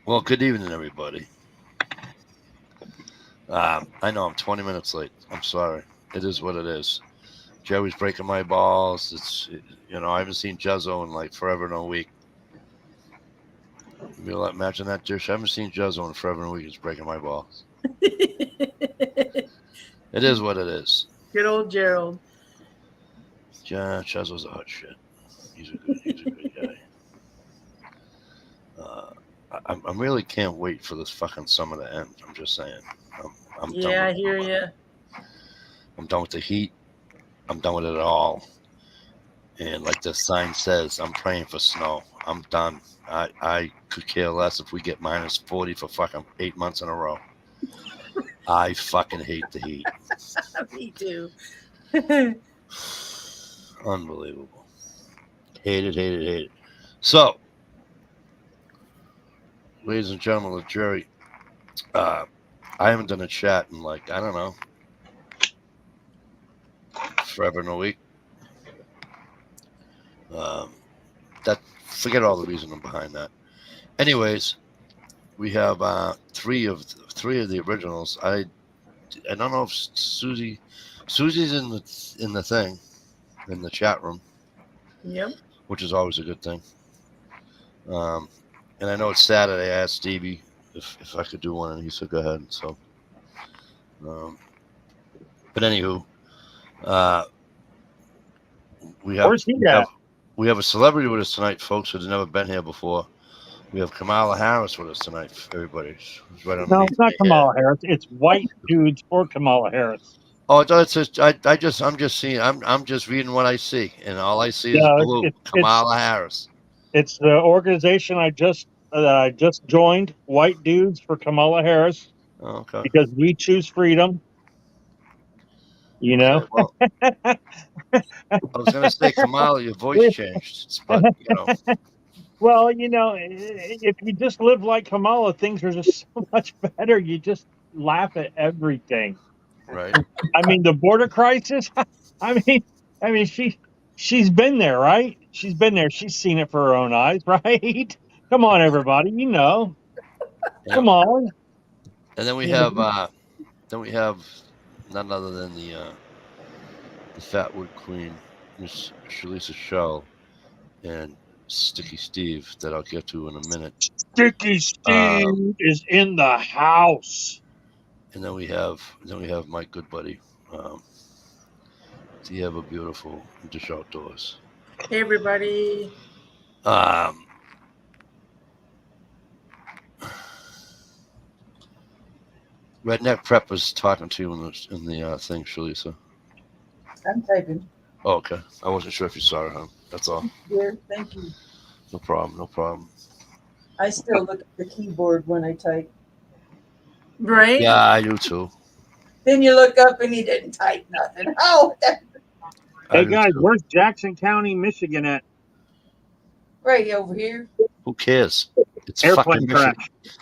Well, good evening, everybody. I know I'm 20 minutes late. I'm sorry. It is what it is. Joey's breaking my balls. I haven't seen Jezzo in like forever and a week. Imagine that, Dish. I haven't seen Jezzo in forever and a week. He's breaking my balls. It is what it is. Good old Gerald. Yeah, Jezzo's a hot shit. He's a good guy. I really can't wait for this fucking summer to end. I'm just saying. I'm done Yeah, with I hear summer. you. I'm done with the heat. I'm done with it all. And like the sign says, I'm praying for snow. I'm done. I could care less if we get minus 40 for fucking 8 months in a row. I fucking hate the heat. Me too. Unbelievable. Hate it, hate it, hate it. So, ladies and gentlemen, with Jerry, uh, I haven't done a chat in like, I don't know, forever and a week. Um, that Forget all the reasoning behind that. Anyways, we have three of the originals. I don't know if Susie's in the thing in the chat room, Yep. which is always a good thing. Um, and I know it's Saturday. I asked Stevie if I could do one, and he said go ahead. So, um, but anywho, uh, we have Where's he we have at? we have a celebrity with us tonight, folks, who's never been here before. We have Kamala Harris with us tonight. Everybody, who's right No, underneath it's not me here. Kamala Harris. It's white dudes for Kamala Harris. Oh, it's just I'm just seeing I'm just reading what I see, and all I see is Yeah, blue. Kamala Harris. it's the organization I just joined. White dudes for Kamala Harris Oh, okay. because we choose freedom. You know. Okay. Well, I was gonna say Kamala, your voice changed, but Well, if you just live like Kamala, things are just so much better. You just laugh at everything. right. I mean, the border crisis. I mean, she's been there, right? She's been there. She's seen it for her own eyes, right? Come on, everybody. Yeah. Come on. And then we have none other than the Fatwood Queen, Miss Shalisa Shell, and Sticky Steve that I'll get to in a minute. Sticky Steve is in the house. And then we have my good buddy. Do you have a beautiful Dish Outdoors? Hey, everybody. Um, Redneck Prep was talking to you in the thing, Shalisa. I'm typing. Oh, okay. I wasn't sure if you saw her, huh? That's all. Here, thank you. No problem. No problem. I still look at the keyboard when I type. Right? Yeah, I do too. Then you look up and he didn't type nothing. Oh, Hey guys, where's Jackson County, Michigan at? right over here. Who cares? It's Airplane fucking Michigan.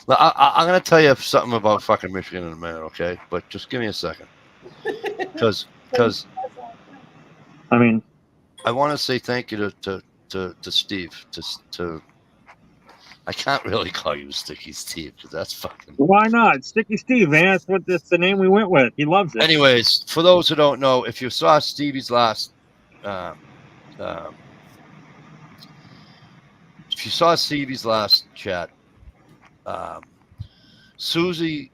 crash. I'm gonna tell you something about fucking Michigan in a minute, okay? But just give me a second, because I mean, I want to say thank you to Steve. To I can't really call you Sticky Steve because that's fucking. why not? Sticky Steve, man. That's the name we went with. He loves it. Anyways, for those who don't know, if you saw Stevie's last, chat, Susie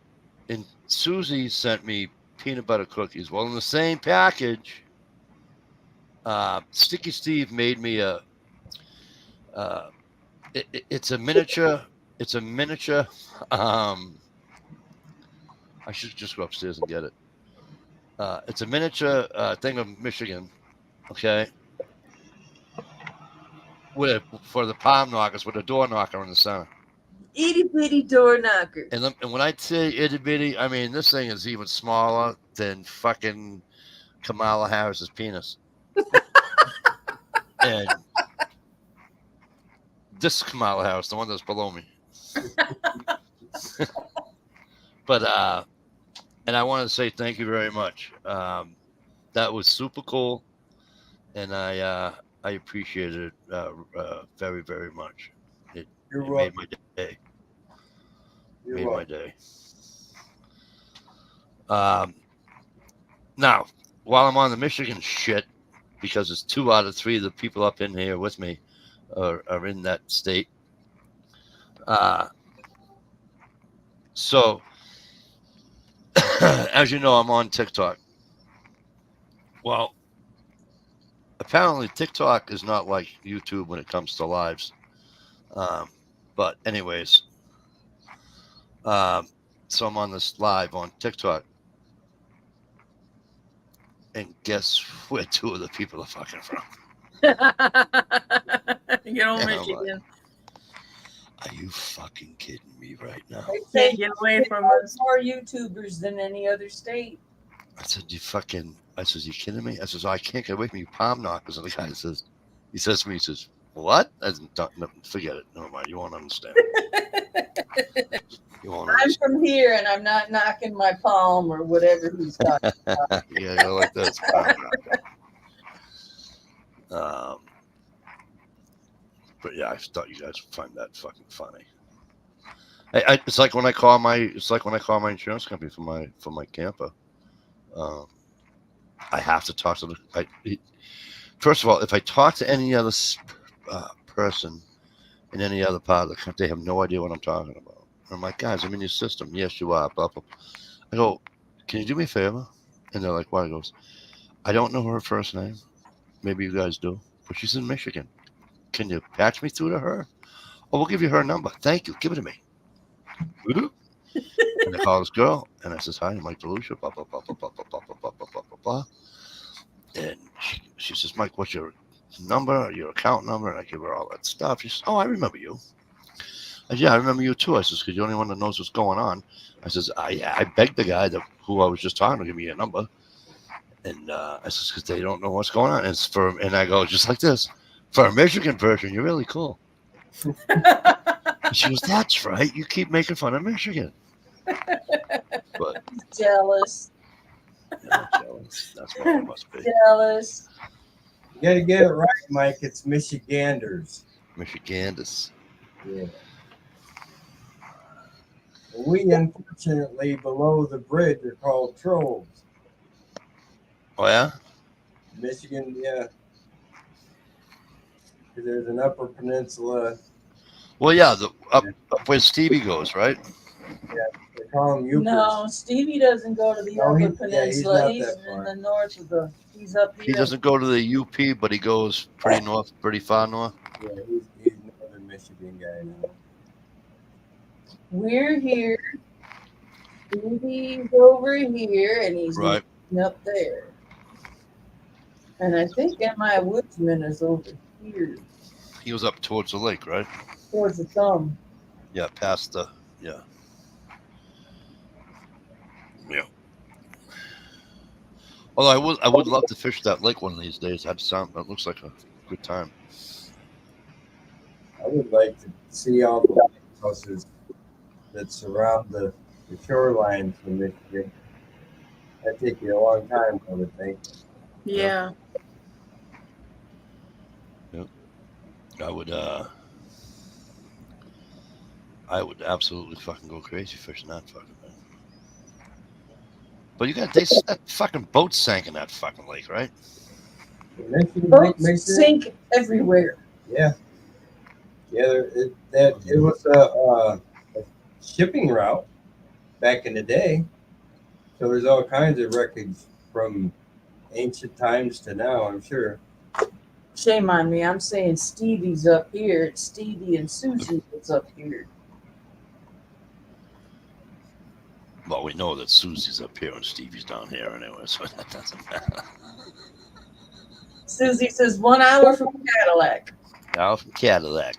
sent me peanut butter cookies. Well, in the same package, Sticky Steve made me it's a miniature. It's a miniature. I should just go upstairs and get it. It's a miniature thing of Michigan. Okay. For the palm knockers with a door knocker in the center. Itty bitty door knocker. And when I say itty bitty, I mean this thing is even smaller than fucking Kamala Harris's penis. And this Kamala Harris, the one that's below me. But and I want to say thank you very much. That was super cool, and I appreciated it very, very much. It made my day. You're Made my welcome. day. Now, while I'm on the Michigan shit, because it's 2 out of 3 of the people up in here with me are in that state. So, as you know, I'm on TikTok. Well, apparently TikTok is not like YouTube when it comes to lives. But anyways, so I'm on this live on TikTok. And guess where 2 of the people are fucking from? Good old Yeah, I'm Michigan. Are you fucking kidding me right now? They say Can't get away from more us. YouTubers than any other state. I said, I says, you kidding me? I says, I can't get away from you palm knockers. And the guy says, he says to me, he says, what? I said, no, forget it. Never mind. You won't understand. You won't I'm understand. from here and I'm not knocking my palm or whatever he's talking about. Yeah, go like this. Palm knocker. But yeah, I thought you guys would find that fucking funny. It's like when I call my insurance company for my camper. I have to talk to first of all, if I talk to any other person in any other part of the country, they have no idea what I'm talking about. And I'm like, guys, I'm in your system. Yes, you are. Blah, blah. I go, can you do me a favor? And they're like, what? I goes, I don't know her first name. Maybe you guys do, but she's in Michigan. Can you patch me through to her? Oh, we'll give you her number. Thank you. Give it to me. And I call this girl, and I says, hi, I'm Mike DeLucia, blah, blah, blah, blah, blah, blah, blah, blah, blah, blah, blah, blah, blah. And she says, Mike, what's your number, your account number? And I give her all that stuff. She says, oh, I remember you. I said, yeah, I remember you too. I says, because you're the only one that knows what's going on. I says, I begged the guy who I was just talking to give me your number. And I says, because they don't know what's going on. And I go, just like this, for a Michigan person, you're really cool. And she goes, that's right. You keep making fun of Michigan. But Jealous. jealous. That's what it must be. Jealous. You got to get it right, Mike. It's Michiganders. Michiganders. Yeah. We, unfortunately, below the bridge are called trolls. Oh, yeah? Michigan, yeah. There's an upper peninsula. Well, yeah, up where Stevie goes, right? They call them Yoopers. No, Stevie doesn't go to the No, Upper he's Peninsula. not He's that in far. the north of the. He's up here. He doesn't go to the UP, but he goes pretty north, pretty far north. Yeah, he's northern Michigan guy now. We're here. Stevie's over here, and he's Right. up there. And I think M.I. Woodsman is over here He was up towards the lake, right? towards the thumb. Yeah, past the, yeah. Yeah. Although I would love to fish that lake one of these days. That looks like a good time. I would like to see all the lighthouses that surround the shoreline from Michigan. That'd take you a long time, I would think. Yeah. I would absolutely fucking go crazy fishing that fucking thing. But that fucking boat sank in that fucking lake, right? Michigan Lake Boats makes it. sink everywhere. Yeah. Yeah, it was a shipping route back in the day. So there's all kinds of wreckage from ancient times to now, I'm sure. Shame on me. I'm saying Stevie's up here. It's Stevie and Susie that's up here. Well, we know that Susie's up here and Stevie's down here anyway, so that doesn't matter. Susie says 1 hour from Cadillac. Now from Cadillac.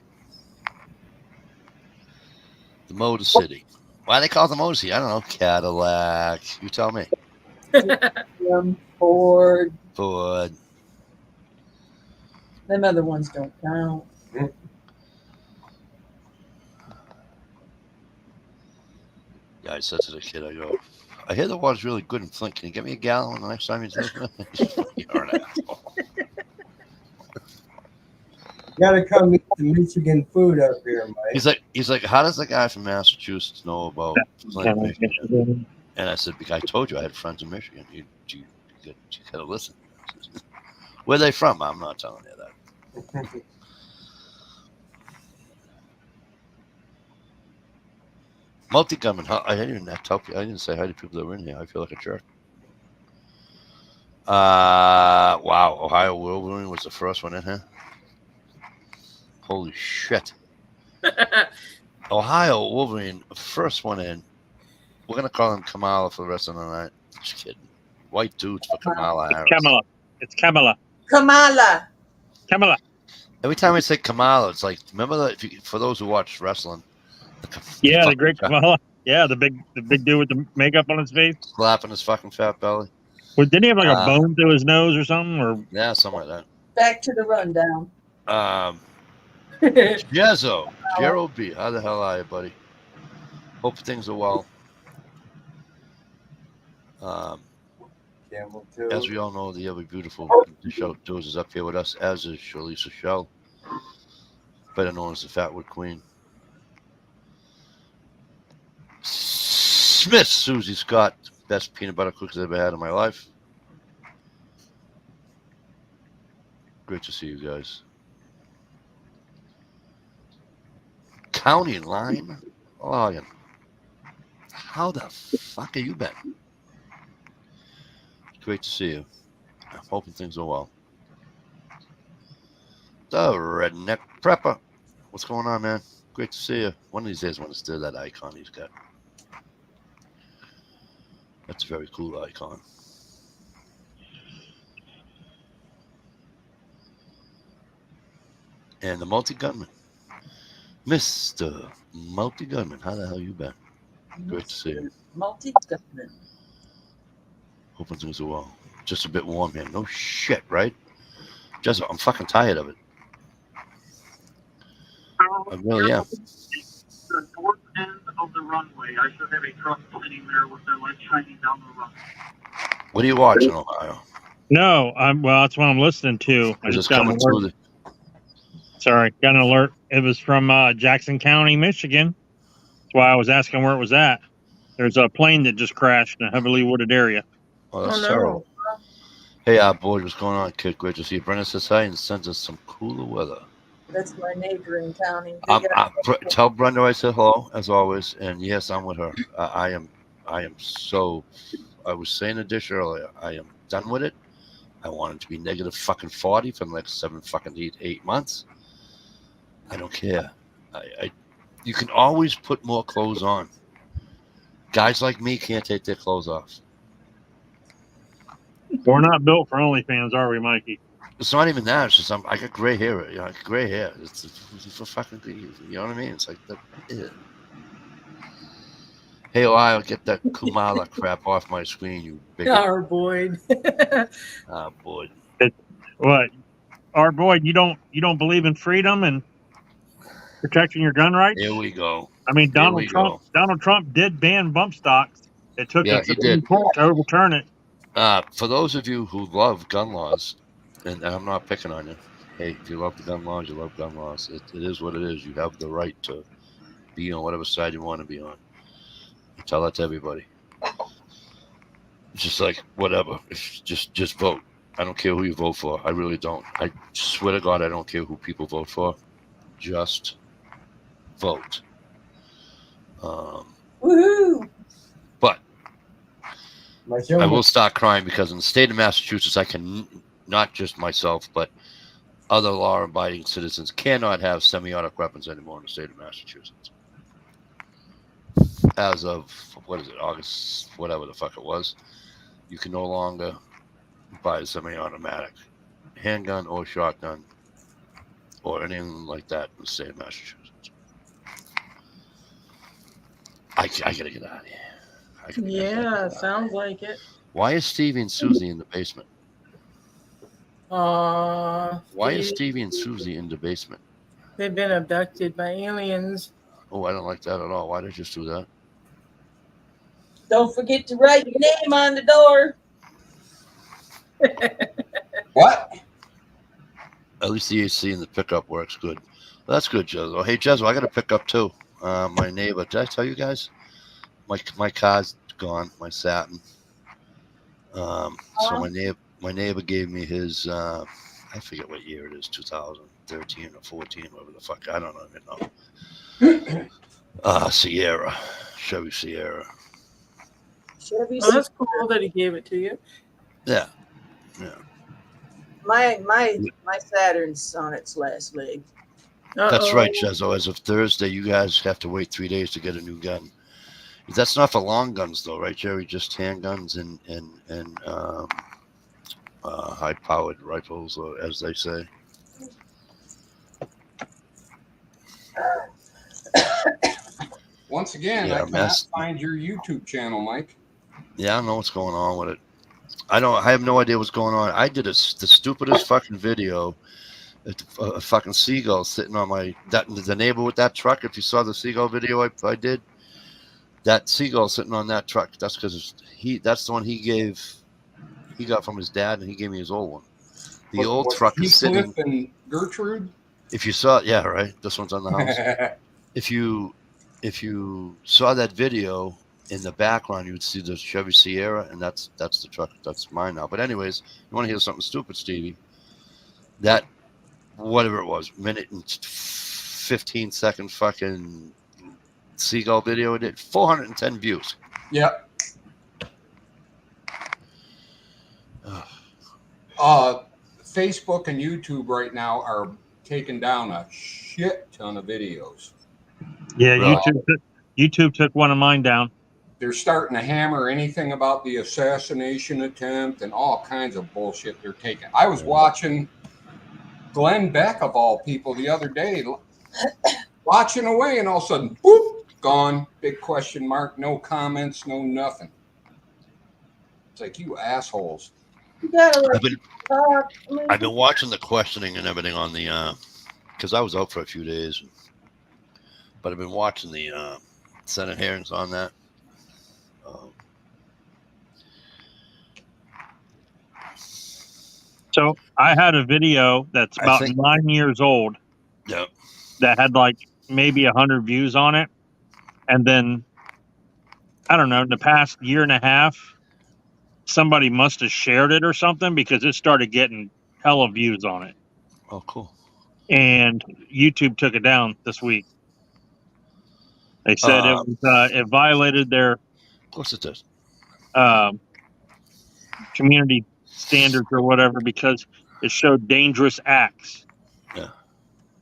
The Motor City. Why they call it the Motor City? I don't know. Cadillac. You tell me. Ford. Ford. Them other ones don't count. Yeah, I said to the kid, I go, I hear the water's really good in Flint. Can you get me a gallon the next time you do it? You're an asshole. gotta come eat the Michigan food up here, Mike. He's like, how does the guy from Massachusetts know about Flint, Michigan? And I said, because I told you I had friends in Michigan. You gotta listen. Where they from? I'm not telling you that. Multi-gunman. I didn't tell you. I didn't say hi to people that were in here. I feel like a jerk. Wow. Ohio Wolverine was the first one in here. Holy shit. Ohio Wolverine, first one in. We're gonna call him Kamala for the rest of the night. Just kidding. White dudes for Kamala Harris. It's Kamala. Kamala. Every time I say Kamala, it's like, remember that? For those who watch wrestling, Yeah, the great Kamala. Yeah, the big dude with the makeup on his face. slapping his fucking fat belly. Well, didn't he have like a bone through his nose or something? Or Yeah, something like Back to the rundown. that. Jezzo, Gerald B. How the hell are you, buddy? Hope things are well. Camel too. As we all know, the ever beautiful show Doze is up here with us, as is Shalisa Shell, better known as the Fatwood Queen. Smith, Susie Scott, best peanut butter cookies I've ever had in my life. Great to see you guys. County line, Lion. How the fuck have you been? Great to see you. I'm hoping things are well. The Redneck Prepper. What's going on, man? Great to see you. One of these days, I want to steal that icon he's got. That's a very cool icon. And the multi-gunman. Mr. Multi-gunman, how the hell you been? Great to see you. Multi-gunman. Hoping things are well. Just a bit warm here. No shit, right? Just, I'm fucking tired of it. I really am. The north end of the runway. I should have a truck sitting there with the light shining down the runway. What are you watching, Ohio? no, well, that's what I'm listening to. I Is just this got an coming alert. through the... Sorry, got an alert. It was from Jackson County, Michigan. That's why I was asking where it was at. There's a plane that just crashed in a heavily wooded area. Oh, that's Oh, no. terrible. Hey, boy, what's going on, kid? Great to see you. Brennan says hi and sends us some cooler weather. That's my neighboring county. They got- Tell Brenda I said hello, as always. And yes, I'm with her. I am so... I was saying a dish earlier. I am done with it. I want it to be negative fucking 40 for the next 8 months. I don't care. You can always put more clothes on. Guys like me can't take their clothes off. We're not built for OnlyFans, are we, Mikey? It's not even that. It's just I got gray hair. You know, gray hair. It's for fucking. You know what I mean? It's like that. Yeah. Hey, Ohio, get that Kamala crap off my screen, you big. Our Boyd. Boy. What? Our boy, you don't believe in freedom and protecting your gun rights? Here we go. I mean, Here we Donald Trump did ban bump stocks. It took Yeah, the he Supreme did. Court to overturn it. For those of you who love gun laws, and I'm not picking on you. Hey, if you love the gun laws, you love gun laws. It is what it is. You have the right to be on whatever side you want to be on. I tell that to everybody. It's just like whatever. Just vote. I don't care who you vote for. I really don't. I swear to God, I don't care who people vote for. Just vote. Woohoo! But My show I will start crying because in the state of Massachusetts, I can not just myself, but other law-abiding citizens cannot have semi-automatic weapons anymore in the state of Massachusetts. As of August, whatever the fuck it was, you can no longer buy a semi-automatic handgun or shotgun or anything like that in the state of Massachusetts. I gotta get out of here. Yeah, sounds like it. Why is Stevie and Susie in the basement? Why is Stevie and Susie in the basement? They've been abducted by aliens. Oh, I don't like that at all. Why did you just do that? Don't forget to write your name on the door. What? At least the AC in the pickup works good. Well, that's good, Jezzo. Hey, Jezzo, I got a pickup too. My neighbor. Did I tell you guys? My car's gone. My Saturn. So my neighbor gave me his. I forget what year it is. 2013 or 14, whatever the fuck. I don't even know. Sierra, Chevy Sierra. Chevy. Oh, that's cool that he gave it to you. Yeah. My Saturn's on its last leg. That's Uh-oh. right, Jezzo. As of Thursday, you guys have to wait 3 days to get a new gun. That's not for long guns, though, right, Jerry? Just handguns and high-powered rifles, as they say. Once again, Yeah, I cannot find your YouTube channel, Mike. Yeah, I don't know what's going on with it. I have no idea what's going on. I did the stupidest fucking video. A fucking seagull sitting on the neighbor with that truck. If you saw the seagull video I did, that seagull sitting on that truck. That's because that's the one he got from his dad, and he gave me his old one. The old truck is sitting. And Gertrude. If you saw it, yeah, right. This one's on the house. If you saw that video in the background, you would see the Chevy Sierra, and that's the truck. That's mine now. But anyways, you want to hear something stupid, Stevie? That whatever it was, minute and 15-second fucking seagull video, it did 410 views. Yep. Facebook and YouTube right now are taking down a shit ton of videos. Yeah, Really? YouTube took one of mine down. They're starting to hammer anything about the assassination attempt and all kinds of bullshit they're taking. I was watching Glenn Beck, of all people, the other day, watching away, and all of a sudden, boop, gone. Big question mark, no comments, no nothing. It's like, you assholes. You gotta let people talk. I've been watching the questioning and everything on the because I was out for a few days, but I've been watching the Senate hearings on that. So I had a video that's about 9 years old. Yep. That had like maybe 100 views on it, and then I don't know. In the past year and a half, somebody must have shared it or something because it started getting hella views on it. Oh, cool. And YouTube took it down this week. They said it violated their Of course it does. community standards or whatever because it showed dangerous acts. Yeah.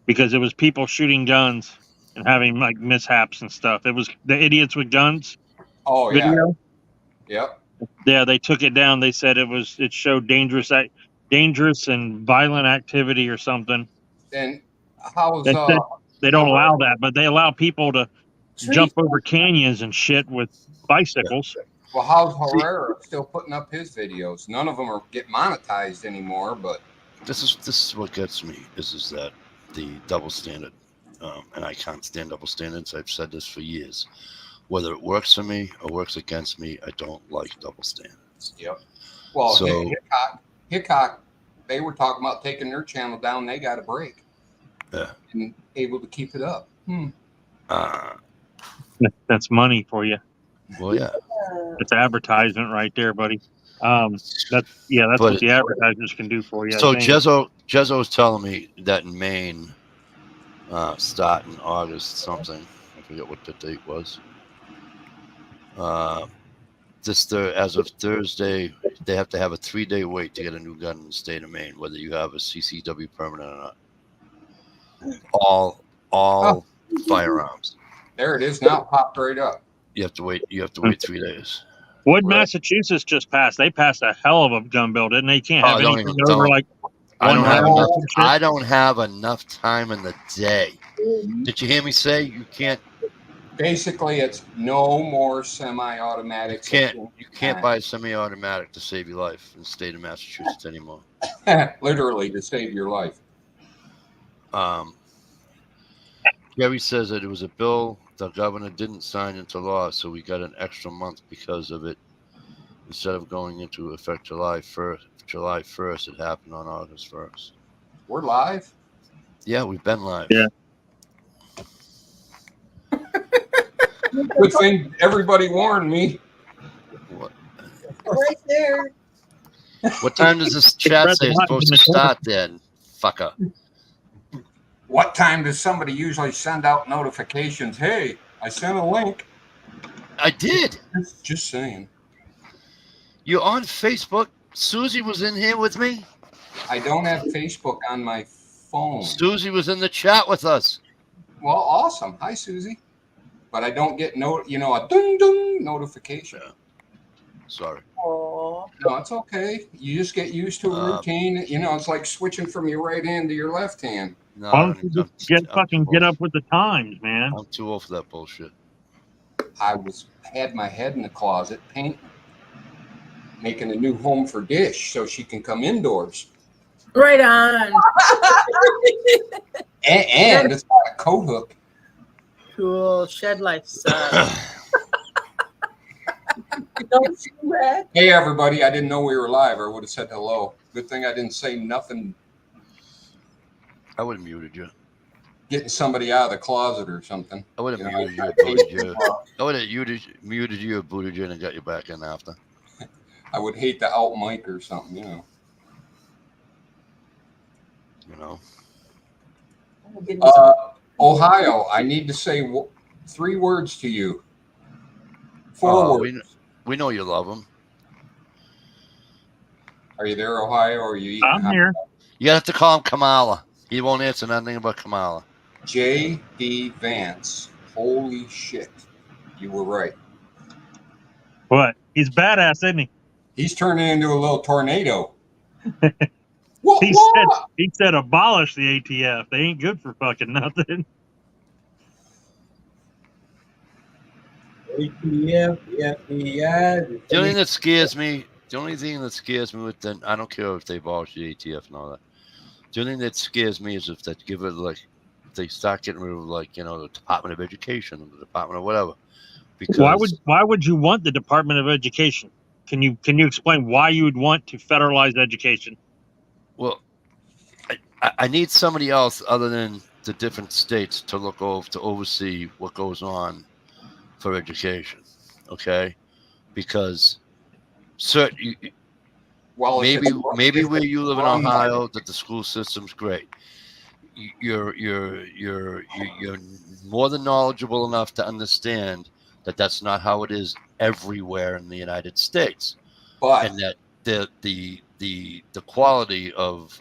Because it was people shooting guns and having like mishaps and stuff. It was the idiots with guns. Oh, video. Yeah. Yep. Yeah, they took it down. They said it showed dangerous and violent activity or something. And how's they don't allow that, but they allow people to jump over canyons and shit with bicycles. Well, how's Herrera still putting up his videos? None of them get monetized anymore, but This is what gets me. Is that the double standard, and I can't stand double standards. I've said this for years. Whether it works for me or works against me, I don't like double standards. Yep. Well, So Hickok, they were talking about taking their channel down. They got a break. Yeah. And able to keep it up. That's money for you. Well, yeah. It's advertisement right there, buddy. That's But what the advertisers can do for you. So I think. Jezzo was telling me that in Maine, start in August something. I forget what the date was. As of Thursday, they have to have a 3-day wait to get a new gun in the state of Maine, whether you have a CCW permit or not. All firearms. There it is now, popped right up. You have to wait 3 days. What Massachusetts just passed? They passed a hell of a gun bill, didn't they? You can't have anything over like. I don't have 100 enough. and shit. I don't have enough time in the day. Did you hear me say you can't? Basically, it's no more semi-automatics. You can't buy a semi-automatic to save your life in the state of Massachusetts anymore. Literally to save your life. Gary says that it was a bill the governor didn't sign into law, so we got an extra month because of it. Instead of going into effect July 1st, it happened on August 1st. We're live. Yeah, we've been live. Yeah. Good thing everybody warned me. What, Right there. what time does this chat Red say it's light supposed in to the corner. start then, fucker? What time does somebody usually send out notifications? Hey, I sent a link. I did. Just saying. You're on Facebook. Susie was in here with me. I don't have Facebook on my phone. Susie was in the chat with us. Well, awesome. Hi, Susie. But I don't get a ding ding notification. Sorry. Aw. No, it's okay. You just get used to a routine. You know, it's like switching from your right hand to your left hand. No, Why I don't don't you need just to. get up with the times, man? I'm too old for that bullshit. I had my head in the closet painting, making a new home for Dish so she can come indoors. Right on. And it's got a coat hook. Cool. Shed life sucks. Don't see that. Hey, everybody. I didn't know we were live. I would have said hello. Good thing I didn't say nothing I would have muted you. getting somebody out of the closet or something. I would have You know, muted you, booted you. I would have muted you, booted you, and got you back in after. I would hate to out mic or something, you know. You know. I'm getting some- Ohio, I need to say 3 words to you. 4 Oh, words. we know you love him. Are you there, Ohio, or are you eating? I'm here. You have to call him Kamala. He won't answer nothing about Kamala. J.D. Vance. Holy shit. You were right. What? He's badass, isn't he? He's turning into a little tornado. He said abolish the ATF. They ain't good for fucking nothing. ATF, the FBI. The only thing that scares me, with them, I don't care if they abolish the ATF and all that. The only thing that scares me is if they give it if they start getting rid of the Department of Education or the Department of whatever. Because Why would you want the Department of Education? Can you explain why you would want to federalize education? Well, I need somebody else other than the different states to oversee what goes on for education. Okay, because maybe where you live in Ohio, that the school system's great. You're more than knowledgeable enough to understand that that's not how it is everywhere in the United States, and that the quality of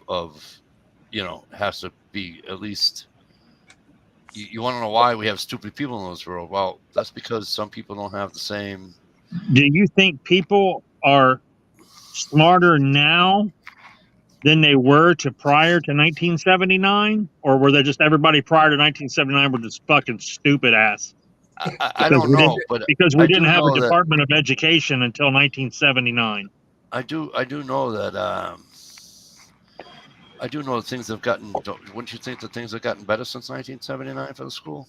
has to be at least. You want to know why we have stupid people in this world? Well, that's because some people don't have the same. Do you think people are smarter now than they were prior to 1979, or were they just everybody prior to 1979 were just fucking stupid ass? I don't know, but because we didn't have a that, Department of Education until 1979. I do know that. I do know that things have gotten. Wouldn't you think that things have gotten better since 1979 for the school?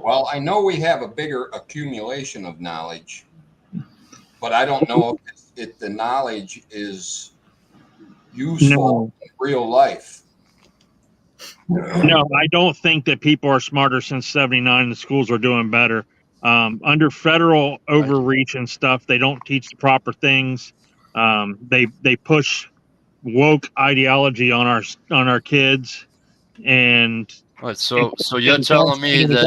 Well, I know we have a bigger accumulation of knowledge, but I don't know if the knowledge is useful in real life. No, I don't think that people are smarter since 79. The schools are doing better. Under federal overreach and stuff, they don't teach the proper things. They push woke ideology on our kids, and so you're telling me that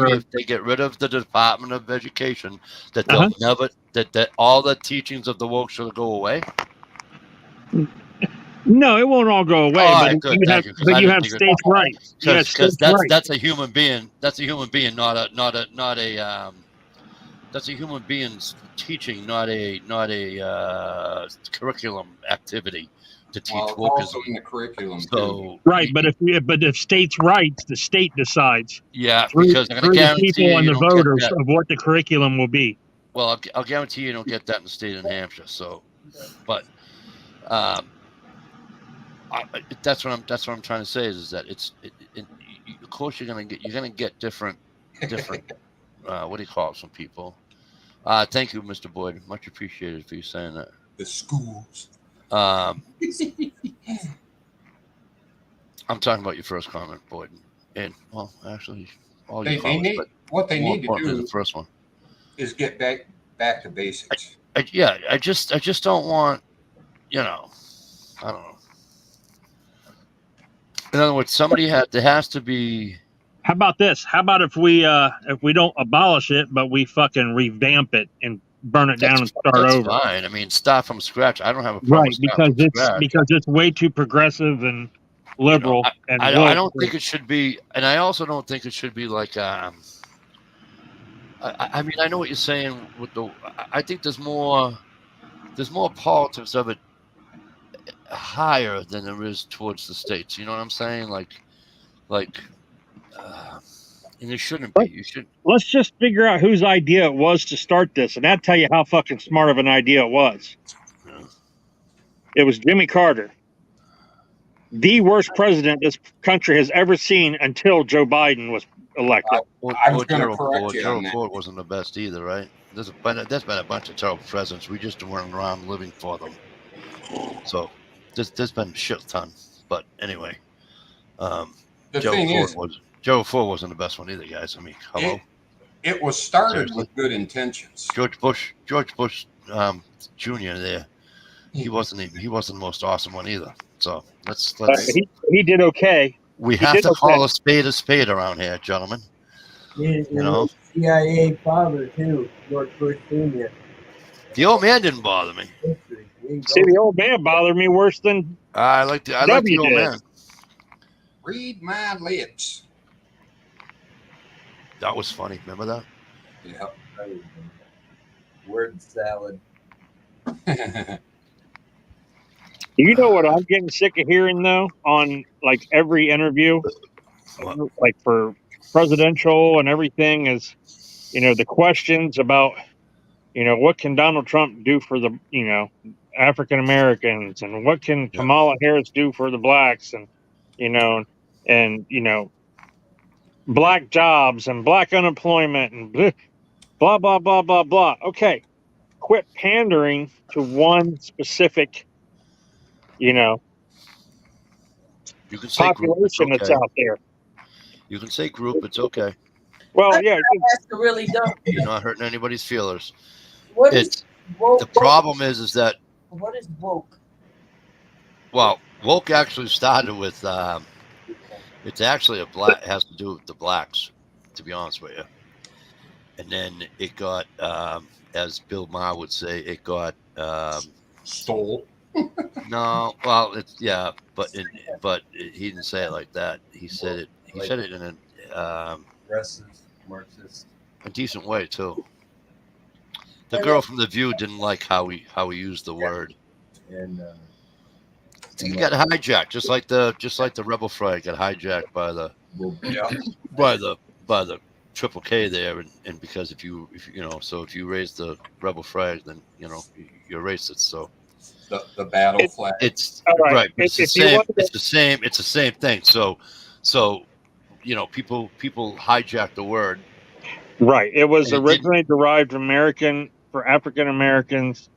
if they get rid of the Department of Education, that they'll never that all the teachings of the woke should go away? No, it won't all go away. Right, but you have states' rights. Because that's a human being. That's a human being, not a. That's a human being's teaching, not a curriculum activity to teach wokeism. Also in the curriculum. So right, but if states' rights, the state decides. Yeah, through, because I'm going to guarantee the people and you the voters of what the curriculum will be. Well, I'll guarantee you don't get that in the state of New Hampshire. So, but that's what I'm trying to say is that of course you're going to get different what do you call it, some people. Thank you, Mr. Boyd. Much appreciated for you saying that. The schools. I'm talking about your first comment, Boyd. And well, actually, all your They comments, need but what they more need to importantly, do the first one. is get back to basics. I just don't want, I don't know. In other words, there has to be. How about this? How about if we don't abolish it, but we fucking revamp it and burn it down and start That's over? fine. I mean, start from scratch. I don't have a problem Right, with starting because from scratch. it's way too progressive and liberal and I woke. don't think it should be, and I also don't think it should be like. I mean, I know what you're saying with the. I think there's more politics of it higher than there is towards the states. You know what I'm saying? And there shouldn't be. You should. Let's just figure out whose idea it was to start this, and that'll tell you how fucking smart of an idea it was. Yeah. It was Jimmy Carter, the worst president this country has ever seen until Joe Biden was elected. I was gonna correct you on Gerald that. Ford wasn't the best either, right? There's been a bunch of terrible presidents. We just weren't around living for them. So there's been a shit ton. But anyway, The thing is, Gerald Ford wasn't the best one either, guys. I mean, hello. it was started Seriously? with good intentions. George Bush Jr. there. He wasn't the most awesome one either. So let's He did okay. we he have did to okay. call a spade around here, gentlemen. You You know? CIA father too, George Bush Jr. The old man didn't bother me. History. There you See, go. the old man bothered me worse than I like the old W did. man. Read my lips. That was funny. Remember that? Yeah. Word salad. You know what I'm getting sick of hearing though on like every interview, What? like for presidential and everything is, the questions about, what can Donald Trump do for the, African Americans, and what can Yeah. Kamala Harris do for the blacks, and black jobs and black unemployment and blah blah blah blah blah. Okay, quit pandering to one specific, You can say group. It's population that's okay. out there. You can say group. It's okay. Well, yeah, That's the really dumb. You're not hurting anybody's feelers. What is It's woke? the problem is that What is woke? woke actually started with it's actually it has to do with the blacks, to be honest with you. And then it got as Bill Maher would say, it got Stole. no, well, it's but he didn't say it like that. He said it. He said it in Progressive, Marxist. a decent way too. The girl from The View didn't like how he used the word. And He got hijacked, just like the rebel flag got hijacked by the Triple K there, and because if you raise the rebel flag, then you're racist. So The battle flag. it's All right. right. It's the If you same. want to- It's the same. It's the same thing. So people hijack the word. right. It was And it originally derived American for African Americans,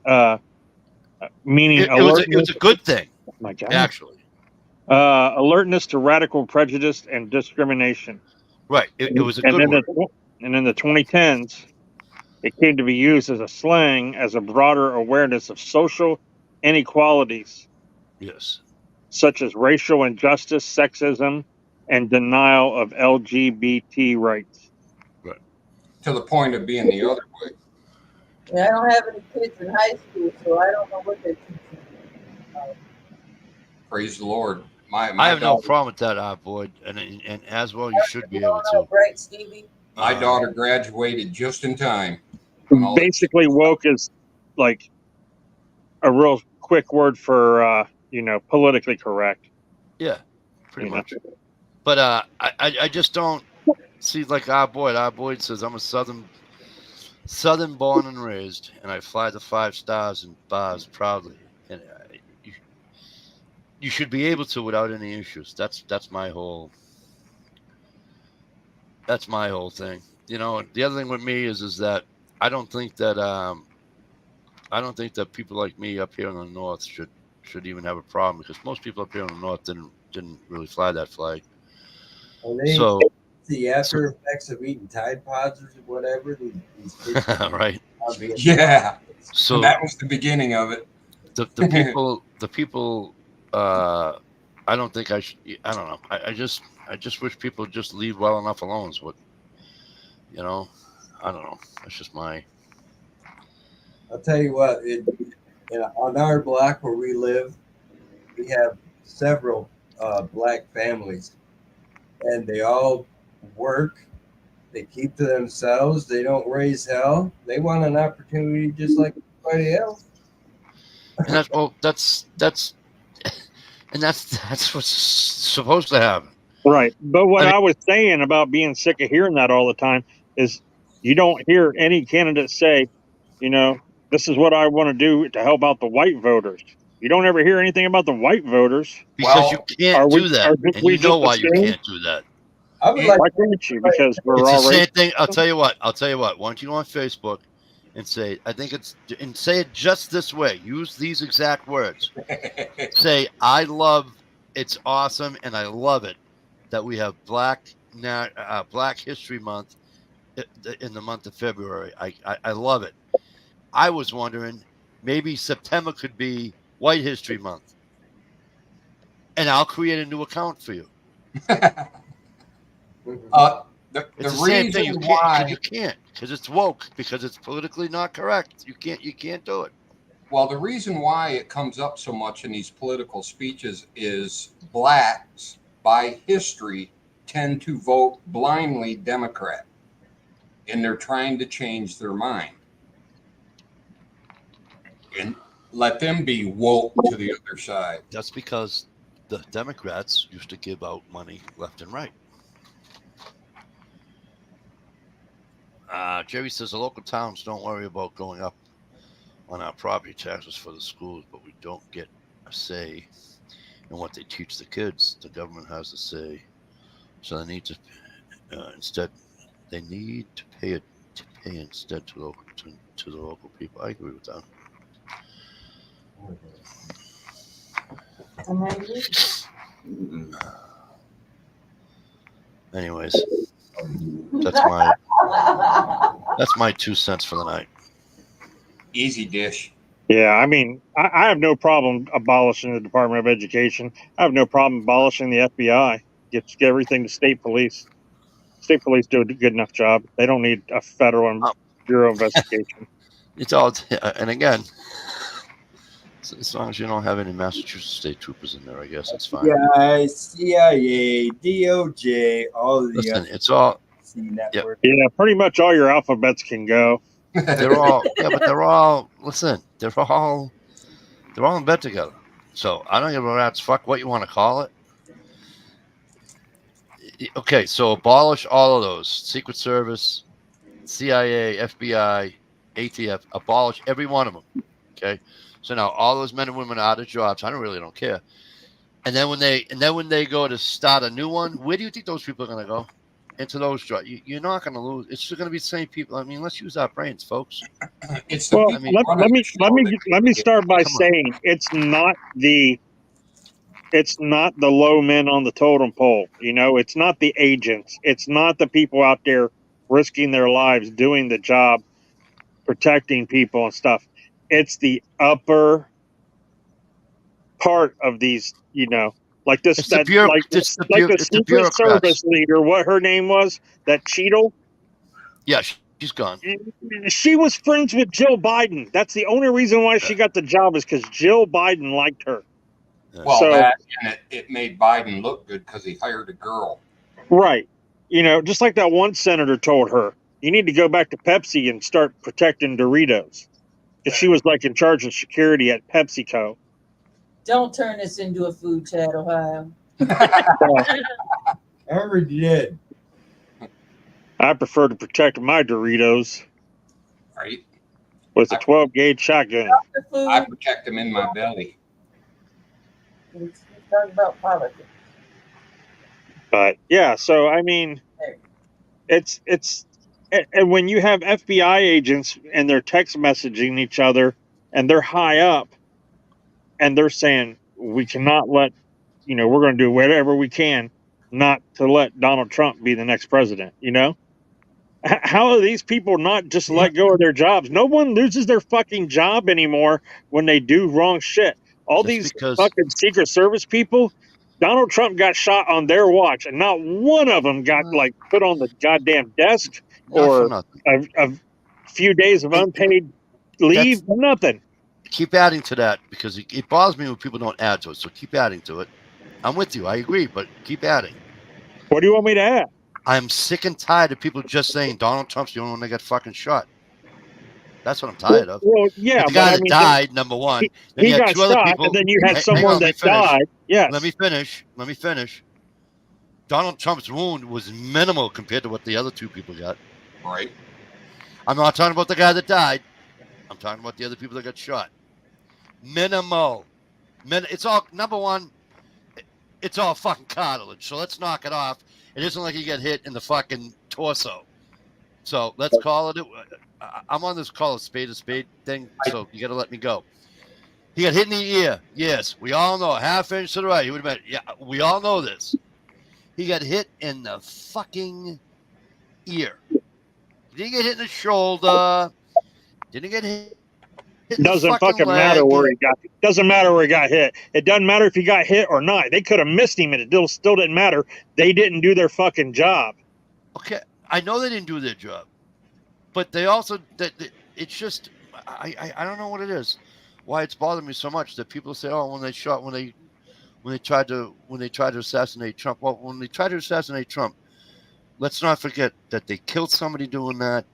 meaning It was alertness. a good thing, Oh my God. actually. Alertness to radical prejudice and discrimination. Right. It was a and good then word. and in the 2010s, it came to be used as a slang as a broader awareness of social inequalities, Yes. such as racial injustice, sexism, and denial of LGBT rights. To the point of being the other way. Yeah, I don't have any kids in high school, so I don't know what they're teaching. Praise the Lord. My I have no daughter, problem with that, Boyd, and as well you should be able to. Right, Stevie? my daughter graduated just in time. when all- Basically, woke is like a real quick word for politically correct. Yeah, pretty you know? much. But I just don't see like our Boyd says I'm a southern born and raised, and I fly the 5 stars and bars proudly, and you should be able to without any issues. That's my whole thing. The other thing with me is that I don't think that people like me up here in the north should even have a problem, because most people up here in the north didn't really fly that flag. And they So the after effects of eating Tide Pods or whatever. These kids right. are being- Yeah. So That was the beginning of it. the people I don't think I should. I don't know. I just wish people would just leave well enough alone. Is what, you know. I don't know. That's just my. I'll tell you what. On our block where we live, we have several black families, and they all work. They keep to themselves. They don't raise hell. They want an opportunity just like everybody else. And that's what's supposed to happen. Right. But what I mean- I was saying about being sick of hearing that all the time is you don't hear any candidate say, you know, this is what I want to do to help out the white voters. You don't ever hear anything about the white voters. Because Well, you can't do that, and we you know just why you assume? can't do that. I would like Why can't you? Because we're It's the already same thing. I'll tell you what. Why don't you go on Facebook and say, and say it just this way. Use these exact words. Say, I love. It's awesome, and I love it that we have Black History Month in the month of February. I love it. I was wondering, maybe September could be White History Month, and I'll create a new account for you. The It's the same thing. reason why, You can't, because it's woke, because it's politically not correct. You can't do it. well, the reason why it comes up so much in these political speeches is blacks by history tend to vote blindly Democrat, and they're trying to change their mind and let them be woke to the other side. That's because the Democrats used to give out money left and right. Jerry says the local towns don't worry about going up on our property taxes for the schools, but we don't get a say in what they teach the kids. The government has a say, so they need to instead. They need to pay instead to the local people. I agree with that. Anyways, that's my 2 cents for the night. Easy dish. Yeah, I mean, I have no problem abolishing the Department of Education. I have no problem abolishing the FBI. Get everything to state police. State police do a good enough job. They don't need a federal bureau investigation. It's all, and again, as long as you don't have any Massachusetts state troopers in there, I guess it's fine. CIA, CIA, DOJ, all of the Listen, it's all, network. Yeah, pretty much all your alphabets can go. they're all, but they're all, listen, they're all in bed together. So I don't give a rat's fuck what you want to call it. Okay, so abolish all of those. Secret Service, CIA, FBI, ATF, abolish every one of them. Okay, so now all those men and women are out of jobs. I don't care. And then when they go to start a new one, where do you think those people are going to go? Into those jobs. You're not going to lose. It's just going to be the same people. I mean, let's use our brains, folks. It's the Well, people let me start by Come on. saying it's not the low men on the totem pole. You know, it's not the agents. It's not the people out there risking their lives doing the job, protecting people and stuff. It's the upper part of these, you know, like this, It's the Secret bureaucrats. Service leader, what her name was, that Cheadle. Yeah, she's gone. She was friends with Jill Biden. That's the only reason why she got the job, is because Jill Biden liked her. Well, So- that and it made Biden look good because he hired a girl. Right. You know, just like that one senator told her, you need to go back to Pepsi and start protecting Doritos. Because she was like in charge of security at PepsiCo. Don't turn this into a food chat, Ohio. I already did. I prefer to protect my Doritos Right? with a 12 gauge shotgun. The food. I protect them in my belly. Let's talk about politics. But yeah, so I mean, it's and when you have FBI agents and they're text messaging each other and they're high up and they're saying we cannot let we're going to do whatever we can not to let Donald Trump be the next president. How are these people not just let go of their jobs? No one loses their fucking job anymore when they do wrong shit. All Just these because- fucking Secret Service people, Donald Trump got shot on their watch, and not one of them got like put on the goddamn desk Not for or nothing. a few days of unpaid leave. Nothing. Keep adding to that because it bothers me when people don't add to it. So keep adding to it. I'm with you. I agree, but keep adding. What do you want me to add? I'm sick and tired of people just saying Donald Trump's the only one that got fucking shot. That's what I'm tired of. Well, yeah, The guy but that died, number one. Then he you had got two other shot, people. and then you had Hang someone on, let me that finish. died. Yes. Let me finish. Donald Trump's wound was minimal compared to what the other two people got. Right. I'm not talking about the guy that died. I'm talking about the other people that got shot. Minimal. It's all, number one, it's all fucking cartilage. So let's knock it off. It isn't like you get hit in the fucking torso. So let's call it. I'm on this call a spade thing. So you got to let me go. He got hit in the ear. Yes, we all know. Half inch to the right. He would have been. Yeah, we all know this. He got hit in the fucking ear. He didn't get hit in the shoulder. Didn't get hit. Doesn't fucking matter where he got. Doesn't matter where he got hit. It doesn't matter if he got hit or not. They could have missed him, and it still didn't matter. They didn't do their fucking job. Okay, I know they didn't do their job, but they also it's just I don't know what it is, why it's bothering me so much that people say, oh, when they tried to assassinate Trump. Well, when they tried to assassinate Trump, let's not forget that they killed somebody doing that,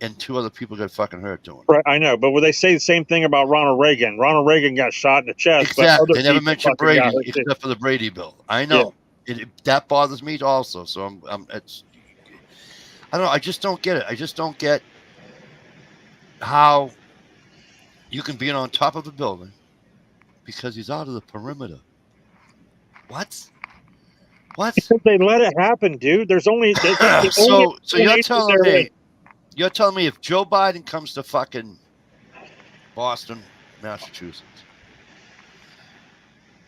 and two other people got fucking hurt doing it. Right, I know, but would they say the same thing about Ronald Reagan? Ronald Reagan got shot in the chest. Exactly. But other They never people mentioned fucking Brady got hurt, too. except for the Brady bill. I know. That bothers me also. So I don't know. I just don't get it. I just don't get how you can be on top of a building because he's out of the perimeter. What? Because they let it happen, dude. There's only So you're telling me if Joe Biden comes to fucking Boston, Massachusetts,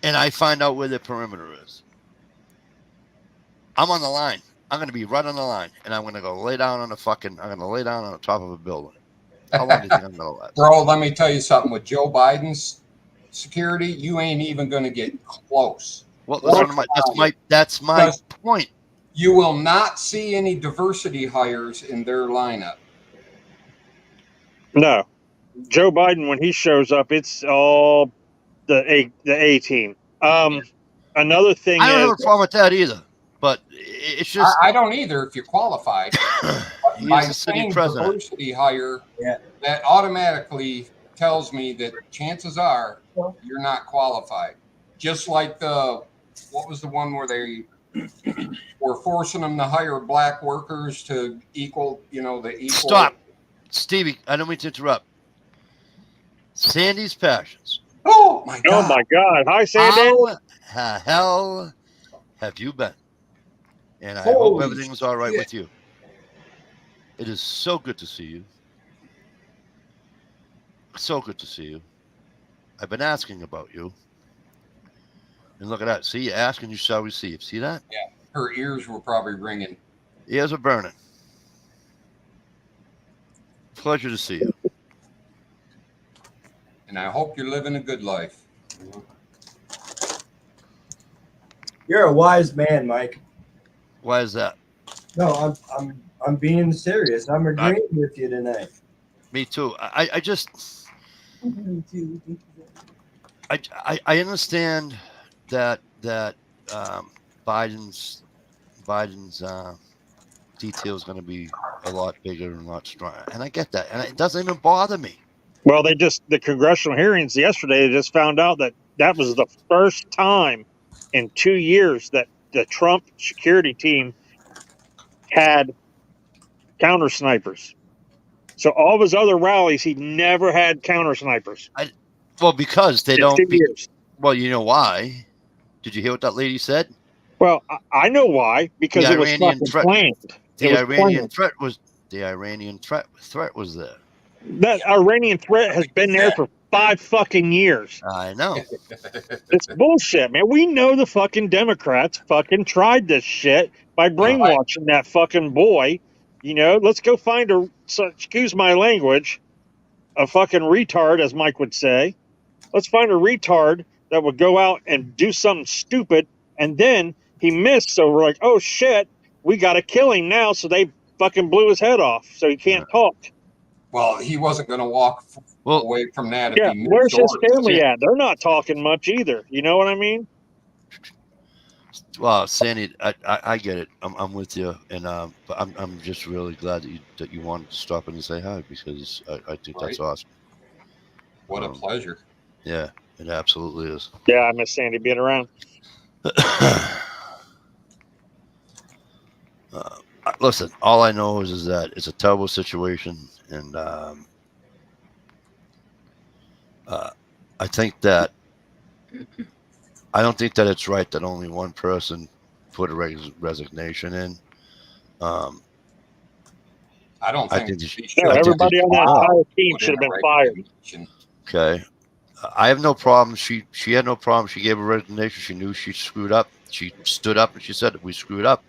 and I find out where the perimeter is, I'm on the line. I'm going to be right on the line, and I'm going to go lay down on the top of a building. How long do you think I'm going to last? Bro, let me tell you something. With Joe Biden's security, you ain't even going to get close. Well, that's my point. You will not see any diversity hires in their lineup. No. Joe Biden, when he shows up, it's all the A team. Another thing I don't have is a problem with that either, but it's just I don't either if you're qualified. he's By the city saying president. diversity hire, that automatically tells me that chances are you're not qualified. Just like what was the one where they were forcing them to hire black workers to equal. Stop, Stevie. I don't mean to interrupt. Sandy's Passions. Oh my God! Oh my God! Hi, Sandy. How the hell have you been? And I Holy hope everything's all right shit. with you. It is so good to see you. So good to see you. I've been asking about you. And look at that. See, you ask and you shall receive. See that? Yeah, her ears were probably ringing. Ears are burning. Pleasure to see you. And I hope you're living a good life. You're a wise man, Mike. Why is that? No, I'm being serious. I'm agreeing with you tonight. Me too. I just I understand that Biden's detail is going to be a lot bigger and a lot stronger, and I get that, and it doesn't even bother me. Well, the congressional hearings yesterday, they just found out that was the first time in 2 years that the Trump security team had counter snipers. So all of his other rallies, he never had counter snipers. Well, because they In don't. 2 years. Well, you know why? Did you hear what that lady said? Well, I know why, because The it was Iranian fucking threat- planned. The It was Iranian planned. threat was there. That Iranian threat has been there for 5 fucking years. I know. It's bullshit, man. We know the fucking Democrats fucking tried this shit by brainwashing that fucking boy. You know, let's go find a, so, excuse my language, a fucking retard, as Mike would say. Let's find a retard that would go out and do something stupid, and then he missed, so we're like, oh shit, we got to kill him now, so they fucking blew his head off, so he can't talk. Well, he wasn't going to walk Well, away from that if Yeah, he missed where's his orders. family at? They're not talking much either. You know what I mean? well, Sandy, I get it. I'm with you, and but I'm just really glad that you wanted to stop in and say hi, because I think that's awesome. What a pleasure. Yeah, it absolutely is. Yeah, I miss Sandy being around. Listen, all I know is that it's a terrible situation, and I think that I don't think that it's right that only one person put a resignation in. I don't I think think she you should. No, I think everybody on that Wow. entire team Put should in have a been fired. resignation. Okay, I have no problem. She had no problem. She gave a resignation. She knew she screwed up. She stood up and she said, "We screwed up."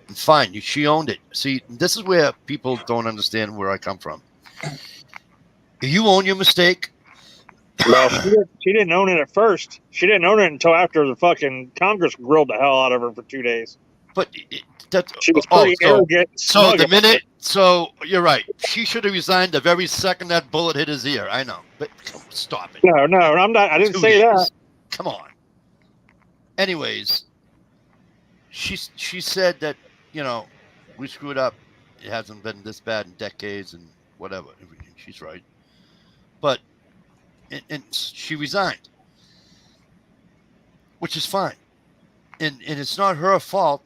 And fine, she owned it. See, this is where people don't understand where I come from. If you own your mistake, Well, she didn't own it at first. She didn't own it until after the fucking Congress grilled the hell out of her for 2 days. but that's She was pretty arrogant. and So smug the about minute, it. so you're right. She should have resigned the very second that bullet hit his ear. I know, but stop it. No, I'm not. I didn't 2 say years. that. Come on. Anyways, she said that, you know, we screwed up. It hasn't been this bad in decades and whatever. She's right. But and she resigned, which is fine. And it's not her fault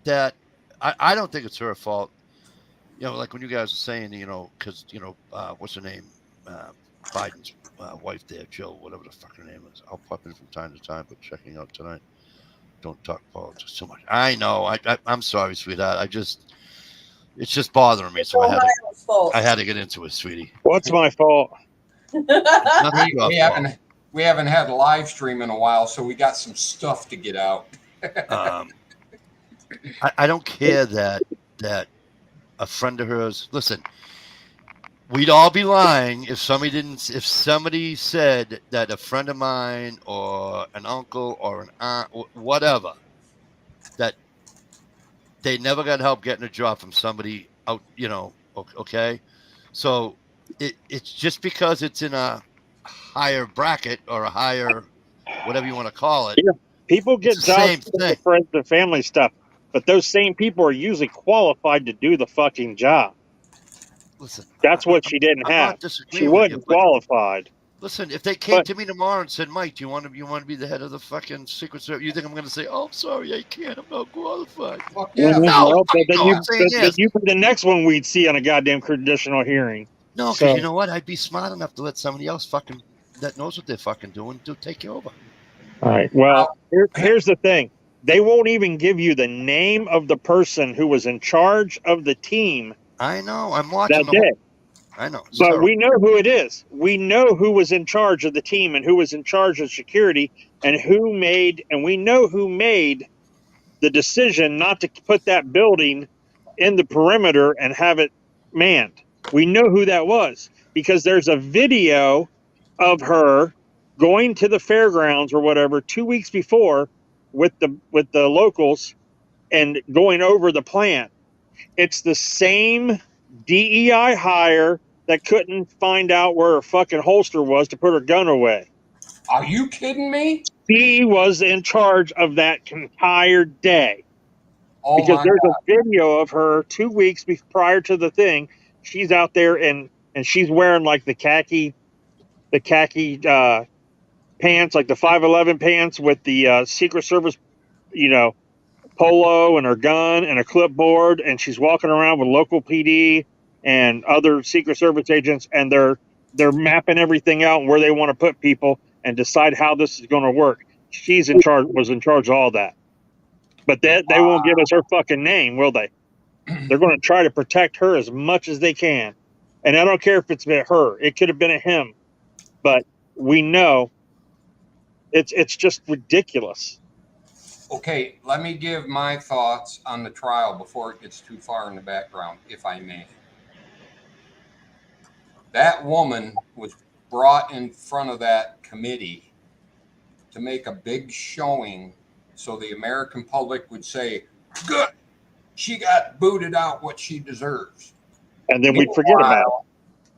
that I don't think it's her fault. You know, like when you guys are saying, you know, because, you know, what's her name? Biden's wife there, Jill, whatever the fuck her name is. I'll pop in from time to time, but checking out tonight. Don't talk politics too much. I know. I'm sorry, sweetheart. It's just bothering me. So I had to get into it, sweetie. What's my fault? Nothing your We fault. haven't had a live stream in a while, so we got some stuff to get out. I don't care that a friend of hers. Listen, we'd all be lying if somebody said that a friend of mine or an uncle or an aunt or whatever, that they never got help getting a job from somebody out. You know, okay. So it's just because it's in a higher bracket or a higher whatever you want to call it. Yeah. People get It's the same jobs for thing. friends and family stuff, but those same people are usually qualified to do the fucking job. Listen, That's what she didn't I'm have. not disagreeing She with wasn't you, but qualified. listen, if they came But- to me tomorrow and said, "Mike, do you want to be the head of the fucking Secret Service?" You think I'm going to say, "Oh, I'm sorry, I can't. I'm not qualified." Fuck yeah. Mhm. No, Well, fuck then no, you, I'm saying then yes. you be the next one we'd see on a goddamn conditional hearing. No, because So- you know what? I'd be smart enough to let somebody else fucking that knows what they're fucking doing to take you over. All right. Well, here's the thing. They won't even give you the name of the person who was in charge of the team I know. I'm watching that the day. I know. It's But terrible. we know who it is. We know who was in charge of the team and who was in charge of security and we know who made the decision not to put that building in the perimeter and have it manned. We know who that was because there's a video of her going to the fairgrounds or whatever 2 weeks before with the locals and going over the plan. It's the same DEI hire that couldn't find out where her fucking holster was to put her gun away. Are you kidding me? She was in charge of that entire day. Oh Because my there's God. a video of her 2 weeks prior to the thing. She's out there and she's wearing like the khaki pants, like the 511 pants with the Secret Service, you know, polo and her gun and a clipboard, and she's walking around with local PD and other Secret Service agents, and they're mapping everything out and where they want to put people and decide how this is going to work. She's in charge, was in charge of all that. But they won't give us her fucking name, will they? They're going to try to protect her as much as they can. And I don't care if it's been her. It could have been a him. but we know it's just ridiculous. Okay, let me give my thoughts on the trial before it gets too far in the background, if I may. That woman was brought in front of that committee to make a big showing so the American public would say, good, she got booted out what she deserves. And then we'd forget about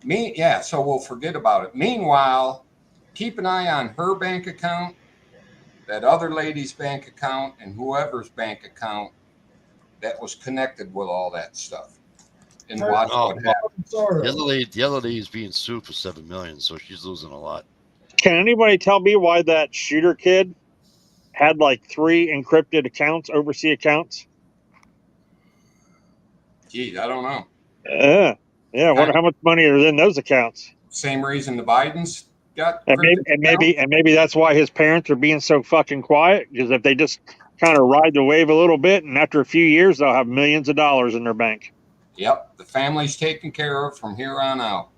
it. So we'll forget about it. Meanwhile, keep an eye on her bank account, that other lady's bank account, and whoever's bank account that was connected with all that stuff. And watch Oh, what well, happens. the other lady is being sued for $7 million, so she's losing a lot. Can anybody tell me why that shooter kid had like 3 encrypted accounts, overseas accounts? Geez, I don't know. Yeah, I wonder how much money is in those accounts. Same reason the Bidens got And maybe that's why his parents are being so fucking quiet, because if they just kind of ride the wave a little bit, and after a few years they'll have millions of dollars in their bank. Yep, the family's taken care of from here on out.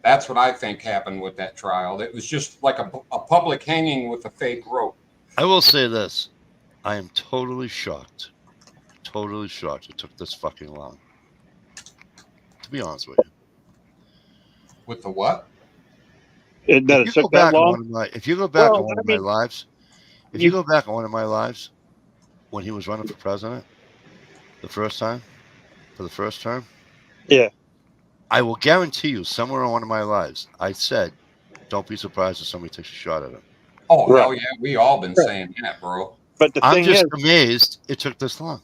That's what I think happened with that trial. It was just like a public hanging with a fake rope. I will say this. I am totally shocked. Totally shocked it took this fucking long. To be honest with you. With the what? It took that long. If you go back on one of my lives, if you go back on one of my lives when he was running for president the first time, for the first term, yeah, I will guarantee you somewhere on one of my lives, I said, don't be surprised if somebody takes a shot at him. Oh, right. Hell yeah. We all been saying that, bro. But the I'm thing just is, amazed it took this long.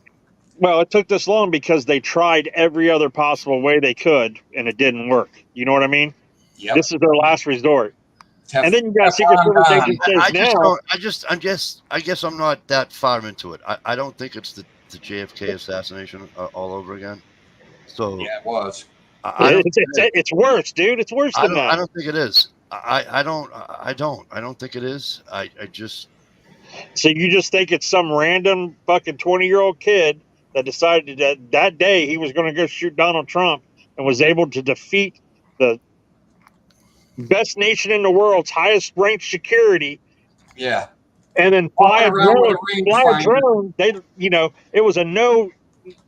Well, it took this long because they tried every other possible way they could, and it didn't work. You know what I mean? Yep. This is their last resort. And then you got Secret Service agents I guess I'm not that far into it. I don't think it's the JFK assassination all over again. So yeah, it was. It's worse, dude. It's worse than that. I don't think it is. I don't think it is. I just. So you just think it's some random fucking 20-year-old kid that decided that day he was going to go shoot Donald Trump and was able to defeat the best nation in the world's highest ranked security. Yeah. And then fly a drone. It was a no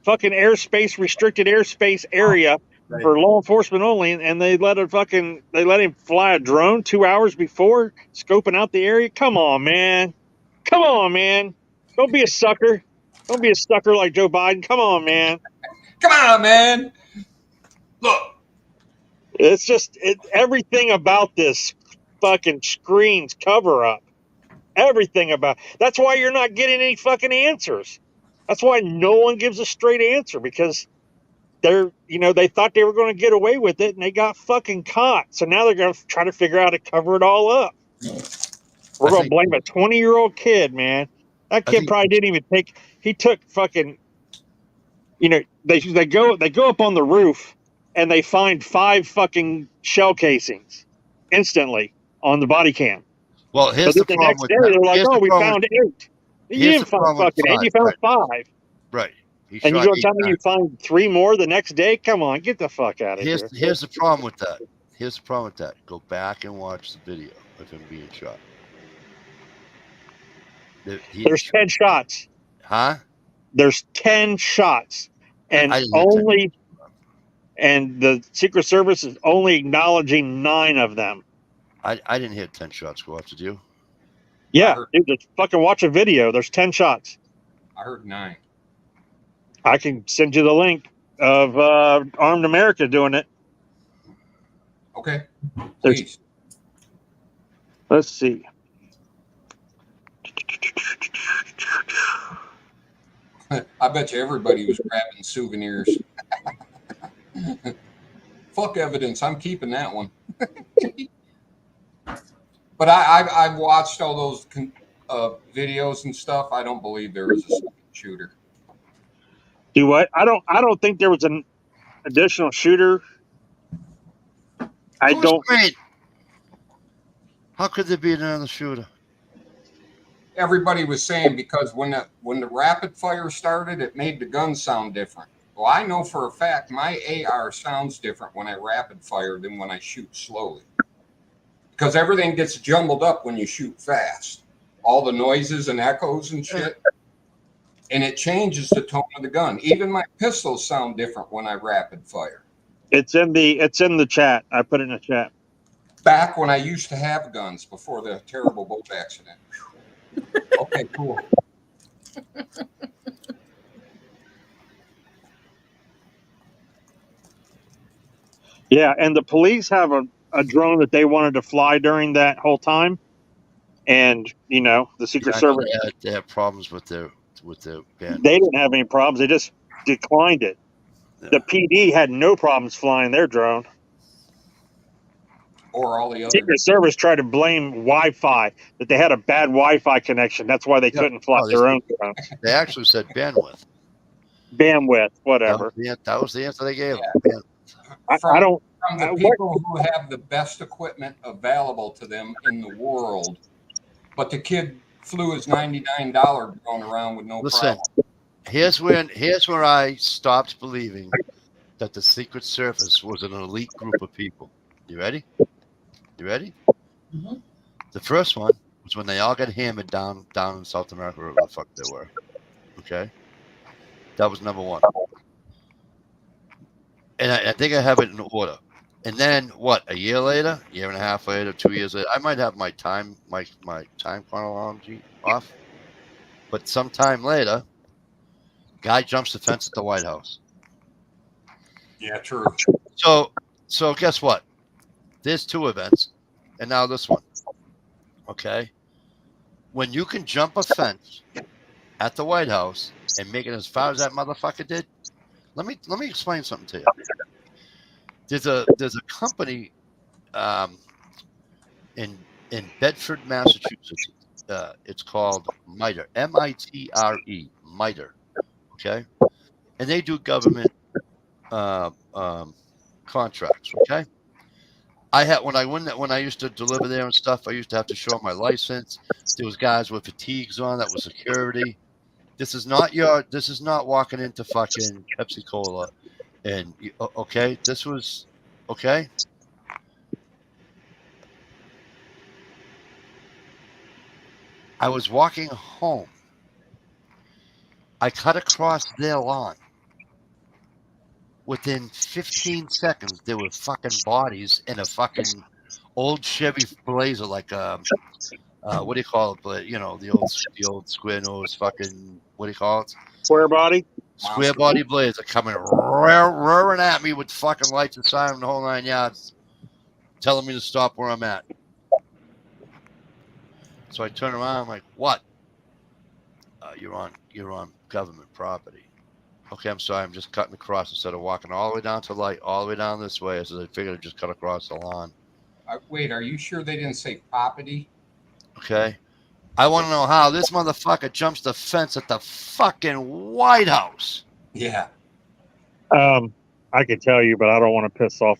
fucking restricted airspace area for law enforcement only, and they let him fly a drone 2 hours before, scoping out the area. Come on, man. Don't be a sucker. Don't be a sucker like Joe Biden. Come on, man. Look. It's just everything about this fucking screams cover up. Everything about. That's why you're not getting any fucking answers. That's why no one gives a straight answer, because they thought they were going to get away with it and they got fucking caught. So now they're going to try to figure out how to cover it all up. We're going to blame a 20-year-old kid, man. That kid probably didn't even take. He took fucking. They go up on the roof and they find 5 fucking shell casings instantly on the body cam. Well, here's the problem with that. They're like, we found 8. You didn't find fucking 8. You found 5. Right. And you're going to tell me you find 3 more the next day? Come on, get the fuck out of here. Here's the problem with that. Go back and watch the video of him being shot. There's 10 shots. Huh? There's 10 shots. And the Secret Service is only acknowledging 9 of them. I didn't hear 10 shots go off, did you? Yeah, dude, just fucking watch a video. There's 10 shots. I heard 9. I can send you the link of Armed America doing it. Okay. Please. Let's see. I bet you everybody was grabbing souvenirs. Fuck evidence. I'm keeping that one. But I've watched all those videos and stuff. I don't believe there was a second shooter. Do what? I don't think there was an additional shooter. Great. How could there be another shooter? Everybody was saying because when the rapid fire started, it made the gun sound different. Well, I know for a fact my AR sounds different when I rapid fire than when I shoot slowly. Because everything gets jumbled up when you shoot fast. All the noises and echoes and shit. And it changes the tone of the gun. Even my pistols sound different when I rapid fire. It's in the chat. I put it in the chat. Back when I used to have guns before the terrible boat accident. Okay, cool. Yeah, and the police have a drone that they wanted to fly during that whole time, and the Secret Yeah, I know Service, they had problems with their band. they didn't have any problems. They just declined it. The PD had no problems flying their drone. Or all the other. Secret Service tried to blame Wi-Fi, that they had a bad Wi-Fi connection. That's why they couldn't fly Oh, their own drone. They actually said bandwidth. Bandwidth, whatever. That was the answer they gave. Yeah. I don't. From the people who have the best equipment available to them in the world, but the kid flew his $99 drone around with no Listen, problem. here's where I stopped believing that the Secret Service was an elite group of people. You ready? You ready? Mhm. The first one was when they all got hammered down in South America, wherever the fuck they were. Okay, that was number one. And I think I have it in order. And then what? A year later, year and a half later, 2 years later, I might have my time chronology off. But sometime later, guy jumps the fence at the White House. Yeah, true. So guess what? There's two events, and now this one. Okay, when you can jump a fence at the White House and make it as far as that motherfucker did, let me explain something to you. There's a company in Bedford, Massachusetts. It's called MITRE, MITRE, MITRE. Okay, and they do government contracts. Okay, when I used to deliver there and stuff, I used to have to show my license. There was guys with fatigues on, that was security. This is not walking into fucking Pepsi Cola and okay, this was okay. I was walking home. I cut across their lawn. Within 15 seconds, there were fucking bodies in a fucking old Chevy Blazer, like what do you call it? You know, the old square nose fucking, what do you call it? Square body. Square body Blazer coming roaring at me with fucking lights and siren the whole 9 yards, telling me to stop where I'm at. So I turn around. I'm like, "What? You're on government property." Okay, I'm sorry. I'm just cutting across instead of walking all the way down to light, all the way down this way. So I figured I'd just cut across the lawn. Wait, are you sure they didn't say property? Okay. I want to know how this motherfucker jumps the fence at the fucking White House. Yeah. I could tell you, but I don't want to piss off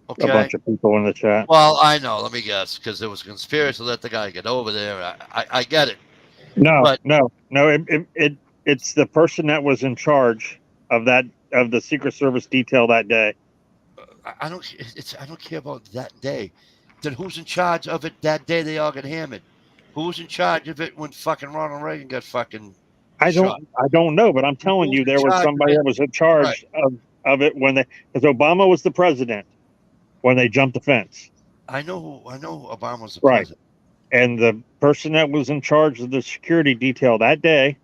a bunch of people in the chat. Well, I know. Let me guess, because there was a conspiracy to let the guy get over there. I get it. No, But- no. It's the person that was in charge of the Secret Service detail that day. I don't care about that day. Then who's in charge of it that day they all got hammered? Who's in charge of it when fucking Ronald Reagan got fucking shot? I don't know, but I'm telling Who's you, there in was charge somebody of it? that was in charge of it because Obama was the president when they jumped the fence. I know Obama was the Right. president. And the person that was in charge of the security detail that day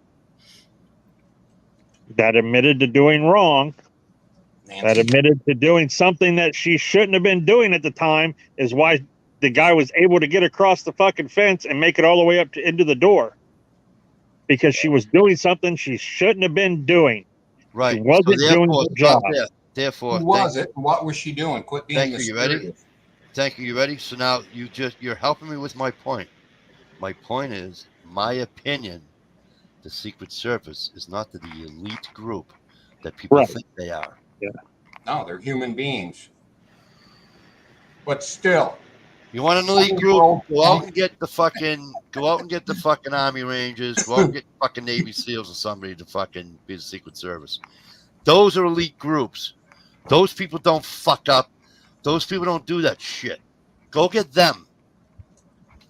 that admitted to doing wrong, that admitted to doing something that she shouldn't have been doing at the time, is why the guy was able to get across the fucking fence and make it all the way up into the door. Because she was doing something she shouldn't have been doing. Right. She wasn't doing the job. Therefore, Who was it? What was she doing? Quit being Thank you. You ready? mysterious. Thank you. You ready? So now you're helping me with my point. My point is, my opinion, the Secret Service is not the elite group that people Right. think they are. No, they're human beings. But still, You want an elite group? Go out and get the fucking Army Rangers. Go out and get fucking Navy SEALs or somebody to fucking be the Secret Service. Those are elite groups. Those people don't fuck up. Those people don't do that shit. Go get them.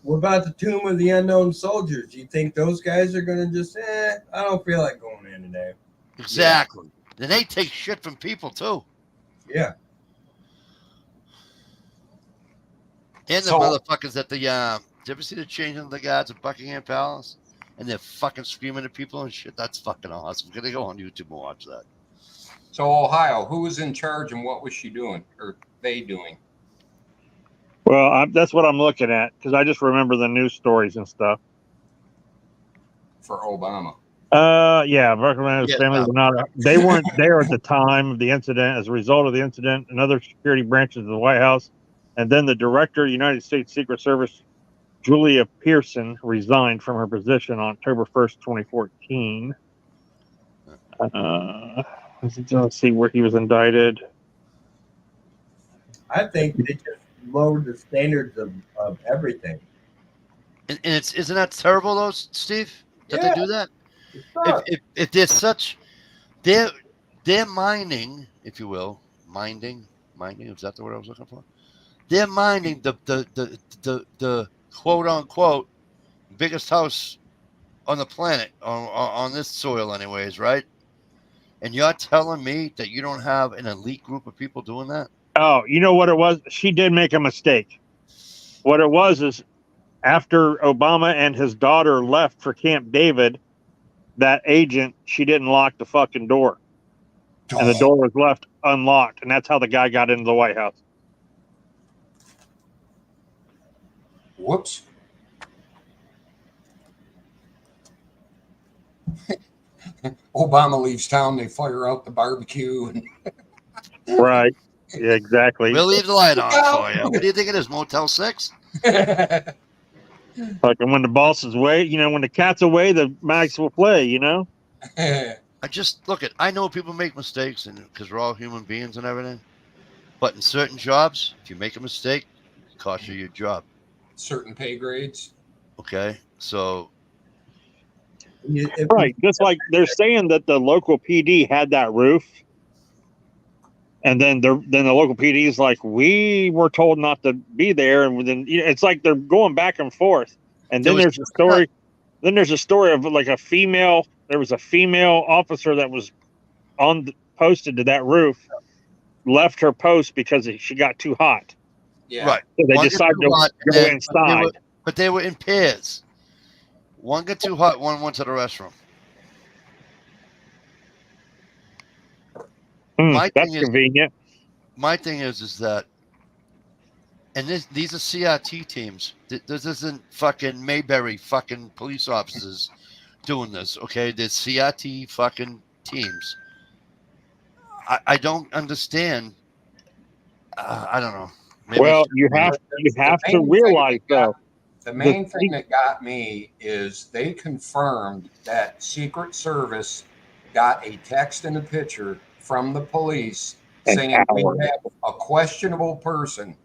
What about the Tomb of the Unknown Soldiers? Do you think those guys are going to just, I don't feel like going in today? Exactly. And they take shit from people too. Yeah. And the So- motherfuckers at the, did you ever see the change of the guards at Buckingham Palace? And they're fucking screaming at people and shit. That's fucking awesome. Gonna go on YouTube and watch that. So Ohio, who was in charge and what was she doing or they doing? Well, that's what I'm looking at because I just remember the news stories and stuff. For Obama. Yeah, Berkeley and his Yeah, family were not. They weren't there at the time of the incident. As a result of the incident, another security branches of the White House, and then the director of the United States Secret Service, Julia Pearson, resigned from her position on October 1st, 2014. Let's see where he was indicted. I think they just lowered the standards of everything. And isn't that terrible though, Steve? That Yeah. they do that? It sucks. If they're such, they're mining, if you will, minding, is that the word I was looking for? They're mining the quote unquote biggest house on the planet, on this soil anyways, right? And you're telling me that you don't have an elite group of people doing that? Oh, you know what it was? She did make a mistake. What it was is after Obama and his daughter left for Camp David, that agent, she didn't lock the fucking door. And the door was left unlocked. And that's how the guy got into the White House. Whoops. Obama leaves town, they fire out the barbecue. Right. Yeah, exactly. We'll leave the light on for you. What do you think it is, Motel 6? Like, and when the boss is away, when the cat's away, the mice will play, I just look at. I know people make mistakes, and because we're all human beings and everything. But in certain jobs, if you make a mistake, it costs you your job. Certain pay grades. Okay, so If- Right. Just like they're saying that the local PD had that roof. And then the local PD is like, we were told not to be there. And then it's like they're going back and forth. And then there's a story. Then there's a story of like a female. There was a female officer that was posted to that roof, left her post because she got too hot. Yeah. right. So they One got decided too to hot, and go then- inside. But they were in pairs. One got too hot. One went to the restroom. my That's thing is- convenient. My thing is that, and these are CRT teams. This isn't fucking Mayberry fucking police officers doing this. Okay, there's CRT fucking teams. I don't understand. I don't know. Maybe Well, it's- you have The to main realize thing that though. The main thing that got me is they confirmed that Secret Service got a text and a picture from the police An saying we hour. have a questionable person.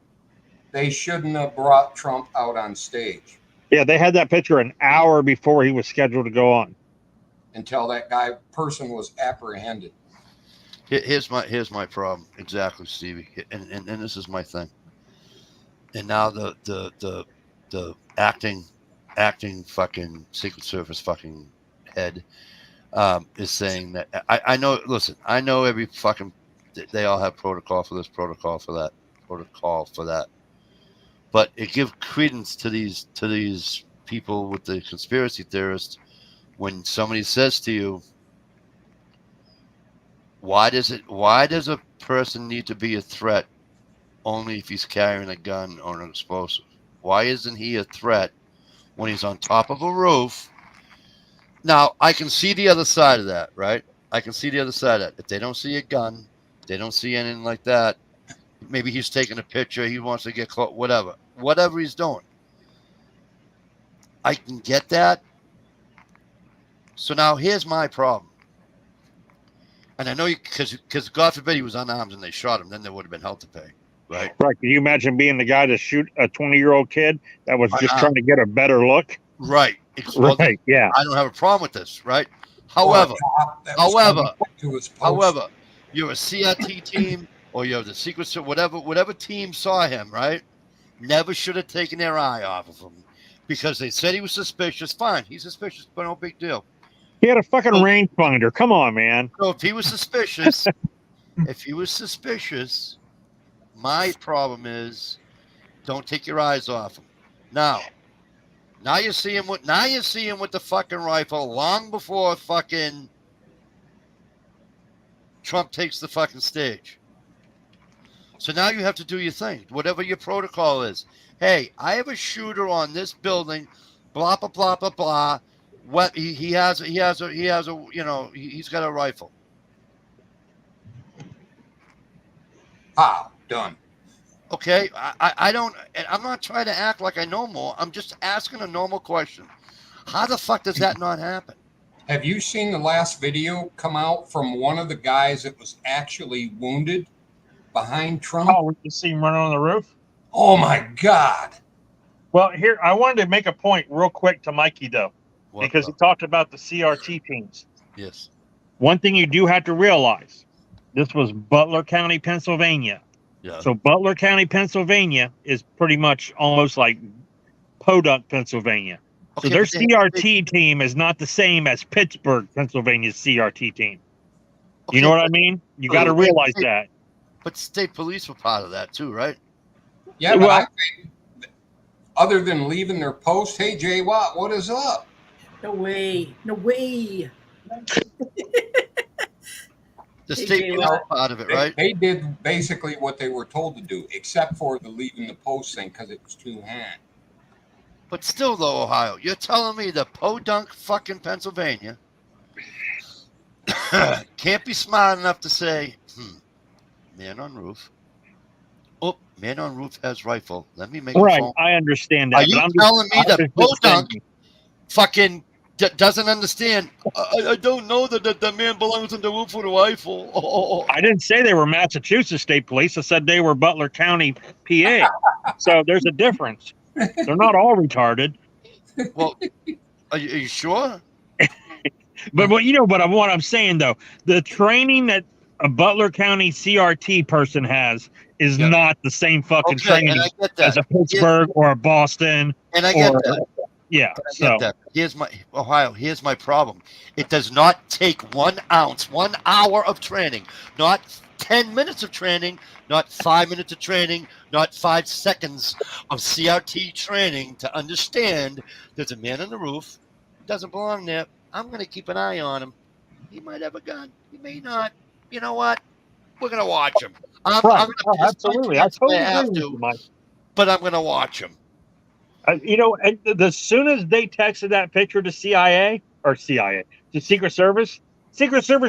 They shouldn't have brought Trump out on stage Yeah, they had that picture an hour before he was scheduled to go on. until that person was apprehended. Here's my problem exactly, Stevie, and this is my thing. And now the acting fucking Secret Service fucking head is saying that I know. Listen, I know every fucking they all have protocol for this, protocol for that. But it gives credence to these people with the conspiracy theorists when somebody says to you, why does a person need to be a threat only if he's carrying a gun or an explosive? Why isn't he a threat when he's on top of a roof? Now, I can see the other side of that, right? I can see the other side of that. If they don't see a gun, they don't see anything like that, maybe he's taking a picture, he wants to get close, whatever he's doing. I can get that. So now here's my problem. And I know because God forbid he was unarmed and they shot him, then there would have been hell to pay, right? Right. Can you imagine being the guy to shoot a 20-year-old kid that was just trying to get a better look? Right. Well, Right. Yeah. I don't have a problem with this, right? However, Or a cop that was coming to his post. you're a CRT team or you're the Secret Service, whatever team saw him, right? Never should have taken their eye off of him because they said he was suspicious. Fine, he's suspicious, but no big deal. He had a fucking Oh. rangefinder. Come on, man. So if he was suspicious, my problem is don't take your eyes off him. Now you see him with the fucking rifle long before fucking Trump takes the fucking stage. So now you have to do your thing, whatever your protocol is. Hey, I have a shooter on this building, blah blah blah blah blah. What he has a he's got a rifle. Done. Okay, I don't, and I'm not trying to act like I know more. I'm just asking a normal question. How the fuck does that not happen? Have you seen the last video come out from one of the guys that was actually wounded behind Trump? Oh, we can see him running on the roof. Oh my God. Well, here I wanted to make a point real quick to Mikey though, because he talked about the CRT teams. Yes. One thing you do have to realize: this was Butler County, Pennsylvania. Yeah. So Butler County, Pennsylvania is pretty much almost like Podunk, Pennsylvania. Okay, So their but they- CRT team is not the same as Pittsburgh, Pennsylvania's CRT team. You know what I mean? You got to realize that. But state police were part of that too, right? Yeah, but Well- I think other than leaving their post, hey Jay Watt, what is up? No way. No way. The Hey, state Jay, police were part of it, right? They did basically what they were told to do, except for the leaving the post thing because it was too hand. But still, though, Ohio, you're telling me that Podunk, fucking Pennsylvania, can't be smart enough to say, man on roof. Oh, man on roof has rifle. Let me make a Right, phone. I understand that. Are but you I'm telling me I'm that just Podunk saying- fucking doesn't understand? I don't know that the man belongs on the roof with a rifle. Oh. I didn't say they were Massachusetts State Police. I said they were Butler County, PA. So there's a difference. They're not all retarded. Well, are you sure? But what I'm saying though, the training that a Butler County CRT person has is Yeah. not the same fucking Okay, training and I get as that. a Pittsburgh or a Boston. And I get or, that. Yeah. I get So that. Here's my problem. It does not take 1 ounce, 1 hour of training, not 10 minutes of training, not 5 minutes of training, not 5 seconds of CRT training to understand there's a man on the roof. He doesn't belong there. I'm going to keep an eye on him. He might have a gun. He may not. You know what? We're going to watch him. I'm right. going Oh, to piss my absolutely. I pants if totally I have agree with to, you, Mike. but I'm going to watch him. And as soon as they texted that picture to to Secret Service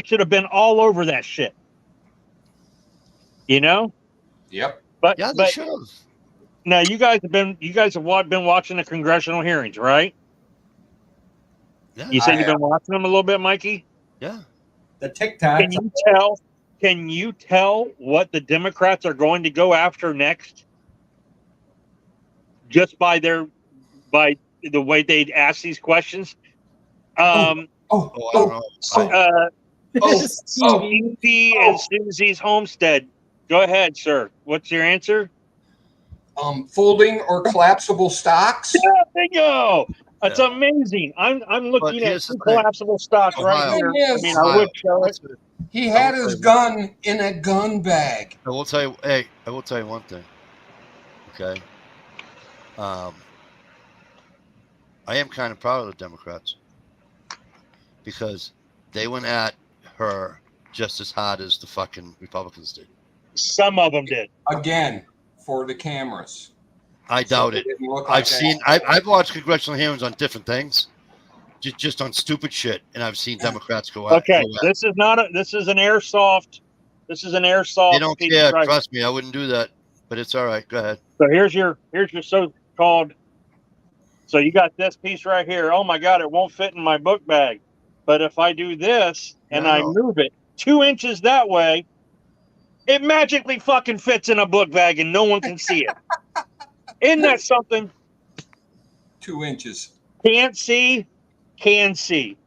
should have been all over that shit. You know? Yep. But Yeah, they but should have. now you guys have been watching the congressional hearings, right? Yeah. You said I you've been watching them a little bit, Mikey. Yeah. The TikTok. Can you tell what the Democrats are going to go after next? Just by the way they'd ask these questions. Oh, I don't know. Stevie. and Susie's homestead. Go ahead, sir. What's your answer? Folding or collapsible stocks. Bingo! That's Yeah. amazing. I'm But looking at here's the two thing. collapsible stocks right Ohio. here. Yes. I mean, I would show it. He had his gun in a gun bag. I will tell you. Hey, I will tell you one thing. Okay. I am kind of proud of the Democrats because they went at her just as hard as the fucking Republicans did. Some of them did. Again, for the cameras. I doubt it. didn't look like I've watched congressional hearings on different things, just on stupid shit, and I've seen Democrats go out. Okay, this is an airsoft. This is an airsoft. They don't piece care. right- Trust me, I wouldn't do that. But it's all right. Go ahead. So here's your so-called. So you got this piece right here. Oh my God, it won't fit in my book bag. But if I do this and Yeah, I I know. move it 2 inches that way, it magically fucking fits in a book bag and no one can see it. Isn't that something? 2 inches. Can't see, can see.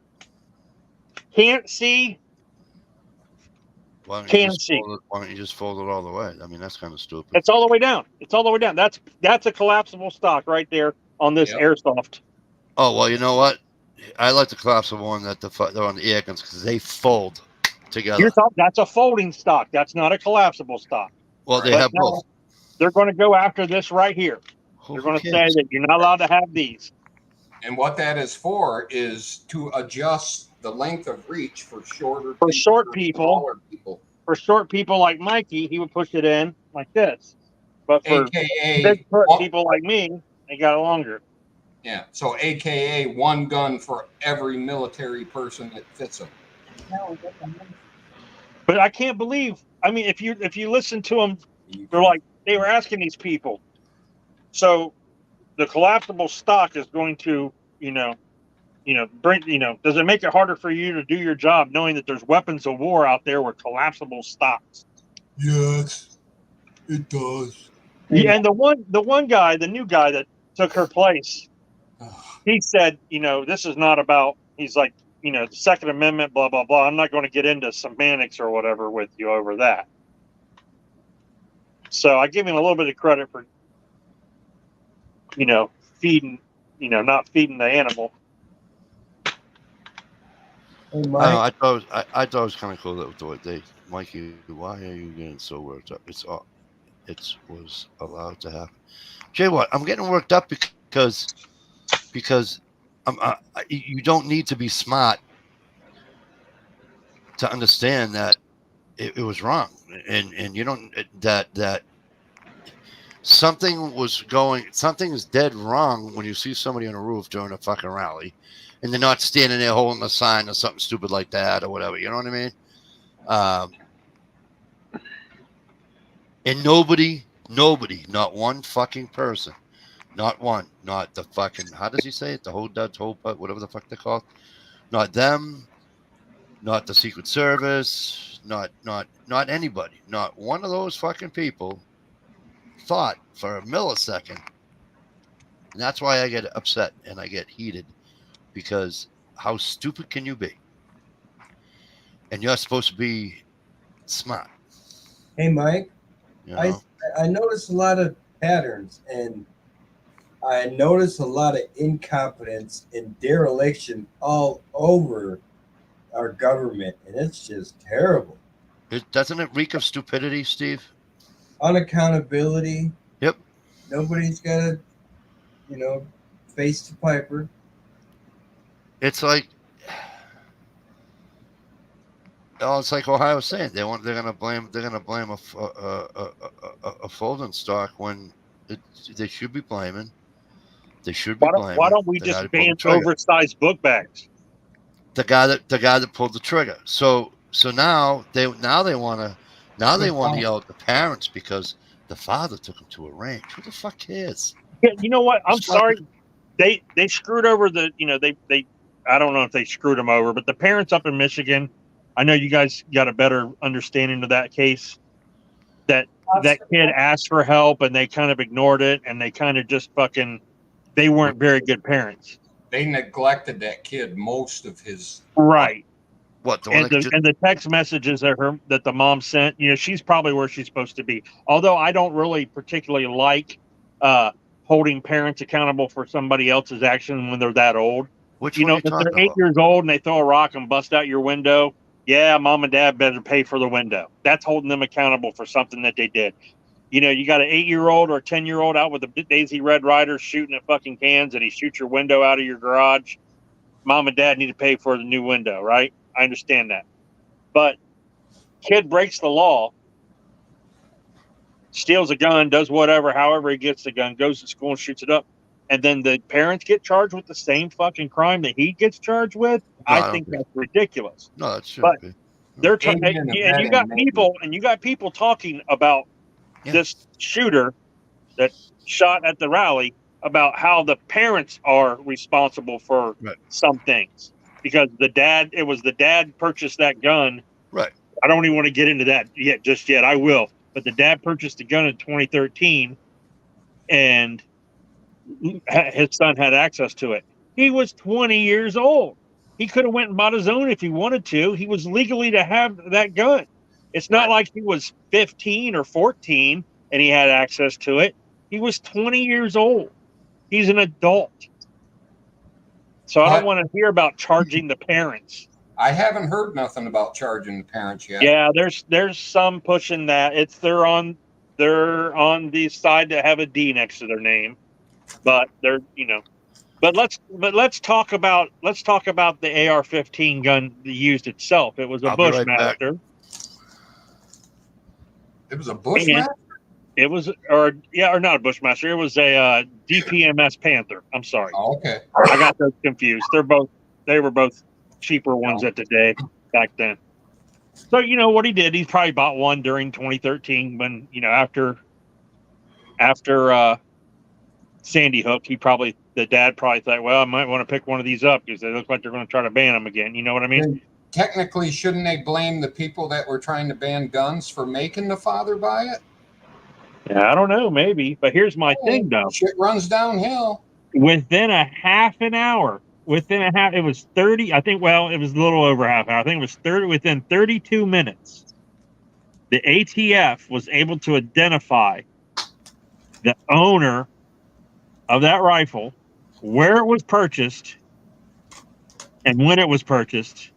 Can't see, Why don't you Can just see. fold it? Why don't you just fold it all the way? I mean, that's kind of stupid. It's all the way down. It's all the way down. That's a collapsible stock right there on this Yep. airsoft. Oh well, you know what? I like the collapsible one that they're on the air guns because they fold together. You're talking, that's a folding stock. That's not a collapsible stock. Well, they But have now, both. they're going to go after this right here. Who They're going to say cares? that you're not allowed to have these. And what that is for is to adjust the length of reach for shorter For short people. smaller people. For short people like Mikey, he would push it in like this. But for AKA big people like me, they got it longer. yeah, so AKA one gun for every military person that fits them. No, that's a- But I can't believe. I mean, if you listen to them, they're like they were asking these people. So the collapsible stock is going to, bring, does it make it harder for you to do your job knowing that there's weapons of war out there with collapsible stocks? Yes, it does. Yeah, and the one guy, the new guy that took her place, he said, this is not about. He's like, the Second Amendment, blah blah blah. I'm not going to get into semantics or whatever with you over that. So I give him a little bit of credit for, feeding, not feeding the animal. Hey, I, Mike. I thought I thought it was kind of cool that the way they, Mikey, why are you getting so worked up? It was allowed to happen. Jay, what? I'm getting worked up because you don't need to be smart to understand that it was wrong, and you don't that something is dead wrong when you see somebody on a roof during a fucking rally, and they're not standing there holding a sign or something stupid like that or whatever. You know what I mean? And nobody, not one fucking person, not one, not the fucking, how does he say it? The whole whatever the fuck they call it. Not them, not the Secret Service, not anybody, not one of those fucking people thought for a millisecond. And that's why I get upset and I get heated, because how stupid can you be? And you're supposed to be smart. Hey, Mike. You know? I notice a lot of patterns, and I notice a lot of incompetence and dereliction all over our government, and it's just terrible. Doesn't it reek of stupidity, Steve? Unaccountability. Yep. Nobody's got to, face the piper. It's like, it's like Ohio was saying. They're gonna blame a folding stock when they should be blaming. They should be blaming. Why don't we the guy just that pulled ban the trigger. oversized book bags? The guy that pulled the trigger. So now they want to yell at the parents because the father took him to a ranch. Who the fuck cares? Yeah, you know what? I'm Stop sorry. They screwed over they I don't know if they screwed them over, but the parents up in Michigan, I know you guys got a better understanding of that case. That kid asked for help and they kind of ignored it, and they kind of just they weren't very good parents. They neglected that kid most of his Right. What? The And the text messages that the mom sent, she's probably where she's supposed to be. Although I don't really particularly like holding parents accountable for somebody else's action when they're that old. Which If one are you they're talking 8 about? years old and they throw a rock and bust out your window, yeah, mom and dad better pay for the window. That's holding them accountable for something that they did. You got an 8-year-old or a 10-year-old out with a Daisy Red Ryder shooting at fucking cans, and he shoots your window out of your garage. Mom and dad need to pay for the new window, right? I understand that. But kid breaks the law, steals a gun, does whatever, however he gets the gun, goes to school and shoots it up. And then the parents get charged with the same fucking crime that he gets charged with. No, I I don't think think- that's ridiculous. No, that should But- be. They're Aiding and and you abetting, got maybe. people talking about Yeah. this shooter that shot at the rally, about how the parents are responsible for Right. some things because it was the dad purchased that gun. Right. I don't even want to get into that just yet. I will. But the dad purchased the gun in 2013, and his son had access to it. He was 20 years old. He could have went and bought his own if he wanted to. He was legally to have that gun. It's not like he was 15 or 14 and he had access to it. He was 20 years old. He's an adult. So I don't But- want to hear about charging the parents. I haven't heard nothing about charging the parents yet. Yeah, there's some pushing that. They're on the side that have a D next to their name, but they're But let's talk about the AR-15 gun used itself. It was a I'll be right back. Bushmaster. It was a Bushmaster? It was, or not a Bushmaster. It was a DPMS Panther. I'm sorry, Oh, okay. I got those confused. They were both cheaper ones at the day back then. So what he did, he probably bought one during 2013 when after Sandy Hook, the dad probably thought, well, I might want to pick one of these up because they look like they're going to try to ban them again. You know what I mean? And technically, shouldn't they blame the people that were trying to ban guns for making the father buy it? Yeah, I don't know, maybe. But here's my thing, though. Shit runs downhill. Within a half an hour, it was 30. I think, well, it was a little over half an hour. I think it was 30. Within 32 minutes, the ATF was able to identify the owner of that rifle, where it was purchased, and when it was purchased.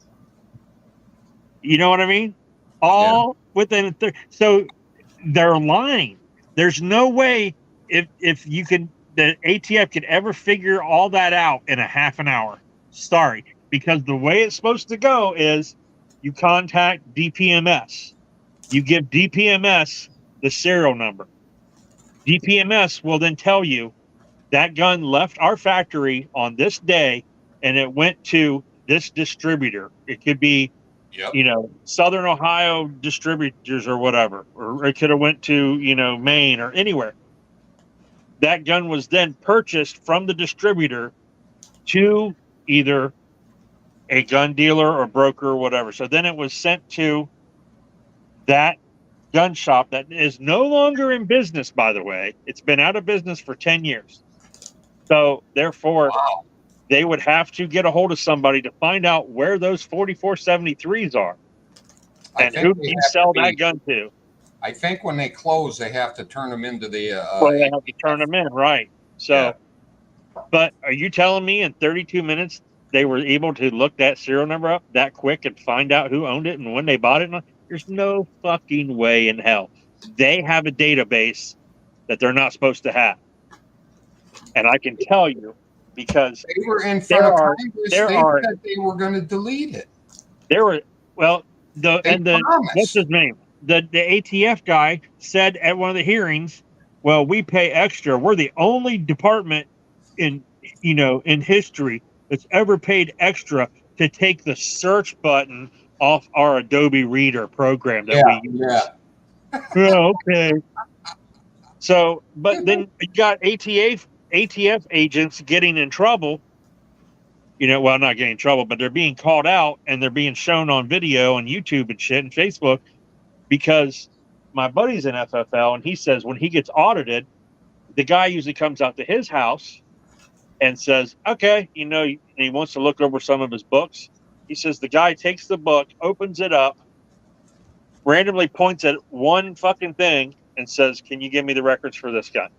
You know what I mean? All within. So they're lying. There's no way if the ATF could ever figure all that out in a half an hour. Sorry, because the way it's supposed to go is you contact DPMS. You give DPMS the serial number. DPMS will then tell you that gun left our factory on this day and it went to this distributor. It could be, Southern Ohio distributors or whatever, or it could have went to, Maine or anywhere. That gun was then purchased from the distributor to either a gun dealer or broker or whatever. So then it was sent to that gun shop that is no longer in business, by the way. It's been out of business for 10 years. So therefore, they would have to get a hold of somebody to find out where those 4473s are and who do you sell that gun to. I think when they close, they have to turn them into the. Well, they have to turn them in, right? So, but are you telling me in 32 minutes they were able to look that serial number up that quick and find out who owned it and when they bought it? There's no fucking way in hell. They have a database that they're not supposed to have, and I can tell you because they were in front of Congress. They said they were going to delete it. What's his name? The ATF guy said at one of the hearings, well, we pay extra. We're the only department in history that's ever paid extra to take the search button off our Adobe Reader program that we use. Yeah, okay. So, but then you got ATF agents getting in trouble. Well, not getting in trouble, but they're being called out and they're being shown on video on YouTube and shit and Facebook. Because my buddy's in FFL and he says when he gets audited, the guy usually comes out to his house and says, okay, and he wants to look over some of his books. He says the guy takes the book, opens it up, randomly points at one fucking thing and says, can you give me the records for this gun?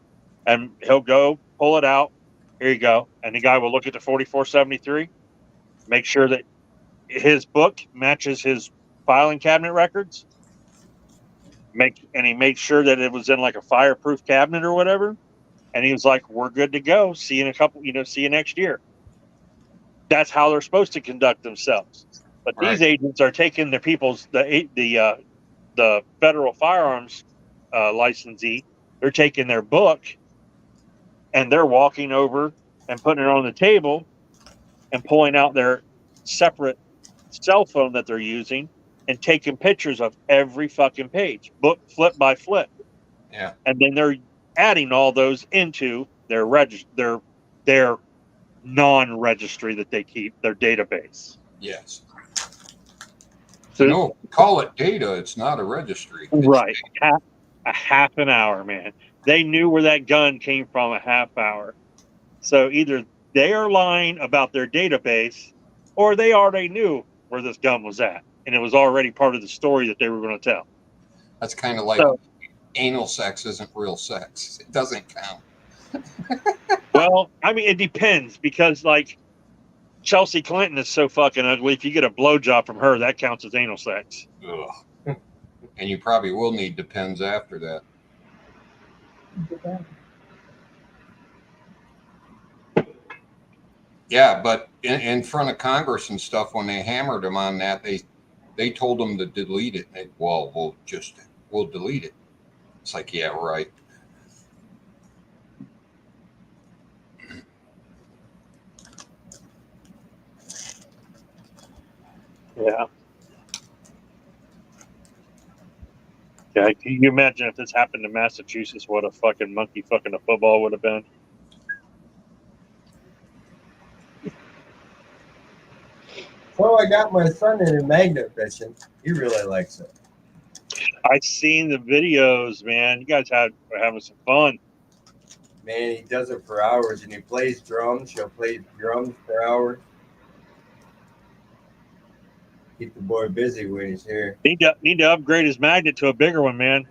And he'll go pull it out. Here you go. And the guy will look at the 4473, make sure that his book matches his filing cabinet records. He made sure that it was in like a fireproof cabinet or whatever. And he was like, we're good to go. See you in a couple, see you next year. That's how they're supposed to conduct themselves. But these agents are taking the federal firearms licensee. They're taking their book and they're walking over and putting it on the table and pulling out their separate cell phone that they're using and taking pictures of every fucking page, book flip by flip. Yeah. And then they're adding all those into their non-registry that they keep, their database. Yes. So call it data. It's not a registry. It's right. A half an hour, man. They knew where that gun came from a half hour. So either they are lying about their database or they already knew where this gun was at, and it was already part of the story that they were going to tell. That's kind of like So- anal sex isn't real sex. It doesn't count. Well, I mean, it depends because like Chelsea Clinton is so fucking ugly. If you get a blowjob from her, that counts as anal sex. Ugh. And you probably will need Depends after that. Yeah, but in front of Congress and stuff, when they hammered him on that, they told him to delete it. We'll delete it. It's like, yeah, right. Yeah. Yeah, can you imagine if this happened to Massachusetts, what a fucking monkey fucking a football would have been? So I got my son into magnet fishing. He really likes it. I've seen the videos, man. You guys are having some fun. Man, he does it for hours, and he plays drums. He'll play drums for hours. Keep the boy busy when he's here. Need to upgrade his magnet to a bigger one, man.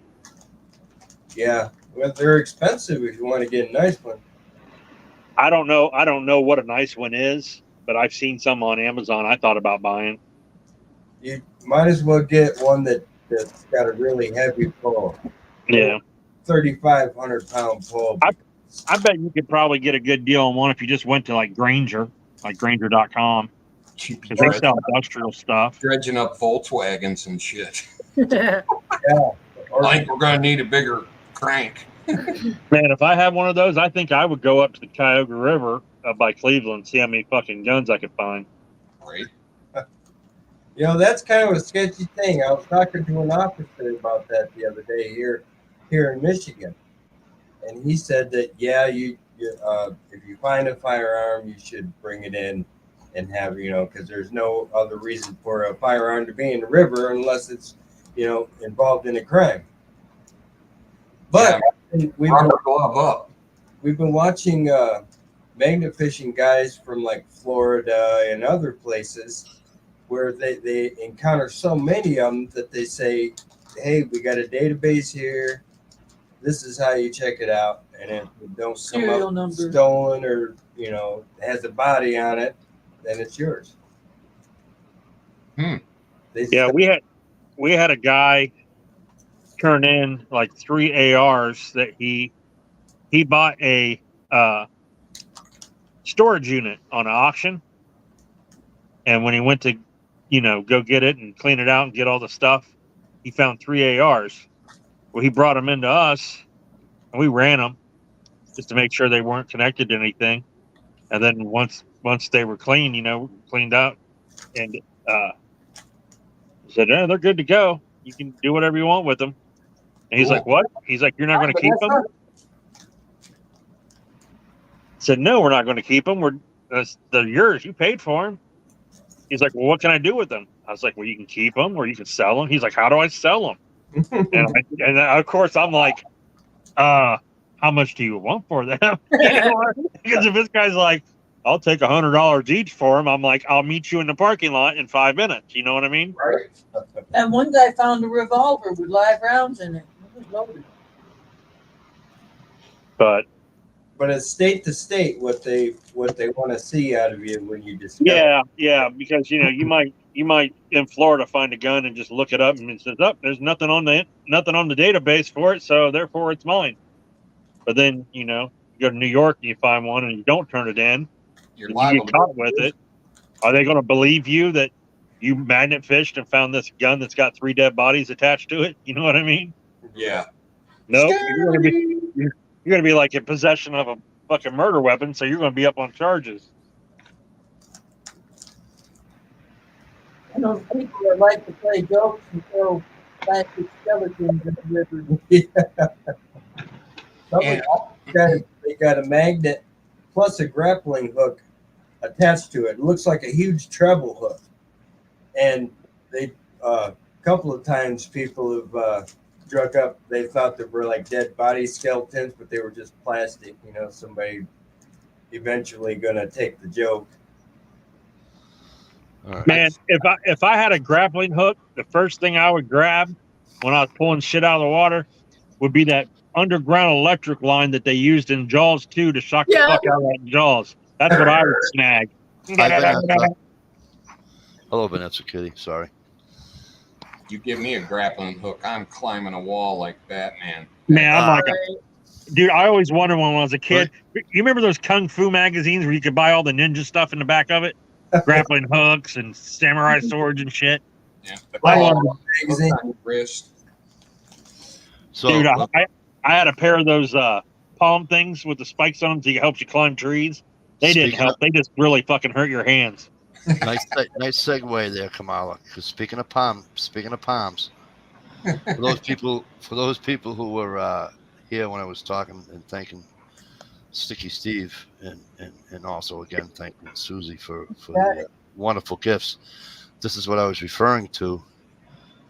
Yeah, well, they're expensive if you want to get a nice one. I don't know what a nice one is, but I've seen some on Amazon I thought about buying. You might as well get one that's got a really heavy pull. Yeah. 3,500-pound pull. I bet you could probably get a good deal on one if you just went to like Granger, like Granger.com. Because they sell industrial stuff. Dredging up Volkswagens and shit. Yeah. I think we're going to need a bigger crank. Man, if I had one of those, I think I would go up to the Cuyahoga River up by Cleveland, see how many fucking guns I could find. Right. You know, that's kind of a sketchy thing. I was talking to an officer about that the other day here in Michigan. And he said that, yeah, you if you find a firearm, you should bring it in and have, because there's no other reason for a firearm to be in the river unless it's, involved in a crime. But Rubber glove up. we've been watching magnet fishing guys from like Florida and other places where they encounter so many of them that they say, hey, we got a database here. This is how you check it out. And if it don't come Serial up number. stolen or, has a body on it, then it's yours. Hmm. Yeah, we had a guy turn in like 3 ARs that he bought a storage unit on an auction, and when he went to go get it and clean it out and get all the stuff, he found 3 ARs. Well, he brought them into us and we ran them just to make sure they weren't connected to anything, and then once they were clean, cleaned out, and said, they're good to go. You can do whatever you want with them. And he's Cool. like, what? He's like, you're not going to keep them? Said, no, we're not going to keep them. They're yours. You paid for them. He's like, well, what can I do with them? I was like, well, you can keep them or you can sell them. He's like, how do I sell them? and of course, I'm like, how much do you want for them? Because if this guy's like, I'll take $100 each for them, I'm like, I'll meet you in the parking lot in 5 minutes. You know what I mean? Right. And one guy found a revolver with live rounds in it. It was loaded. But it's state to state what they want to see out of you when you discover. yeah, because you might in Florida find a gun and just look it up and it says, there's nothing on the database for it, so therefore it's mine. But then you go to New York and you find one and you don't turn it in, You're you liable. get caught with it. Are they going to believe you that you magnet fished and found this gun that's got 3 dead bodies attached to it? You know what I mean? Yeah. No, you're going to be like in possession of a fucking murder weapon, so you're going to be up on charges. And those people that like to play jokes and throw plastic skeletons in the river. They got a magnet plus a grappling hook attached to it. It looks like a huge treble hook. And they a couple of times people have drug up, they thought they were like dead body skeletons, but they were just plastic. Somebody eventually gonna take the joke. All right. Man, if I had a grappling hook, the first thing I would grab when I was pulling shit out of the water would be that underground electric line that they used in Jaws 2 to shock the Yeah. fuck out of that Jaws. That's what I would snag. Hi, Vanessa. Hello, Vanessa Kitty. Sorry. You give me a grappling hook, I'm climbing a wall like Batman. Man, I'm like, Right. dude, I always wondered when I was a kid. You remember those Kung Fu magazines where you could buy all the ninja stuff in the back of it? Grappling hooks and samurai swords and shit. Yeah, the I claw wanted- hook on your wrist. So, Dude, I had a pair of those palm things with the spikes on them so it helps you climb trees. They didn't Speaking help. They just really fucking hurt your hands. nice segue there, Kamala. Because speaking of palms, for those people who were here when I was talking and thanking Sticky Steve and also again thanking Susie for the wonderful gifts. This is what I was referring to.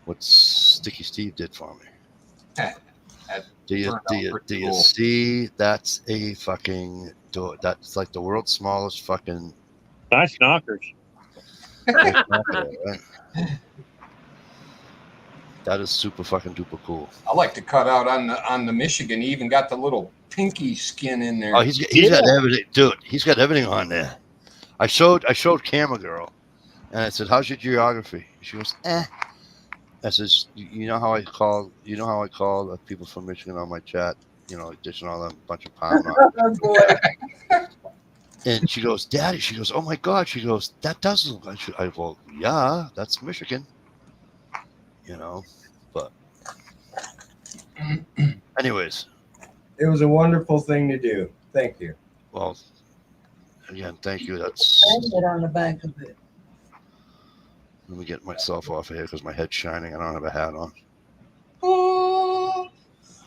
What Sticky Steve did for me. Do you see? That's a fucking door. That's like the world's smallest fucking. Nice knockers. Right? That is super fucking duper cool. I like to cut out on the Michigan. He even got the little pinky skin in there. Oh, he's got everything, dude. He's got everything on there. I showed Camera Girl, and I said, "How's your geography?" She goes, "Eh." I says, "You know how I call the people from Michigan on my chat? You know, dishing all them bunch of pound on." Oh, boy. And she goes, "Daddy," she goes, "Oh my God," she goes, "That does look like." I go, "Yeah, that's Michigan." You know, but anyways. It was a wonderful thing to do. Thank you. Well, again, thank you. That's. Hang it on the back of it. Let me get myself off of here because my head's shining. I don't have a hat on.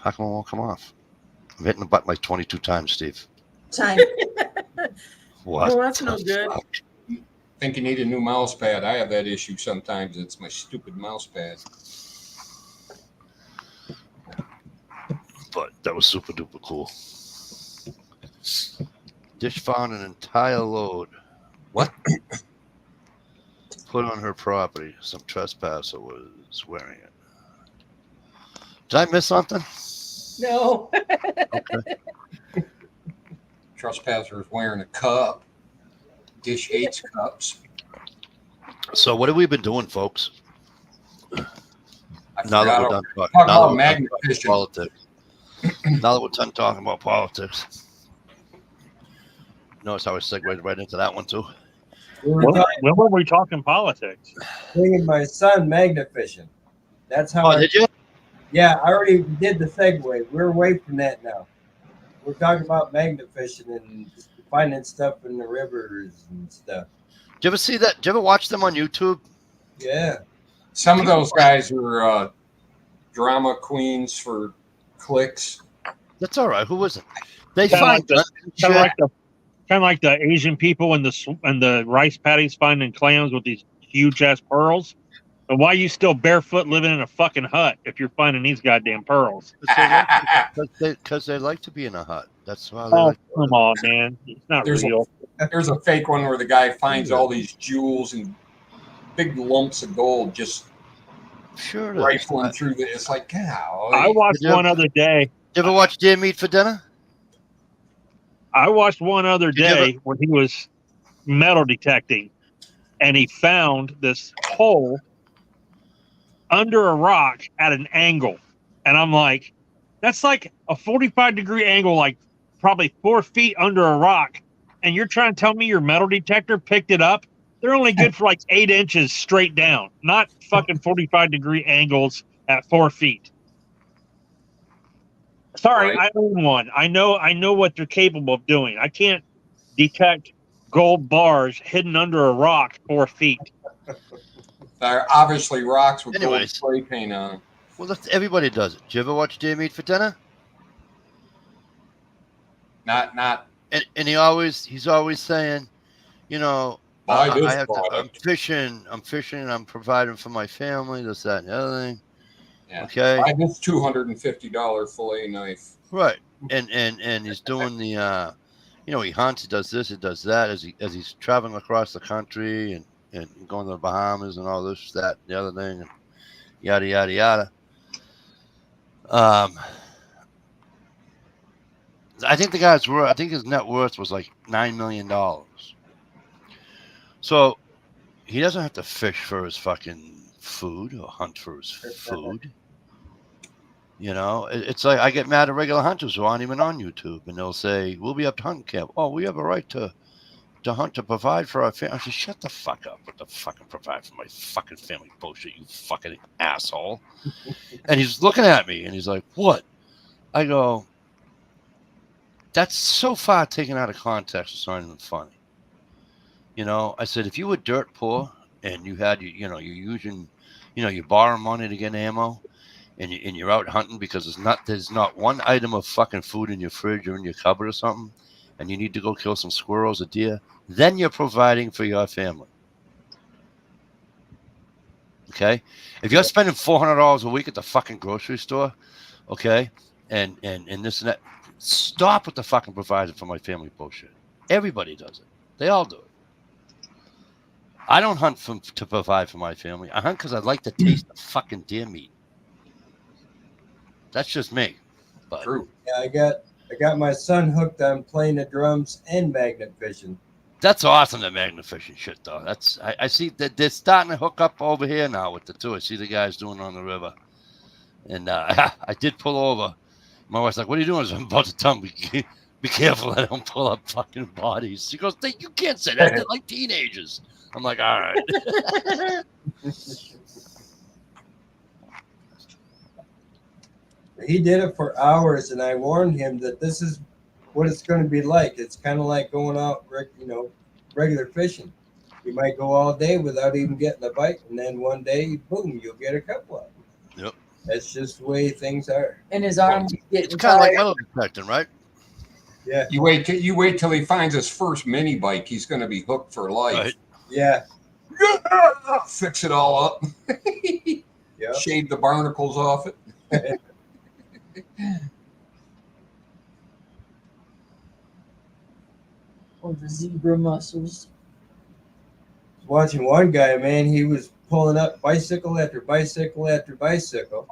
How come it won't come off? I'm hitting the button like 22 times, Steve. Time. What? Oh, that's no good. Think you need a new mouse pad. I have that issue sometimes. It's my stupid mouse pad. But that was super duper cool. Dish found an entire load. What? Put on her property. Some trespasser was wearing it. Did I miss something? No. Okay. Trespasser is wearing a cup. Dish hates cups. So what have we been doing, folks? I Now that forgot we're to done talk now that about we're done talking magnificent. politics. Now that we're done talking about politics. Notice how I segued right into that one too. We were When, talking when were we talking politics? bringing my son Magnificent. That's how. Oh, did you? Yeah, I already did the segue. We're away from that now. We're talking about Magnificent and finding stuff in the rivers and stuff. Did you ever see that? Did you ever watch them on YouTube? Yeah. Some of those guys are drama queens for clicks. That's all right. Who was it? They Kinda find like the- guns and Kind shit. of like the Asian people and the rice paddies finding clams with these huge ass pearls. And why you still barefoot living in a fucking hut if you're finding these goddamn pearls? Because they like to be in a hut. That's why they Oh, like. come on, man. It's not There's real. There's a fake one where the guy finds all these jewels and big lumps of gold just Sure. It is. rifling through the. It's like, cow. I watched Did you- one other day. You ever watch Deer Meat for Dinner? I watched one other Did you ever- day when he was metal detecting, and he found this hole under a rock at an angle, and I'm like, that's like a 45-degree angle, like probably 4 feet under a rock, and you're trying to tell me your metal detector picked it up? They're only good for like 8 inches straight down, not fucking 45-degree angles at 4 feet. Sorry, Right. I own one. I know what they're capable of doing. I can't detect gold bars hidden under a rock 4 feet. They're obviously rocks with gold Anyways. spray paint on them. Well, everybody does it. Did you ever watch Deer Meat for Dinner? Not And he's always saying, you know, buy I this have to, product. I'm fishing, I'm providing for my family, this, that, and the other thing. Yeah. Okay. Buy this $250 fillet knife. Right. And he's doing the he hunts, he does this, he does that as he's traveling across the country, and and going to the Bahamas and all this, that, the other thing, and yada yada yada. I think the guy's worth. I think his net worth was like $9 million. So he doesn't have to fish for his fucking food or hunt for his food. You know, it's like I get mad at regular hunters who aren't even on YouTube, and they'll say, "We'll be up to hunting camp. Oh, we have a right to hunt, to provide for our family." I say, "Shut the fuck up with the fucking provide for my fucking family bullshit, you fucking asshole." And he's looking at me, and he's like, "What?" I go, "That's so far taken out of context. It's not even funny." You know, I said, if you were dirt poor and you had, you're using, you're borrowing money to get ammo, and you're out hunting because there's not one item of fucking food in your fridge or in your cupboard or something, and you need to go kill some squirrels or deer, then you're providing for your family. Okay? If you're spending $400 a week at the fucking grocery store, okay, and this and that, stop with the fucking providing for my family bullshit. Everybody does it. They all do it. I don't hunt to provide for my family. I hunt because I like to taste the fucking deer meat. That's just me. But True. Yeah, I got my son hooked on playing the drums and magnet fishing. that's awesome, the magnet fishing shit, though. I see that they're starting to hook up over here now with the two. I see the guys doing on the river. And I did pull over. My wife's like, "What are you doing?" I said, "I'm about to tell them, be careful I don't pull up fucking bodies." She goes, "You can't say that. They're like teenagers." I'm like, "All right." He did it for hours, and I warned him that this is what it's going to be like. It's kind of like going out, regular fishing. You might go all day without even getting a bite, and then one day, boom, you'll get a couple of them. Yep. That's just the way things are. And his arms getting It's kind of like tired. metal detecting, right? Yeah, You wait till he finds his first mini bike. He's going to be hooked for life. Right. yeah, Fix it all up. yeah. Shave the barnacles off it. Or the zebra mussels. Watching one guy, man, he was pulling up bicycle after bicycle after bicycle.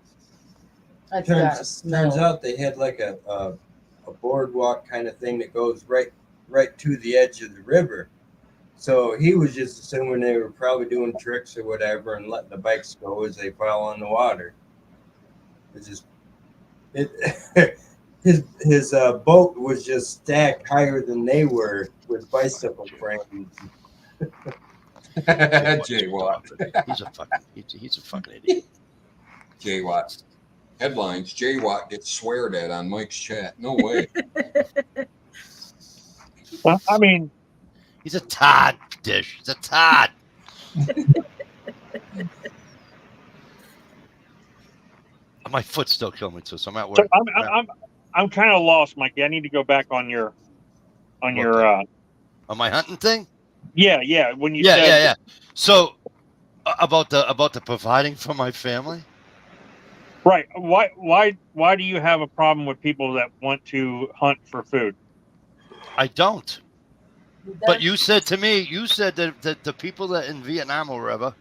I got a Turns smell. out they had like a boardwalk kind of thing that goes right to the edge of the river. So he was just assuming they were probably doing tricks or whatever and letting the bikes go as they fell on the water. It's just his boat was just stacked higher than they were with bicycle frames. Jay Watt. He's a fucking idiot. Jay Watt. Headlines: Jay Watt gets sweared at on Mike's chat. No way. Well, I mean, He's a Todd dish. He's a Todd. My foot's still killing me too, so I'm at work. so I'm kind of lost, Mikey. I need to go back on your On my hunting thing. yeah. When you Yeah, said yeah. So about the providing for my family. right, why do you have a problem with people that want to hunt for food? I don't. But you said to me, that the people that in Vietnam or wherever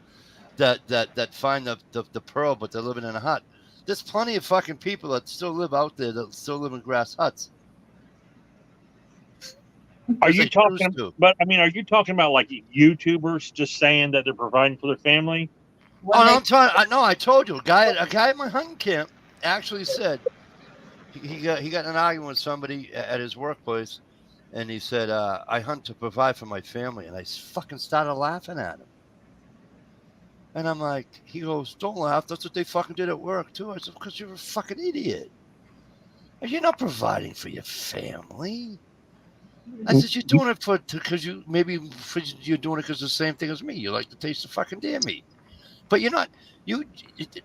that find the pearl, but they're living in a hut. There's plenty of fucking people that still live out there that still live in grass huts. Are Because you they talking? choose to. But I mean, are you talking about like YouTubers just saying that they're providing for their family? When Oh, no, they- I'm telling. No, I told you. A guy at my hunting camp actually said he got in an argument with somebody at his workplace, and he said, "I hunt to provide for my family," and I fucking started laughing at him. And I'm like, he goes, "Don't laugh. That's what they fucking did at work too." I said, "Because you're a fucking idiot. And you're not providing for your family." I said, "You're doing it because you're doing it because the same thing as me. You like to taste the fucking deer meat, but you're not.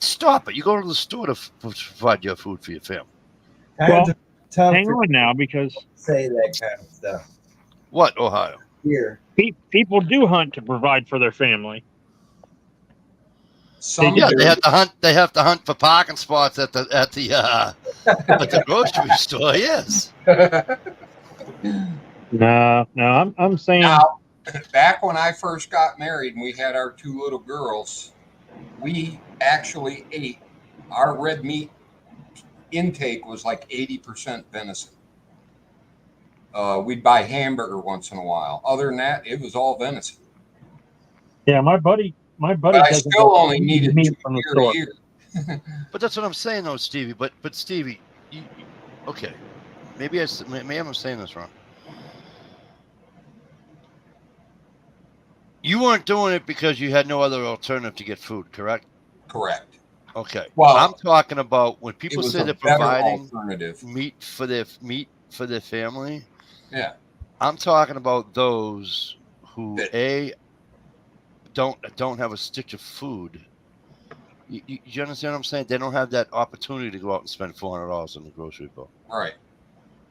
Stop it. You go to the store to provide your food for your family." Times are tough Hang to on now, because say that kind of stuff What, Ohio? here. people do hunt to provide for their family. Some Yeah, do. they have to hunt for parking spots at the grocery store. Yes. No, I'm saying Now, back when I first got married and we had our 2 little girls, we actually ate, our red meat intake was like 80% venison. We'd buy hamburger once in a while. Other than that, it was all venison. Yeah, my buddy But I doesn't still get only needed meat 2 from the deer store. a year. But that's what I'm saying, though, Stevie. But Stevie, okay, maybe I'm saying this wrong. You weren't doing it because you had no other alternative to get food, correct? Correct. Okay. Well, I'm talking about when It people was say a they're better providing alternative. meat for their family. Yeah. I'm talking about those who That- don't have a stitch of food. You understand what I'm saying? They don't have that opportunity to go out and spend $400 on the grocery bill. Right.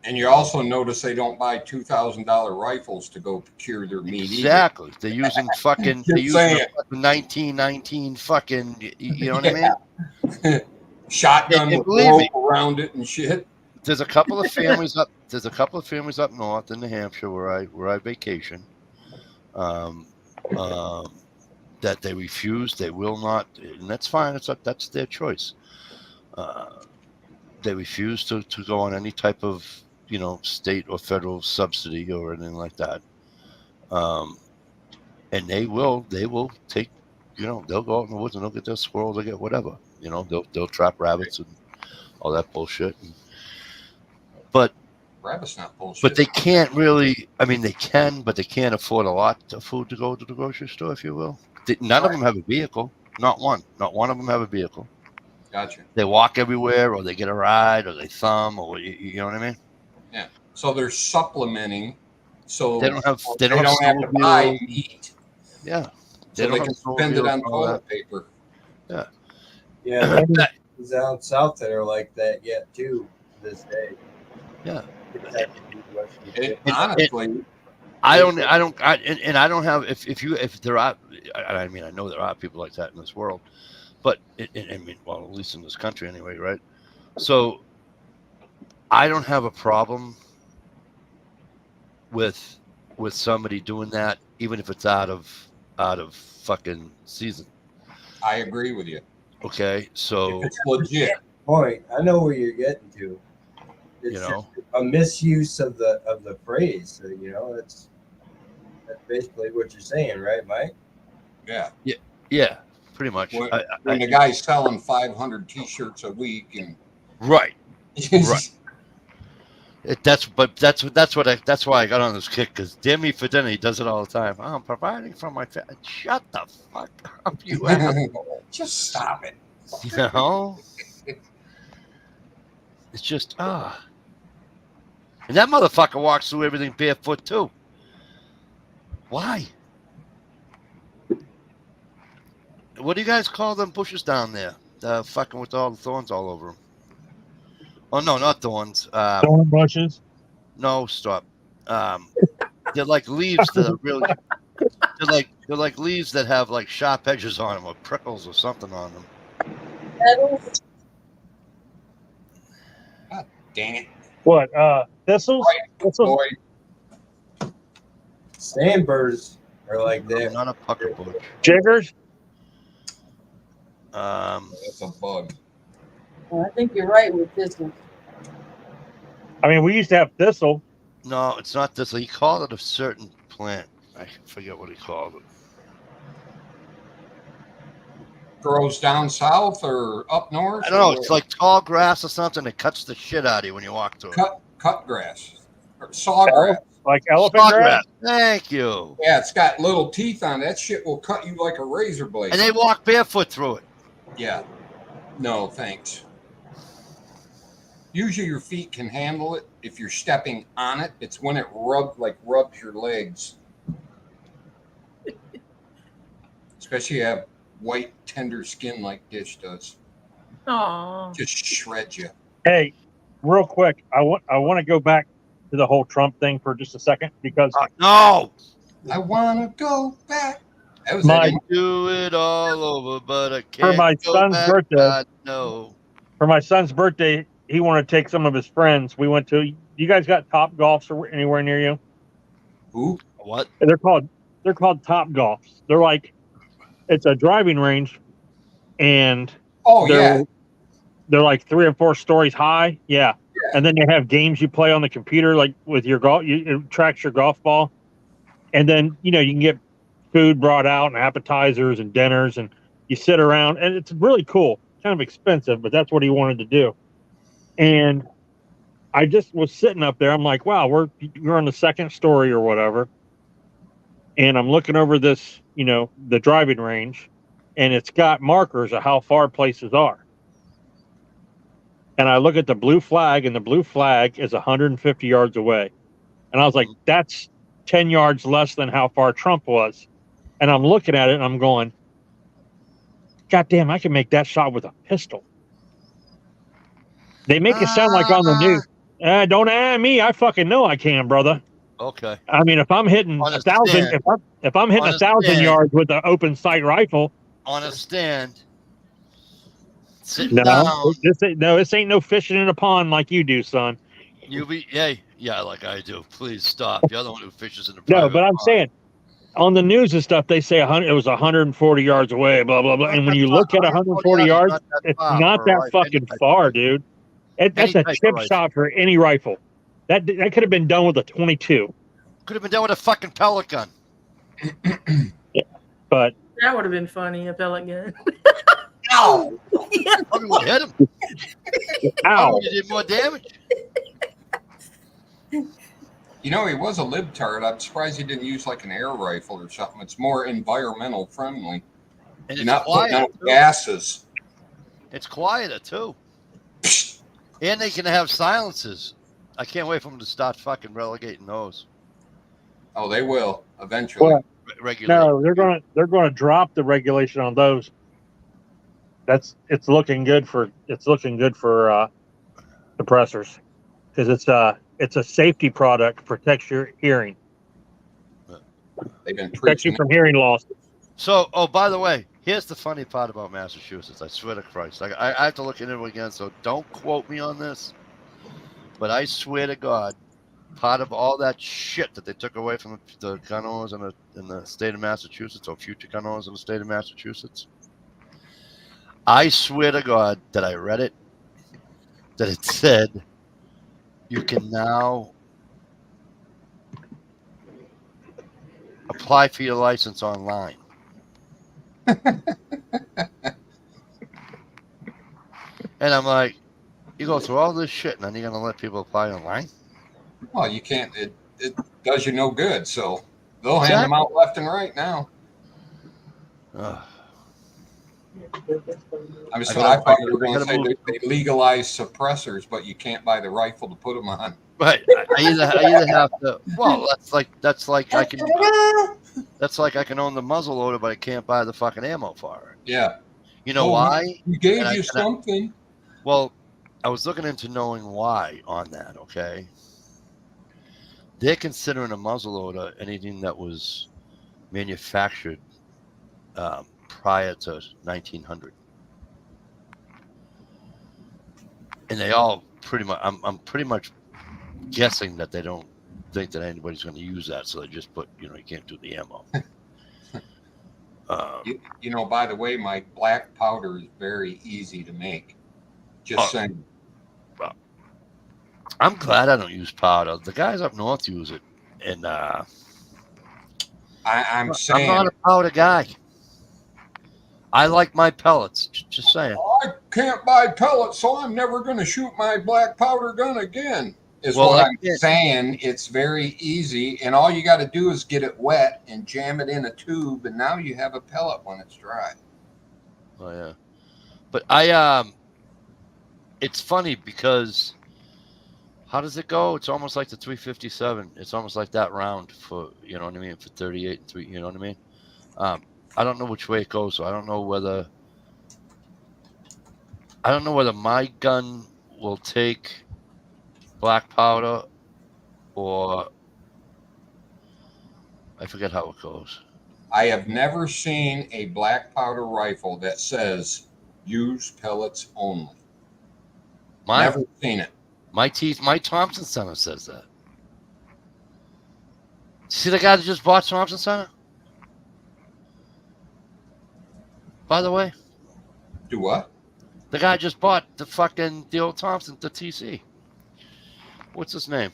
And you also notice they don't buy $2,000 rifles to go procure their meat Exactly. They're using fucking. They're using saying. a fucking 1919 fucking. You know what I mean? either. Shotgun And with believe rope me, around it and shit. There's a couple of families up. There's a couple of families up north in New Hampshire where I vacation. That they refuse. They will not, and that's fine. That's their choice. They refuse to go on any type of state or federal subsidy or anything like that. And they will take, they'll go out in the woods and they'll get their squirrels, they'll get whatever, they'll trap rabbits and all that bullshit. But Rabbit's not bullshit. they can't really. I mean, they can, but they can't afford a lot of food to go to the grocery store, if you will. None of them have a vehicle. Not one. Not one of them have a vehicle. Gotcha. They walk everywhere, or they get a ride, or they thumb, or you know what I mean. Yeah. So they're supplementing. So They don't have. they don't have to buy snowmobiles. meat. Yeah. So they can spend it snowmobiles on and all toilet paper. Yeah, there's down south that are like that yet too to this day. Yeah. Honestly, I don't have. If there are, I mean, I know there are people like that in this world, but I mean, well, at least in this country anyway, right? So I don't have a problem with somebody doing that, even if it's out of fucking season. I agree with you. Okay, so If it's legit. Point. I know where you're getting to. It's just a misuse of the phrase. So, that's basically what you're saying, right, Mike? Yeah. yeah, pretty much. When the guy's selling 500 T-shirts a week and Right. That's why I got on this kick, because damn me for dinner, he does it all the time. I'm providing for my family. Shut the fuck up, you asshole. Just stop it. It's just and that motherfucker walks through everything barefoot too. Why? What do you guys call them bushes down there? Fucking with all the thorns all over them. Oh no, not thorns. Thorn bushes. No, stop. They're like leaves that are really. They're like leaves that have like sharp edges on them, or prickles, or something on them. Petals. Dang it. What? Thistles? Thistles? Boy, Sandbirds are like that. Not a pucker bush. Jiggers? that's a bug. I think you're right with this one. I mean, we used to have thistle. No, it's not this. He called it a certain plant. I forget what he called it. Grows down south or up north? I don't know. It's like tall grass or something that cuts the shit out of you when you walk through it. cut grass or sawgrass. Like elephant grass? Thank you. Yeah, it's got little teeth on it. That shit will cut you like a razor blade. And they walk barefoot through it. Yeah. No, thanks. Usually your feet can handle it if you're stepping on it. It's when it rubs your legs. Especially if you have white, tender skin like Dish does. Aww. Just shreds you. Hey, real quick, I want to go back to the whole Trump thing for just a second, because No. I want to go back. That was My- it. Do it all over, but I can't. for my go son's back. birthday, God, no. for my son's birthday, he wanted to take some of his friends. We went to. You guys got Top Golfs or anywhere near you? Who? What? They're called they're called Top Golfs. They're like, it's a driving range, and Oh yeah. they're like 3 or 4 stories high. Yeah. And then they have games you play on the computer, like with your golf. It tracks your golf ball, and then you can get food brought out and appetizers and dinners, and you sit around, and it's really cool. Kind of expensive, but that's what he wanted to do. And I just was sitting up there. I'm like, wow, we're on the 2nd story or whatever, and I'm looking over this, the driving range, and it's got markers of how far places are. And I look at the blue flag, and the blue flag is 150 yards away. And I was like, that's 10 yards less than how far Trump was. And I'm looking at it, and I'm going, God damn, I can make that shot with a pistol. They make it sound like on the news. Don't me. I fucking know I can, brother. Okay. I mean, if I'm hitting 1,000, if I'm hitting 1,000 yards with an open sight rifle, on a stand, sitting no, down. This ain't no fishing in a pond like you do, son. Yeah, like I do. Please stop. You're the one who fishes in the No, private but I'm pond. saying on the news and stuff, they say it was 140 yards away, blah blah blah. And when you look at 140 yards, it's not that fucking far, dude. That's a chip shot for any rifle. That could have been done with a 22. Could have been done with a fucking pellet gun. But That would have been funny, a pellet gun. Ow! Probably would have hit him. ow! Probably did more damage. He was a libtard. I'm surprised he didn't use like an air rifle or something. It's more environmental friendly. And You're it's not putting quiet. out gases. It's quieter too. And they can have silences. I can't wait for them to start fucking relegating those. Oh, they will eventually. What? Regulate. No, they're gonna drop the regulation on those. It's looking good for suppressors, because it's a safety product, protects your hearing, They've been protects you preaching. from hearing loss. So, by the way, here's the funny part about Massachusetts. I swear to Christ. I have to look into it again, so don't quote me on this. But I swear to God, part of all that shit that they took away from the gun owners in the state of Massachusetts, or future gun owners in the state of Massachusetts, I swear to God that I read it, that it said you can now apply for your license online. And I'm like, you go through all this shit and then you're going to let people apply online? Well, you can't. It does you no good. So they'll hand them out left and right now. Ugh. I mean, so I thought you were going to say they legalize suppressors, but you can't buy the rifle to put them on. Right. I either have to. Well, that's like I can. That's like I can own the muzzle loader, but I can't buy the fucking ammo for it. Yeah. You know why? We gave you something. Well, I was looking into knowing why on that. Okay. They're considering a muzzle loader anything that was manufactured prior to 1900, and they all pretty much. I'm pretty much guessing that they don't think that anybody's going to use that, so they just put, you can't do the ammo. By the way, my black powder is very easy to make. Just saying. Well, I'm glad I don't use powder. The guys up north use it, and I'm saying I'm not a powder guy. I like my pellets. Just saying. I can't buy pellets, so I'm never going to shoot my black powder gun again. What I'm saying. It's very easy, and all you got to do is get it wet and jam it in a tube, and now you have a pellet when it's dry. Oh yeah, but it's funny because how does it go? It's almost like the 357. It's almost like that round for, you know what I mean, for 38 and 3. You know what I mean? I don't know which way it goes, so I don't know whether my gun will take black powder, or I forget how it goes. I have never seen a black powder rifle that says use pellets only. Never seen it. My Thompson Center says that. See the guy that just bought Thompson Center? by the way? Do what? The guy just bought the old Thompson, the TC. What's his name?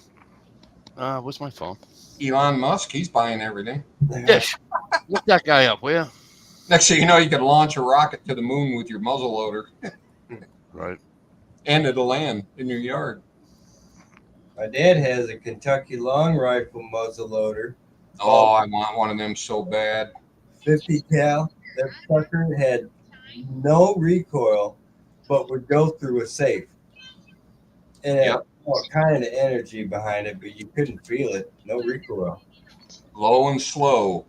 Where's my phone? Elon Musk, he's buying everything. Dish. Look that guy up, will you? Next thing you know, you can launch a rocket to the moon with your muzzle loader Right. and it'll land in your yard. My dad has a Kentucky long rifle muzzle loader, Oh, I want one of them so bad. 50 cal. That sucker had no recoil, but would go through a safe. And it had all kind of energy behind it, but you couldn't feel it. No recoil. Low and slow.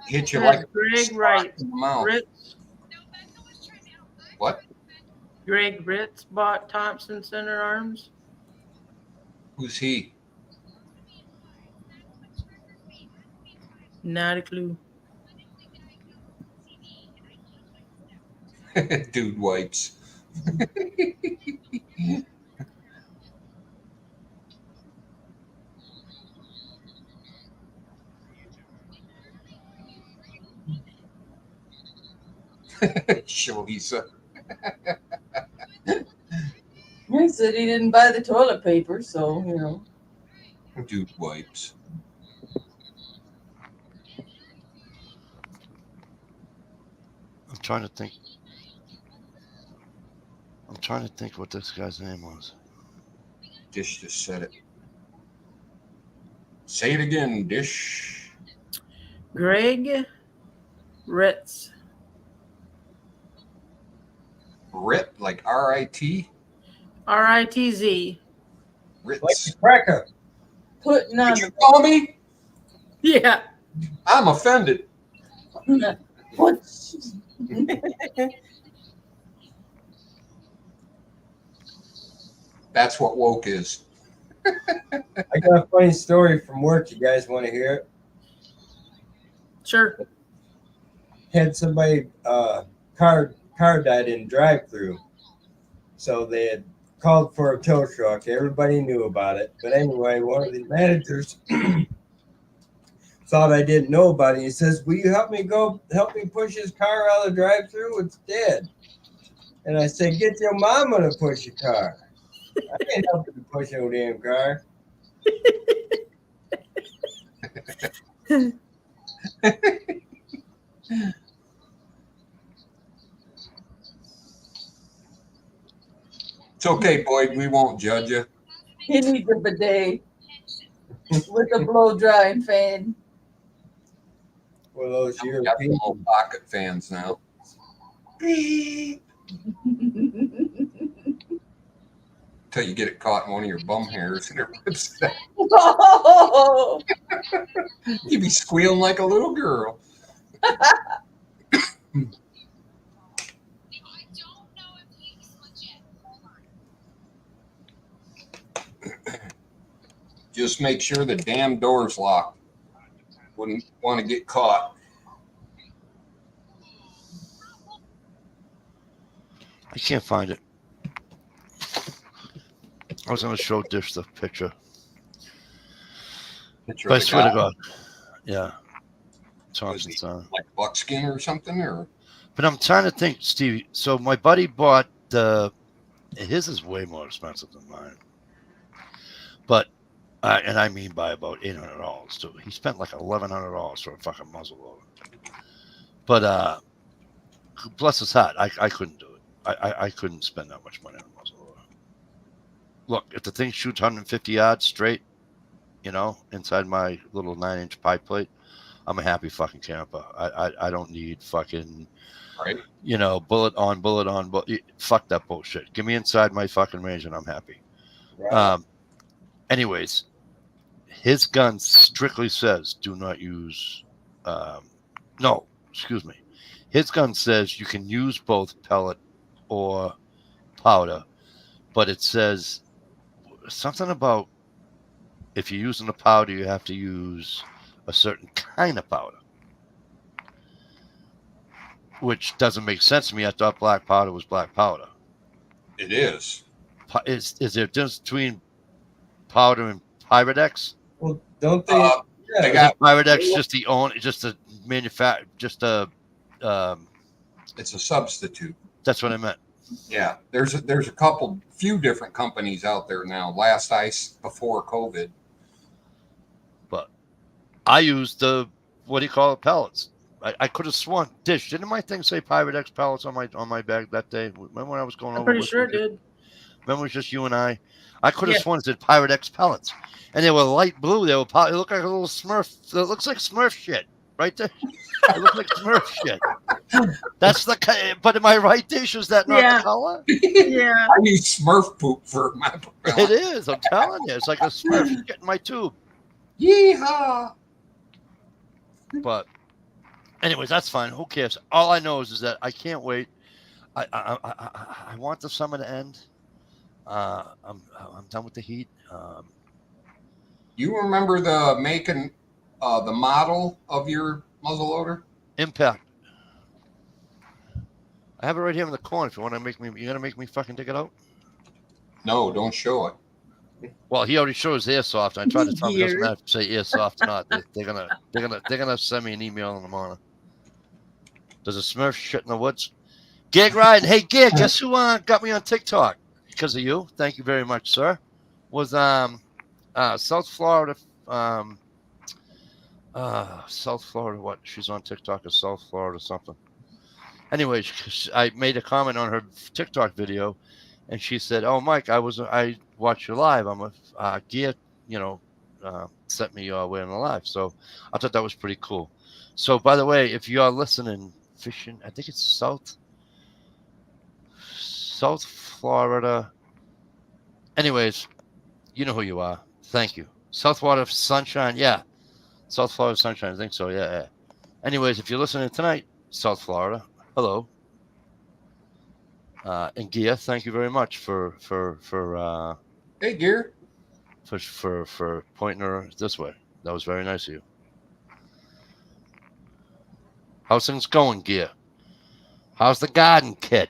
Hit you That's like a Greg sock Wright. in the mouth. Ritz. What? Greg Ritz bought Thompson Center Arms. Who's he? Not a clue. Dude wipes. Shalisa. He said he didn't buy the toilet paper, so, you know. Dude wipes. I'm trying to think what this guy's name was. Dish just said it. Say it again, Dish. Greg Ritz. Rit, like R-I-T? RITZ. Ritz. Like a cracker. Putting on Did you call me? Yeah. I'm offended. what? That's what woke is. I got a funny story from work. You guys want to hear it? Sure. Had somebody car died in drive-through, so they had called for a tow truck. Everybody knew about it, but anyway, one of the managers thought I didn't know about it. He says, "Will you help me push his car out of the drive-through? It's dead." And I said, "Get your mama to push your car. I can't help you to push no damn car." It's okay, Boyd. We won't judge you. He needs a bidet with a blow drying fan. One of those Got European. little pocket fans now. Till you get it caught in one of your bum hairs and it rips it out. Oh, You be squealing like a little girl. Just make sure the damn door's locked. Wouldn't want to get caught. I can't find it. I was going to show Dish the picture. Picture But I of the swear to guy, God. Yeah. Thompson son. like buckskin or something, or But I'm trying to think, Stevie. So my buddy bought his is way more expensive than mine. But, and I mean by about $800 too. He spent like $1,100 for a fucking muzzle loader. But, bless his heart, I couldn't do it. I couldn't spend that much money on a muzzle loader. Look, if the thing shoots 150 yards straight, inside my little 9-inch pipe plate, I'm a happy fucking camper. I don't need fucking, right? Bullet on bullet. Fuck that bullshit. Give me inside my fucking range and I'm happy. Right. Anyways, his gun strictly says do not use. No, excuse me. His gun says you can use both pellet or powder, but it says something about if you're using the powder, you have to use a certain kind of powder, which doesn't make sense to me. I thought black powder was black powder. It is. Is there a difference between powder and Pyrex? Well, don't they? They yeah, got Pyrex just the It's a substitute. That's what I meant. Yeah, there's a few different companies out there now. Last Ice before COVID. But I used the what do you call it, pellets. I could have sworn Dish. Didn't my thing say Pyrex pellets on my bag that day? Remember when I was going I'm over? pretty with sure it you? did. Remember it was just you and I? I could have Yeah. sworn it said Pyrex pellets, and they were light blue. They were it looked like a little Smurf. It looks like Smurf shit right there. It looked like Smurf shit. That's the. But am I right, Dish? Is that not Yeah. the color? Yeah. I use Smurf poop for my It is. I'm telling you, it's like a Smurf shit in my tube. Yeehaw! But, anyways, that's fine. Who cares? All I know is that I can't wait. I want the summer to end. I'm done with the heat. You remember the making, the model of your muzzleloader? Impact. I have it right here in the corner. If you want to make me, you're gonna make me fucking dig it out. No, don't show it. Well, he already showed his airsoft. I tried to tell him it doesn't Here. matter if you say airsoft or not. They're gonna send me an email in the morning. Does a Smurf shit in the woods? Gig riding. Hey, Gig, guess who got me on TikTok? Because of you. Thank you very much, sir. Was South Florida. South Florida. What? She's on TikTok as South Florida something. Anyway, I made a comment on her TikTok video, and she said, "Oh, Mike, I watched you live. I'm a gear, sent me your way on the live." So I thought that was pretty cool. So by the way, if you are listening, fishing, I think it's South Florida. Anyways, you know who you are. Thank you. South Florida Sunshine. Yeah. South Florida Sunshine. I think so. Yeah. Anyways, if you're listening tonight, South Florida, hello. And Gia, thank you very much for Hey, Gear. for pointing her this way. That was very nice of you. How's things going, Gia? How's the garden kit?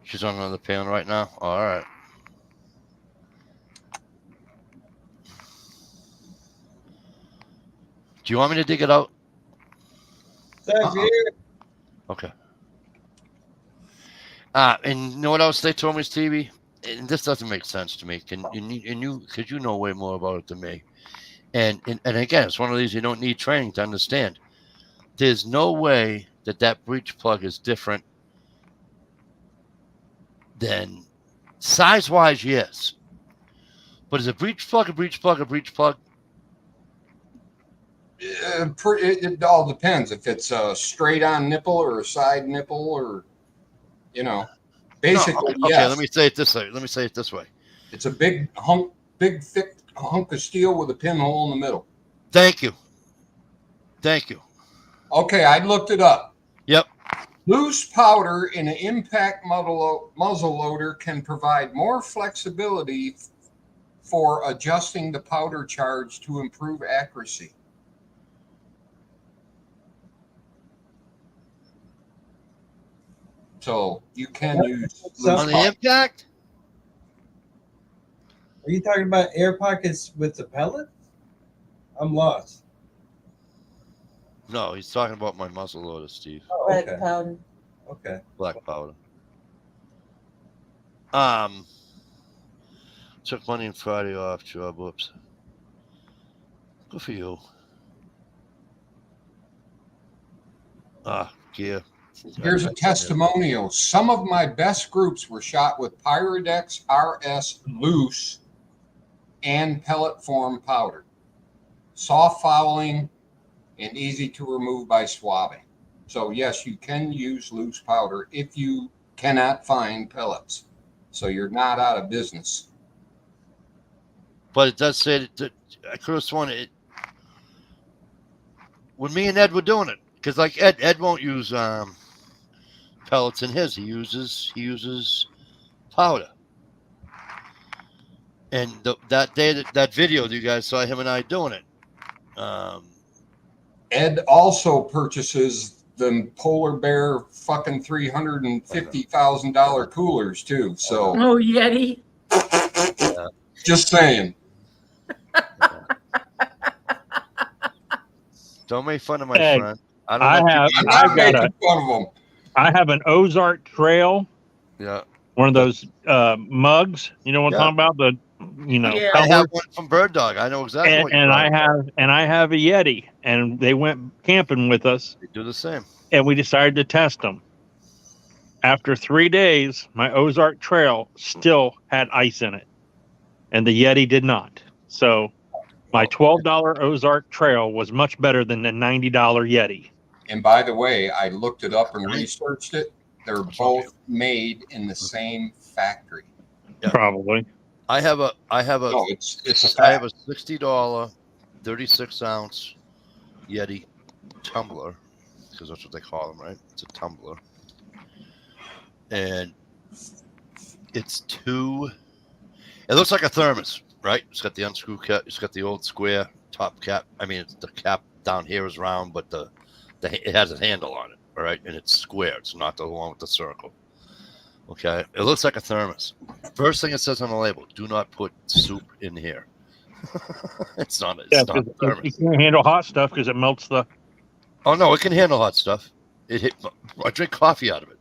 She's on another pan right now. All right. Do you want me to dig it out? What's up, Gear? Okay. And you know what else they told me, Stevie? And this doesn't make sense to me. Because you know way more about it than me. And again, it's one of these you don't need training to understand. There's no way that breech plug is different than size-wise, yes. But is a breech plug a breech plug a breech plug? It all depends if it's a straight-on nipple or a side nipple, or basically. Okay, yes. let me say it this way. It's a big thick hunk of steel with a pinhole in the middle. Thank you. Okay, I looked it up. Yep. Loose powder in an impact muzzle loader can provide more flexibility for adjusting the powder charge to improve accuracy. So you can use loose On the powder. impact? Are you talking about air pockets with the pellet? I'm lost. No, he's talking about my muzzle loader, Steve. Oh, Black okay. powder. Okay. Black powder. Took Monday and Friday off, job. Whoops. Good for you. Gear. Here's a testimonial. Some of my best groups were shot with Pyrodex RS loose and pellet form powder. Soft fouling and easy to remove by swabbing. So yes, you can use loose powder if you cannot find pellets. So you're not out of business. But it does say that I could have sworn it. When me and Ed were doing it, because like Ed won't use pellets in his. He uses powder. And that day that video that you guys saw him and I doing it. Ed also purchases the Polar Bear fucking $350,000 coolers too. So Oh, Yeti. just saying. Don't make fun of my Hey, friend. I don't I like have- people- I'm I've not got making fun of them. I have an Ozark Trail, Yeah. one of those mugs. You know what Yeah. I'm talking about? Yeah. I tumbler. have one from Bird Dog. I know exactly And, what you're and I talking about. have a Yeti, and they went camping with us, They do the same. and we decided to test them. After 3 days, my Ozark Trail still had ice in it, and the Yeti did not. So my $12 Ozark Trail was much better than the $90 Yeti. And by the way, I looked it up and researched it. They're What's wrong with both made in the same factory. Yeah. Probably. I have a No, it's a I have fact. a $60 36-ounce Yeti tumbler, because that's what they call them, right? It's a tumbler, and it's two. It looks like a thermos, right? It's got the unscrew cap. It's got the old square top cap. I mean, it's the cap down here is round, but it has a handle on it, all right? And it's square. It's not the one with the circle. Okay, it looks like a thermos. First thing it says on the label: do not put soup in here. It's not a You thermos. can't handle hot stuff because it melts the. Oh no, it can handle hot stuff. I drink coffee out of it.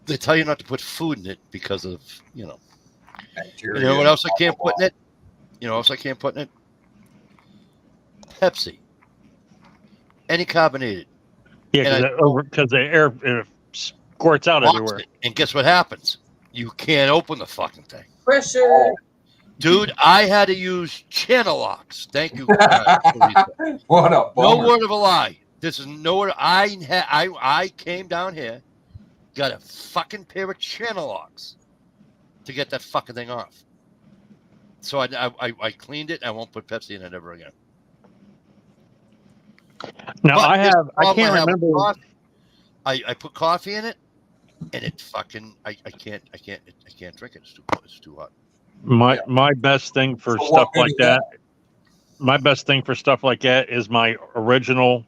They tell you not to put food in it because of Bacteria. You know what else I can't put in it? You know what else I can't put in it? Pepsi. Any carbonated. Yeah, because the air it squirts out Box everywhere. it. And guess what happens? You can't open the fucking thing. Pressure. Dude, I had to use channel locks. Thank you. Teresa. What a No bummer. word of a lie. This is no word. I came down here, got a fucking pair of channel locks to get that fucking thing off. So I cleaned it. I won't put Pepsi in it ever again. Now But I here's the can't problem, have remember. coffee. I put coffee in it, and it fucking I can't drink it. It's too hot. My best thing for So stuff what good like is that? that. My best thing for stuff like that is my original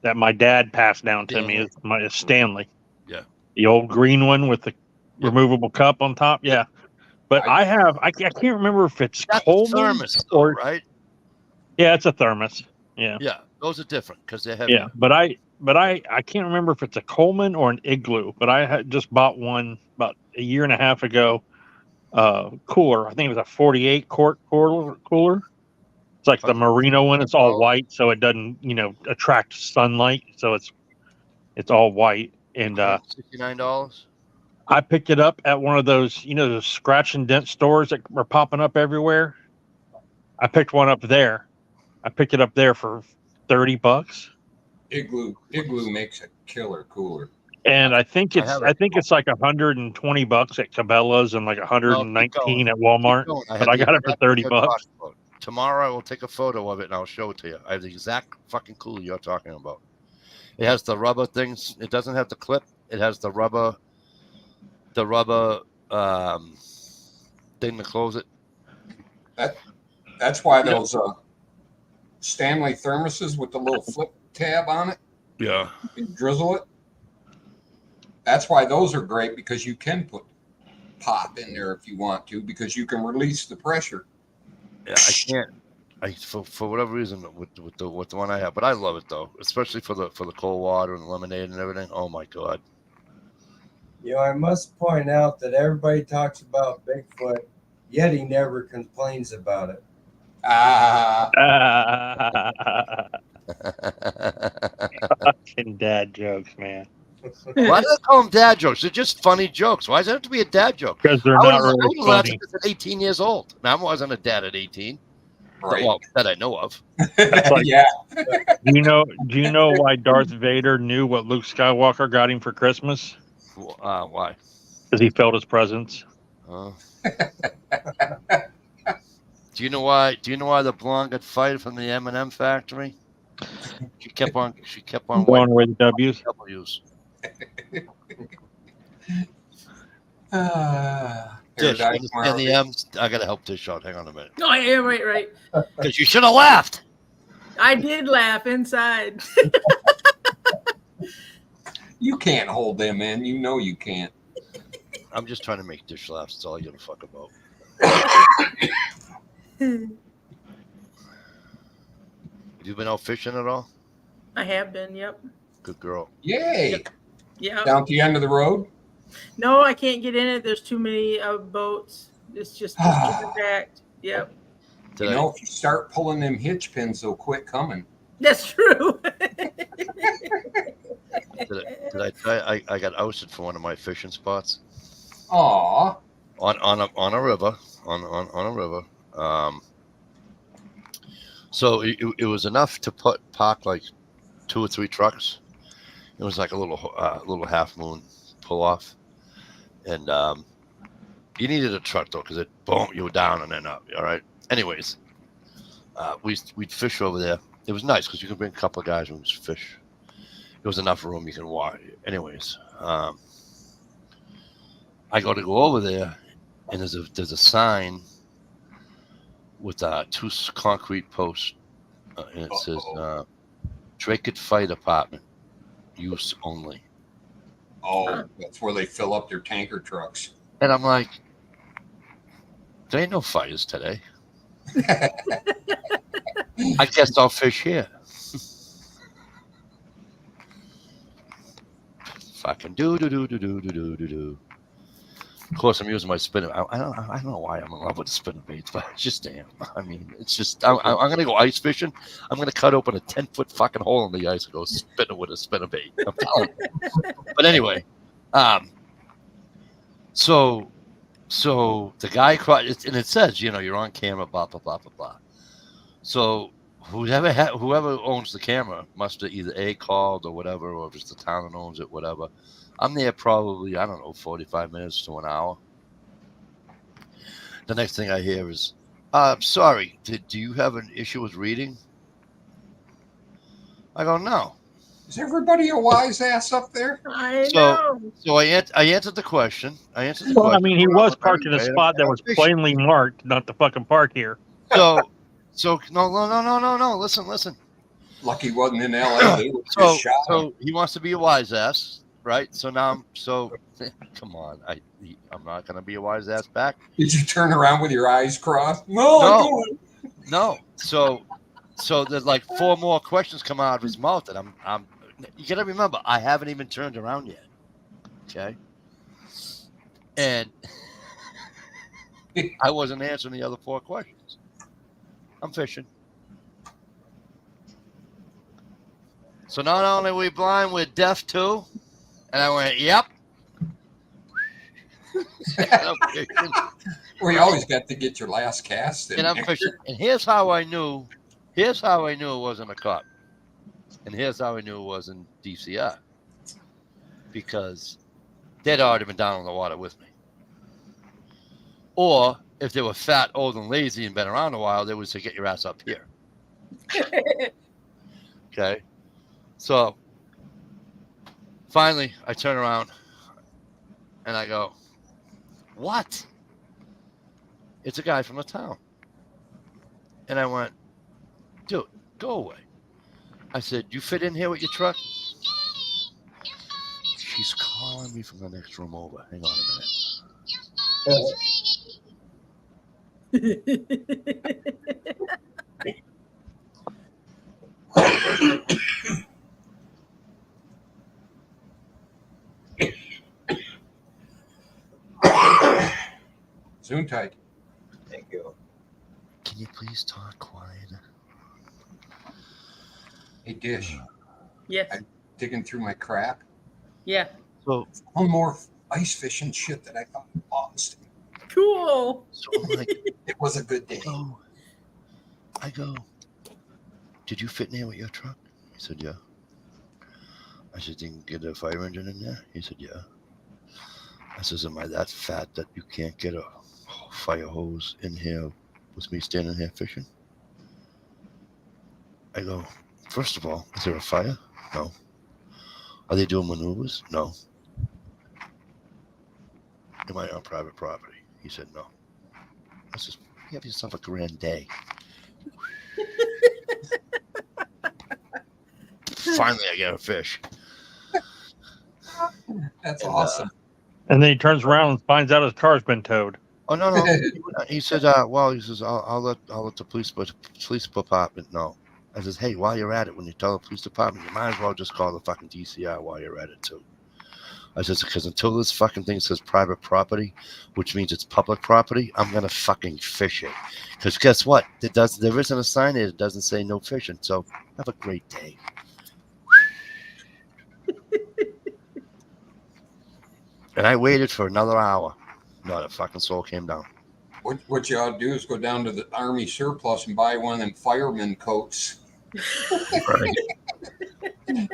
that my dad passed down to me. Is my Stanley. Yeah. The old green one with the Yep. removable cup on top. Yeah. But I can't remember if it's That's a Coleman thermos, though, or right? yeah, it's a thermos. Yeah. Yeah, those are different because they're heavy. Yeah. But I can't remember if it's a Coleman or an Igloo. But I had just bought one about a year and a half ago. Cooler. I think it was a 48 quart cooler. It's like the merino one. It's all white, so it doesn't, attract sunlight. So it's all white. And $69. I picked it up at one of those, those scratch and dent stores that are popping up everywhere. I picked one up there. I picked it up there for $30. Igloo makes a killer cooler. And I think I it's have it. I think it's like $120 at Cabela's and like $119 at Walmart. But I got it for $30. Tomorrow I will take a photo of it and I'll show it to you. I have the exact fucking cooler you're talking about. It has the rubber things. It doesn't have the clip. It has the rubber thing to close it. That's why those Stanley thermoses with the little flip tab on it, Yeah. you drizzle it. That's why those are great, because you can put pop in there if you want to, because you can release the pressure. Yeah, I can't. For whatever reason with the one I have, but I love it though, especially for the cold water and lemonade and everything. Oh my god. I must point out that everybody talks about Bigfoot. Yeti never complains about it. Fucking dad jokes, man. Why do they call them dad jokes? They're just funny jokes. Why does it have to be a dad joke? Because they're I not was really laughing funny. at 18 years old. Now I wasn't a dad at 18. Right. Well, that I know of. like- Yeah. Do you know why Darth Vader knew what Luke Skywalker got him for Christmas? Why? Because he felt his presence. Do you know why? Do you know why the blonde got fired from the M&M factory? She kept on Going away the W's. W's. Dish, Paradise understand the Marley. M's? I gotta help Dish out. Hang on a minute. Oh, yeah, right. Because you should have laughed. I did laugh inside. You can't hold them in. You know you can't. I'm just trying to make Dish laugh. That's all I give a fuck about. If You been out fishing at all? I have been. Yep. Good girl. Yay! Yeah. Down at the end of the road. No, I can't get in it. There's too many boats. It's just packed. Yep. You know, if you start pulling them hitch pins, they'll quit coming. That's true. Did I try? I got ousted from one of my fishing spots Aw. on a river on a river. So it was enough to park like 2 or 3 trucks. It was like a little half moon pull off, and you needed a truck though because it boom you were down and then up. All right. Anyways, we'd fish over there. It was nice because you could bring a couple of guys and just fish. There was enough room you can walk. Anyways, I go over there, and there's a sign with 2 concrete posts, and it says Dracut Fire Department use only. Oh, that's where they fill up their tanker trucks. And I'm like, there ain't no fires today. I guess I'll fish here. Fucking do. Of course, I'm using my spinner. I don't know why I'm in love with the spinner baits, but I just am. I mean, it's just I'm gonna go ice fishing. I'm gonna cut open a 10-foot fucking hole in the ice and go spinning with a spinner bait. I'm telling you. But anyway, so the guy and it says, you know, you're on camera, blah blah blah blah blah. So whoever owns the camera must have either called or whatever, or if it's the town that owns it, whatever. I'm there probably, I don't know, 45 minutes to an hour. The next thing I hear is, sorry, do you have an issue with reading? I go, no. Is everybody a wise ass up there? I know. So I answered the question. Well, I mean, he was parked in a spot that was plainly marked not to fucking park here. So no. Listen. Lucky wasn't in LA. They would just shot him. So he wants to be a wise ass, right? So now come on. I'm not gonna be a wise ass back. Did you turn around with your eyes crossed? No. No. So there's like 4 more questions come out of his mouth, and I'm. You gotta remember, I haven't even turned around yet. Okay. And I wasn't answering the other 4 questions. I'm fishing. So not only are we blind, we're deaf too. And I went, yep. I'm fishing. We always got to get your last cast in. And I'm fishing. And here's how I knew it wasn't a cop. And here's how I knew it wasn't DCI. Because they'd already been down on the water with me. Or if they were fat, old, and lazy and been around a while, they would say, get your ass up here. Okay. So finally, I turn around and I go, what? It's a guy from the town. And I went, dude, go away. I said, you fit in here with your truck? She's calling me from the next room over. Hang on a Uh, Zoom tight. Thank you. Can you please talk quieter? Hey, Dish. Yes. Digging through my crap. Yeah. So, One more ice fishing shit that I found lost. Cool. so I'm like, It was a good day. I go, did you fit in there with your truck? He said, yeah. I said, did you get a fire engine in there? He said, yeah. I says, am I that fat that you can't get a fire hose in here with me standing here fishing? I go, first of all, is there a fire? No. Are they doing maneuvers? No. Am I on private property? He said, no. I says, you have yourself a grand day. Finally, I get a fish. That's And, awesome. And then he turns around and finds out his car's been towed. Oh no! He said, "Well, he says I'll let the police department know." I says, hey, while you're at it, when you tell the police department, you might as well just call the fucking DCI while you're at it too. I says, because until this fucking thing says private property, which means it's public property, I'm gonna fucking fish it. Because guess what? There isn't a sign there that doesn't say no fishing. So have a great day. And I waited for another hour. Not a fucking soul came down. What you ought to do is go down to the Army surplus and buy one of them fireman coats. Right.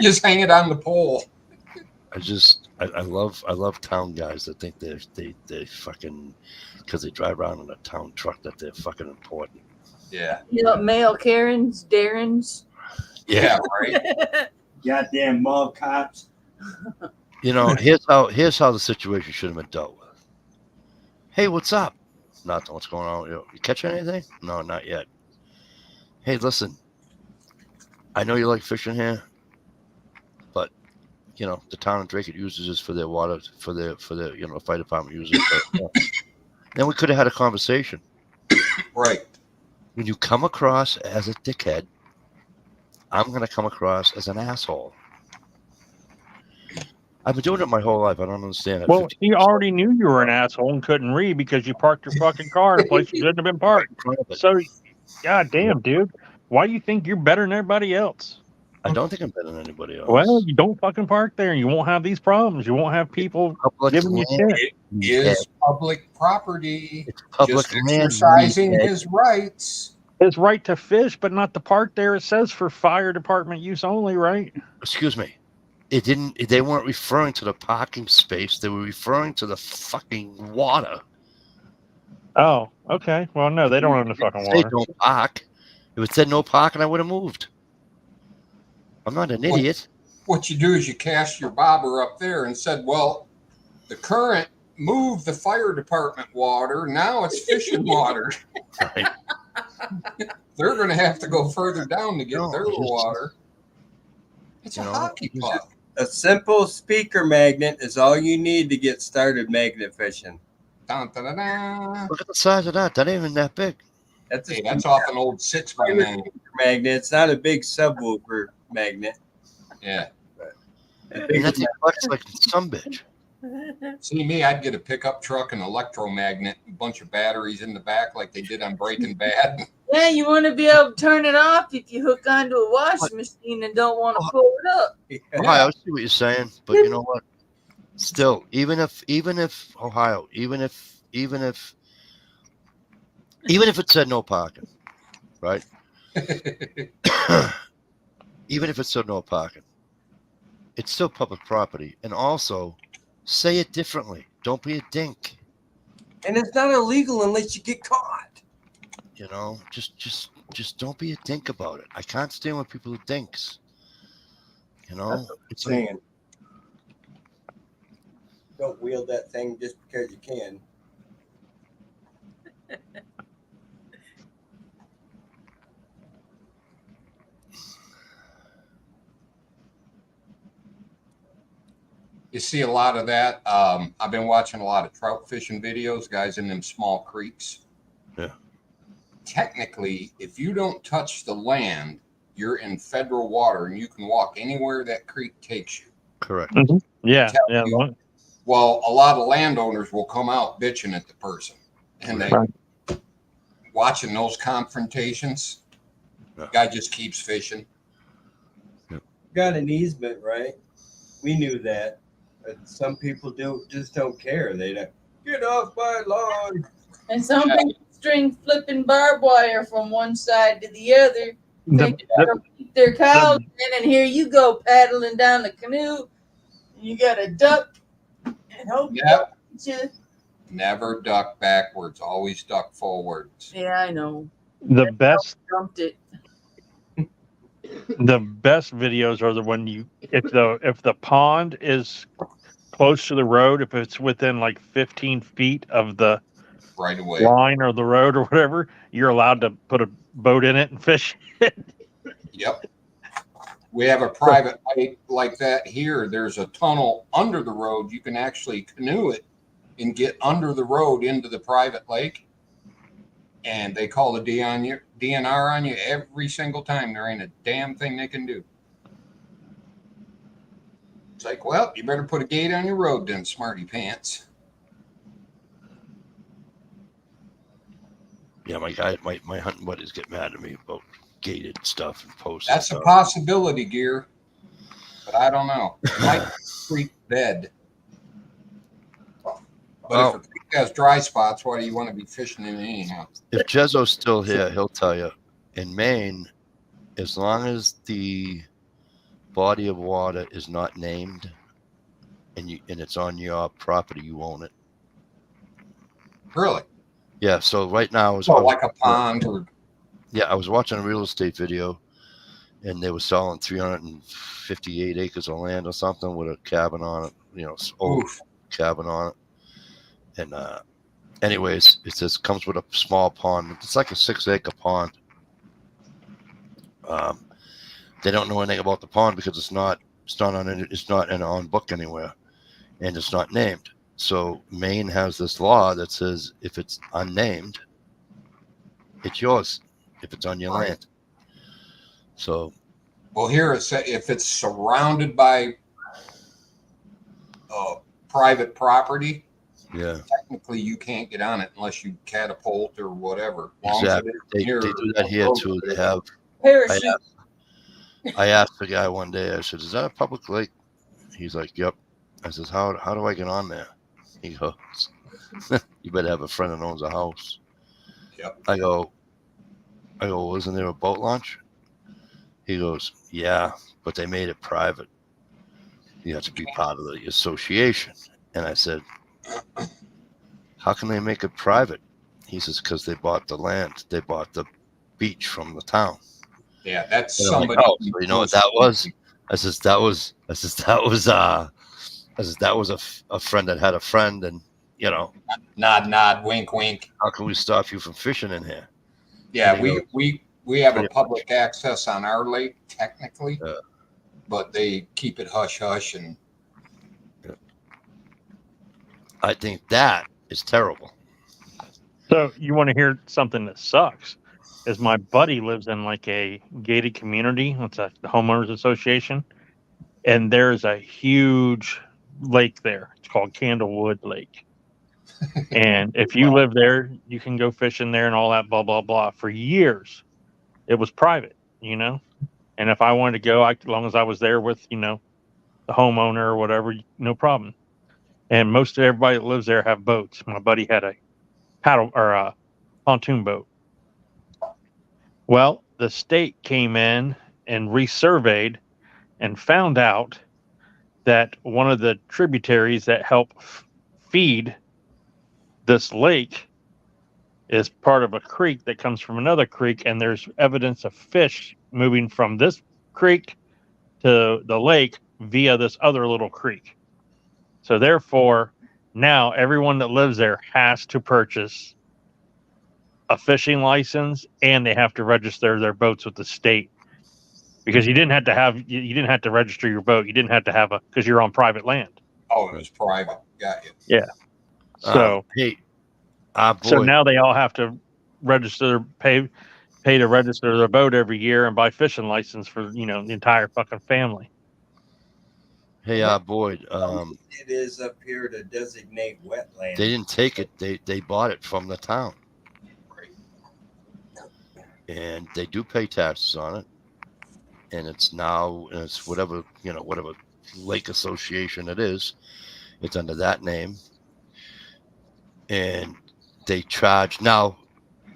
Just hang it on the pole. I love town guys that think they fucking, because they drive around in a town truck, that they're fucking important. Yeah. You know, male Karens, Darrens. Yeah, right. Goddamn mall cops. You know, here's how the situation should have been dealt with. Hey, what's up? Nothing. What's going on? You catch anything? No, not yet. Hey, listen. I know you like fishing here, but you know the town of Drake uses this for their water, for their fire department uses it. But, then we could have had a conversation. Right. When you come across as a dickhead, I'm gonna come across as an asshole. I've been doing it my whole life. I don't understand it. Well, he already knew you were an asshole and couldn't read because you parked your fucking car in a place you shouldn't have been parked. So, goddamn, dude, why do you think you're better than everybody else? I don't think I'm better than anybody else. Well, you don't fucking park there, and you won't have these problems. You won't have people Public giving you land. shit. It is public property. It's public Just land. exercising his rights. His right to fish, but not to park there. It says for fire department use only, right? Excuse me. It didn't. They weren't referring to the parking space. They were referring to the fucking water. Oh, okay. Well, no, they don't own the fucking Say water. don't park. If it said no parking, I would have moved. I'm not an idiot. What you do is you cast your bobber up there and said, well, the current moved the fire department water. Now it's fishing water. Right. They're going to have to go further down to get No, their it's just- water. It's a You know, hockey it's puck. A simple speaker magnet is all you need to get started magnet fishing. Dun, dun, dun, dun. Look at the size of that. That ain't even that big. That's a Hey, that's off an old 6x9. magnet. It's not a big subwoofer magnet. Yeah. And that thing flex like some bitch. See me, I'd get a pickup truck, an electromagnet, a bunch of batteries in the back like they did on Breaking Bad. Yeah, you want to be able to turn it off if you hook onto a washing machine and don't want to pull it up. Ohio, I see what you're saying, but you know what? Still, even if Ohio, even if it said no parking, right? Even if it said no parking, it's still public property. And also, say it differently. Don't be a dink. And it's not illegal unless you get caught. You know, just don't be a dink about it. I can't stand when people are dinks. You know, it's like, Saying, don't wield that thing just because you can. You see a lot of that. I've been watching a lot of trout fishing videos, guys in them small creeks. Yeah. Technically, if you don't touch the land, you're in federal water and you can walk anywhere that creek takes you. correct. Yeah, Tell yeah. you. well, Well, a lot of landowners will come out bitching at the person. And they Right. watching those confrontations, Yeah. guy just keeps fishing. Got an easement, right? We knew that. But some people don't care. They don't get off my lawn. And some people string flipping barbed wire from one side to the other. They gotta keep their cows in, and here you go paddling down the canoe. You got to duck and hope Yep. you. Never duck backwards, always duck forwards. Yeah, I know. the best Dumped it. videos are the when if the pond is close to the road, if it's within like 15 feet of the Right away. line or the road or whatever, you're allowed to put a boat in it and fish it. Yep. We have a private lake like that here. There's a tunnel under the road. You can actually canoe it and get under the road into the private lake. And they call the DNR on you every single time. There ain't a damn thing they can do. It's like, well, you better put a gate on your road then, smarty pants. Yeah, my hunting buddies get mad at me about gated stuff and posts. That's and a stuff. possibility, Gear. But I don't know. It might creep bed. But if a creek has dry spots, why do you want to be fishing in it anyhow? If Jezzo's still here, he'll tell you. In Maine, as long as the body of water is not named and it's on your property, you own it. Really? Yeah. So right now, Like a pond or. Yeah, I was watching a real estate video, and they were selling 358 acres of land or something with a cabin on it. Old cabin on it. And anyways, it says comes with a small pond. It's like a 6-acre pond. They don't know anything about the pond because it's not on book anywhere, and it's not named. So Maine has this law that says if it's unnamed, it's yours. If it's on your land. So. Well, here it says if it's surrounded by private property. Yeah. Technically, you can't get on it unless you catapult or whatever. Exactly. They do that here too. They have. Parachute. I asked the guy one day. I said, "Is that a public lake?" He's like, "Yep." I says, "How do I get on there?" He goes, "You better have a friend that owns a house." Yep. I go, "Wasn't there a boat launch?" He goes, "Yeah, but they made it private. You have to be part of the association." And I said, "How can they make it private?" He says, "Because they bought the land. They bought the beach from the town." Yeah, that's And somebody. like, so you know what that was? I says that was a friend that had a friend, and nod, wink, wink. How can we stop you from fishing in here? Yeah, we have a public access on our lake technically, but they keep it hush hush, and I think that is terrible. So you want to hear something that sucks? Is my buddy lives in like a gated community. It's the homeowners association, and there's a huge lake there. It's called Candlewood Lake. And if you live there, you can go fishing there and all that, blah, blah, blah. For years, it was private, And if I wanted to go, as long as I was there with, the homeowner or whatever, no problem. And most of everybody that lives there have boats. My buddy had a paddle or a pontoon boat. Well, the state came in and resurveyed and found out that one of the tributaries that help feed this lake is part of a creek that comes from another creek, and there's evidence of fish moving from this creek to the lake via this other little creek. So therefore, now everyone that lives there has to purchase a fishing license, and they have to register their boats with the state, because you didn't have to register your boat. You didn't have to have because you're on private land. Oh, it was private. Got you. Yeah. So so now they all have to pay to register their boat every year and buy fishing license for the entire fucking family. Hey, Boyd. It is up here to designate wetland. They didn't take it. They bought it from the town, and they do pay taxes on it. And it's whatever lake association it is. It's under that name, and they charge. Now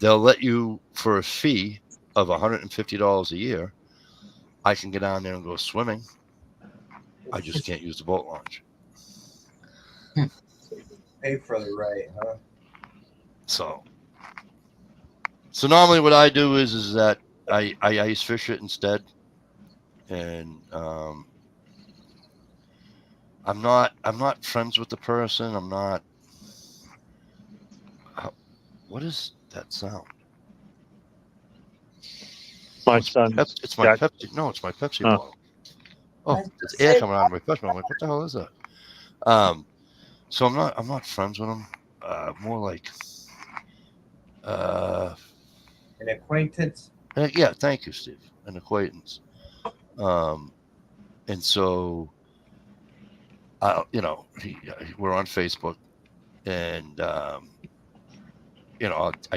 they'll let you for a fee of $150 a year. I can get down there and go swimming. I just can't use the boat launch. Pay for the right, huh? So normally what I do is that I ice fish it instead, and I'm not friends with the person. I'm not. What is that sound? My son. It's my Pepsi. No, it's my Pepsi bottle. Oh, there's air coming out of my Pepsi. I'm like, what the hell is that? So I'm not friends with him. More like, An acquaintance. Yeah, thank you, Steve. An acquaintance. And so, we're on Facebook, and I'd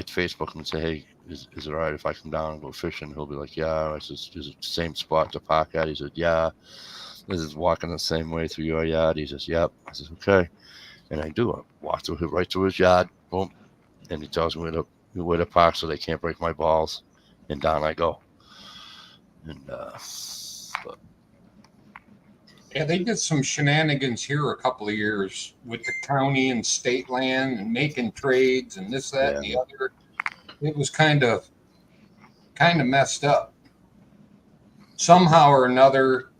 Facebook him and say, hey, is it all right if I come down and go fishing? He'll be like, yeah. I said, is it the same spot to park at? He said, yeah. This is walking the same way through your yard. He says, yep. I says, okay. And I do. I walk right through his yard. Boom. And he tells me where to park so they can't break my balls. And down I go. And Yeah, they did some shenanigans here a couple of years with the county and state land and making trades and this, that, and the other. It was kind of messed up. Somehow or another,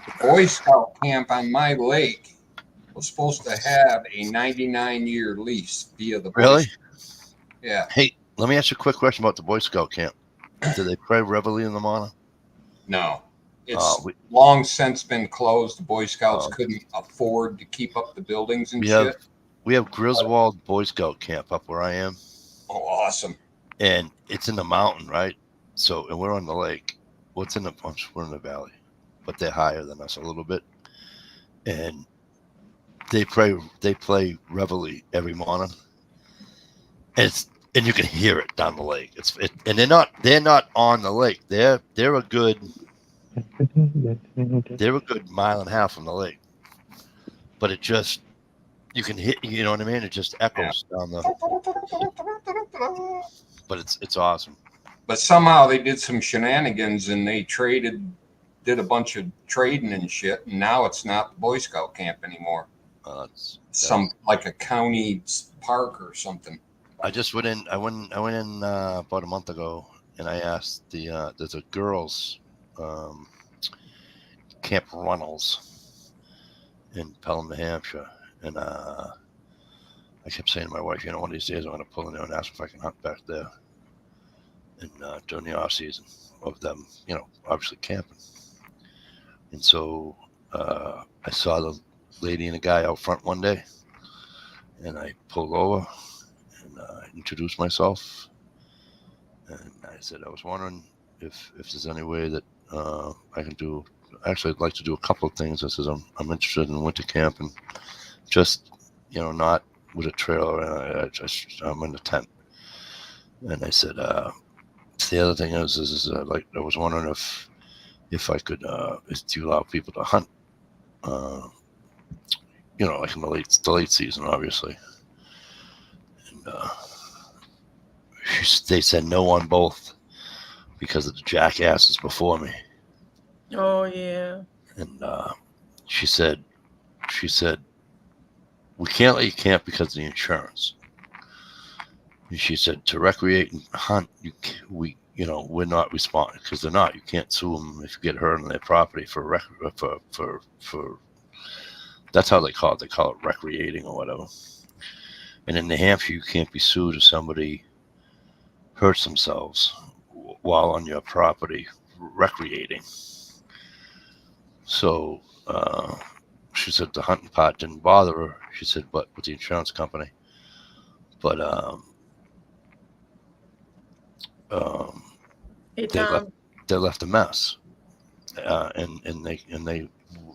the Boy Scout camp on my lake was supposed to have a 99-year lease via the Boy really? Scouts. Yeah. Hey, let me ask you a quick question about the Boy Scout camp. Do they pray reveille in the morning? No. It's long since been closed. The Boy Scouts couldn't afford to keep up the buildings and shit. We have Griswold Boy Scout camp up where I am. Oh, awesome. And it's in the mountain, right? So, and we're on the lake. We're in the valley, but they're higher than us a little bit. And they play reveille every morning. And you can hear it down the lake. And they're not on the lake. They're a good mile and a half from the lake. But it just, you can hit, you know what I mean? It just echoes down the. But it's awesome. But somehow they did some shenanigans and they did a bunch of trading and shit, and now it's not the Boy Scout camp anymore. Like a county park or something. I just went in. I went in about a month ago, and I asked there's a girls' Camp Runnels in Pelham, New Hampshire, and I kept saying to my wife, one of these days I'm going to pull in there and ask if I can hunt back there, and during the off season of them, obviously camping. And so I saw the lady and the guy out front one day, and I pulled over. Introduced myself, and I said I was wondering if there's any way that I can do. Actually, I'd like to do a couple of things. I says I'm interested in winter camping, just not with a trailer. I'm in a tent. And I said the other thing is like I was wondering if I could do you allow people to hunt, like in the late season, obviously. They said no on both because of the jackasses before me. Oh yeah. And she said we can't let you camp because of the insurance. And she said to recreate and hunt, we're not responsible because they're not. You can't sue them if you get hurt on their property for that's how they call it. They call it recreating or whatever. And in New Hampshire, you can't be sued if somebody hurts themselves while on your property recreating. So she said the hunting part didn't bother her. She said, but with the insurance company. But they left a mess, and they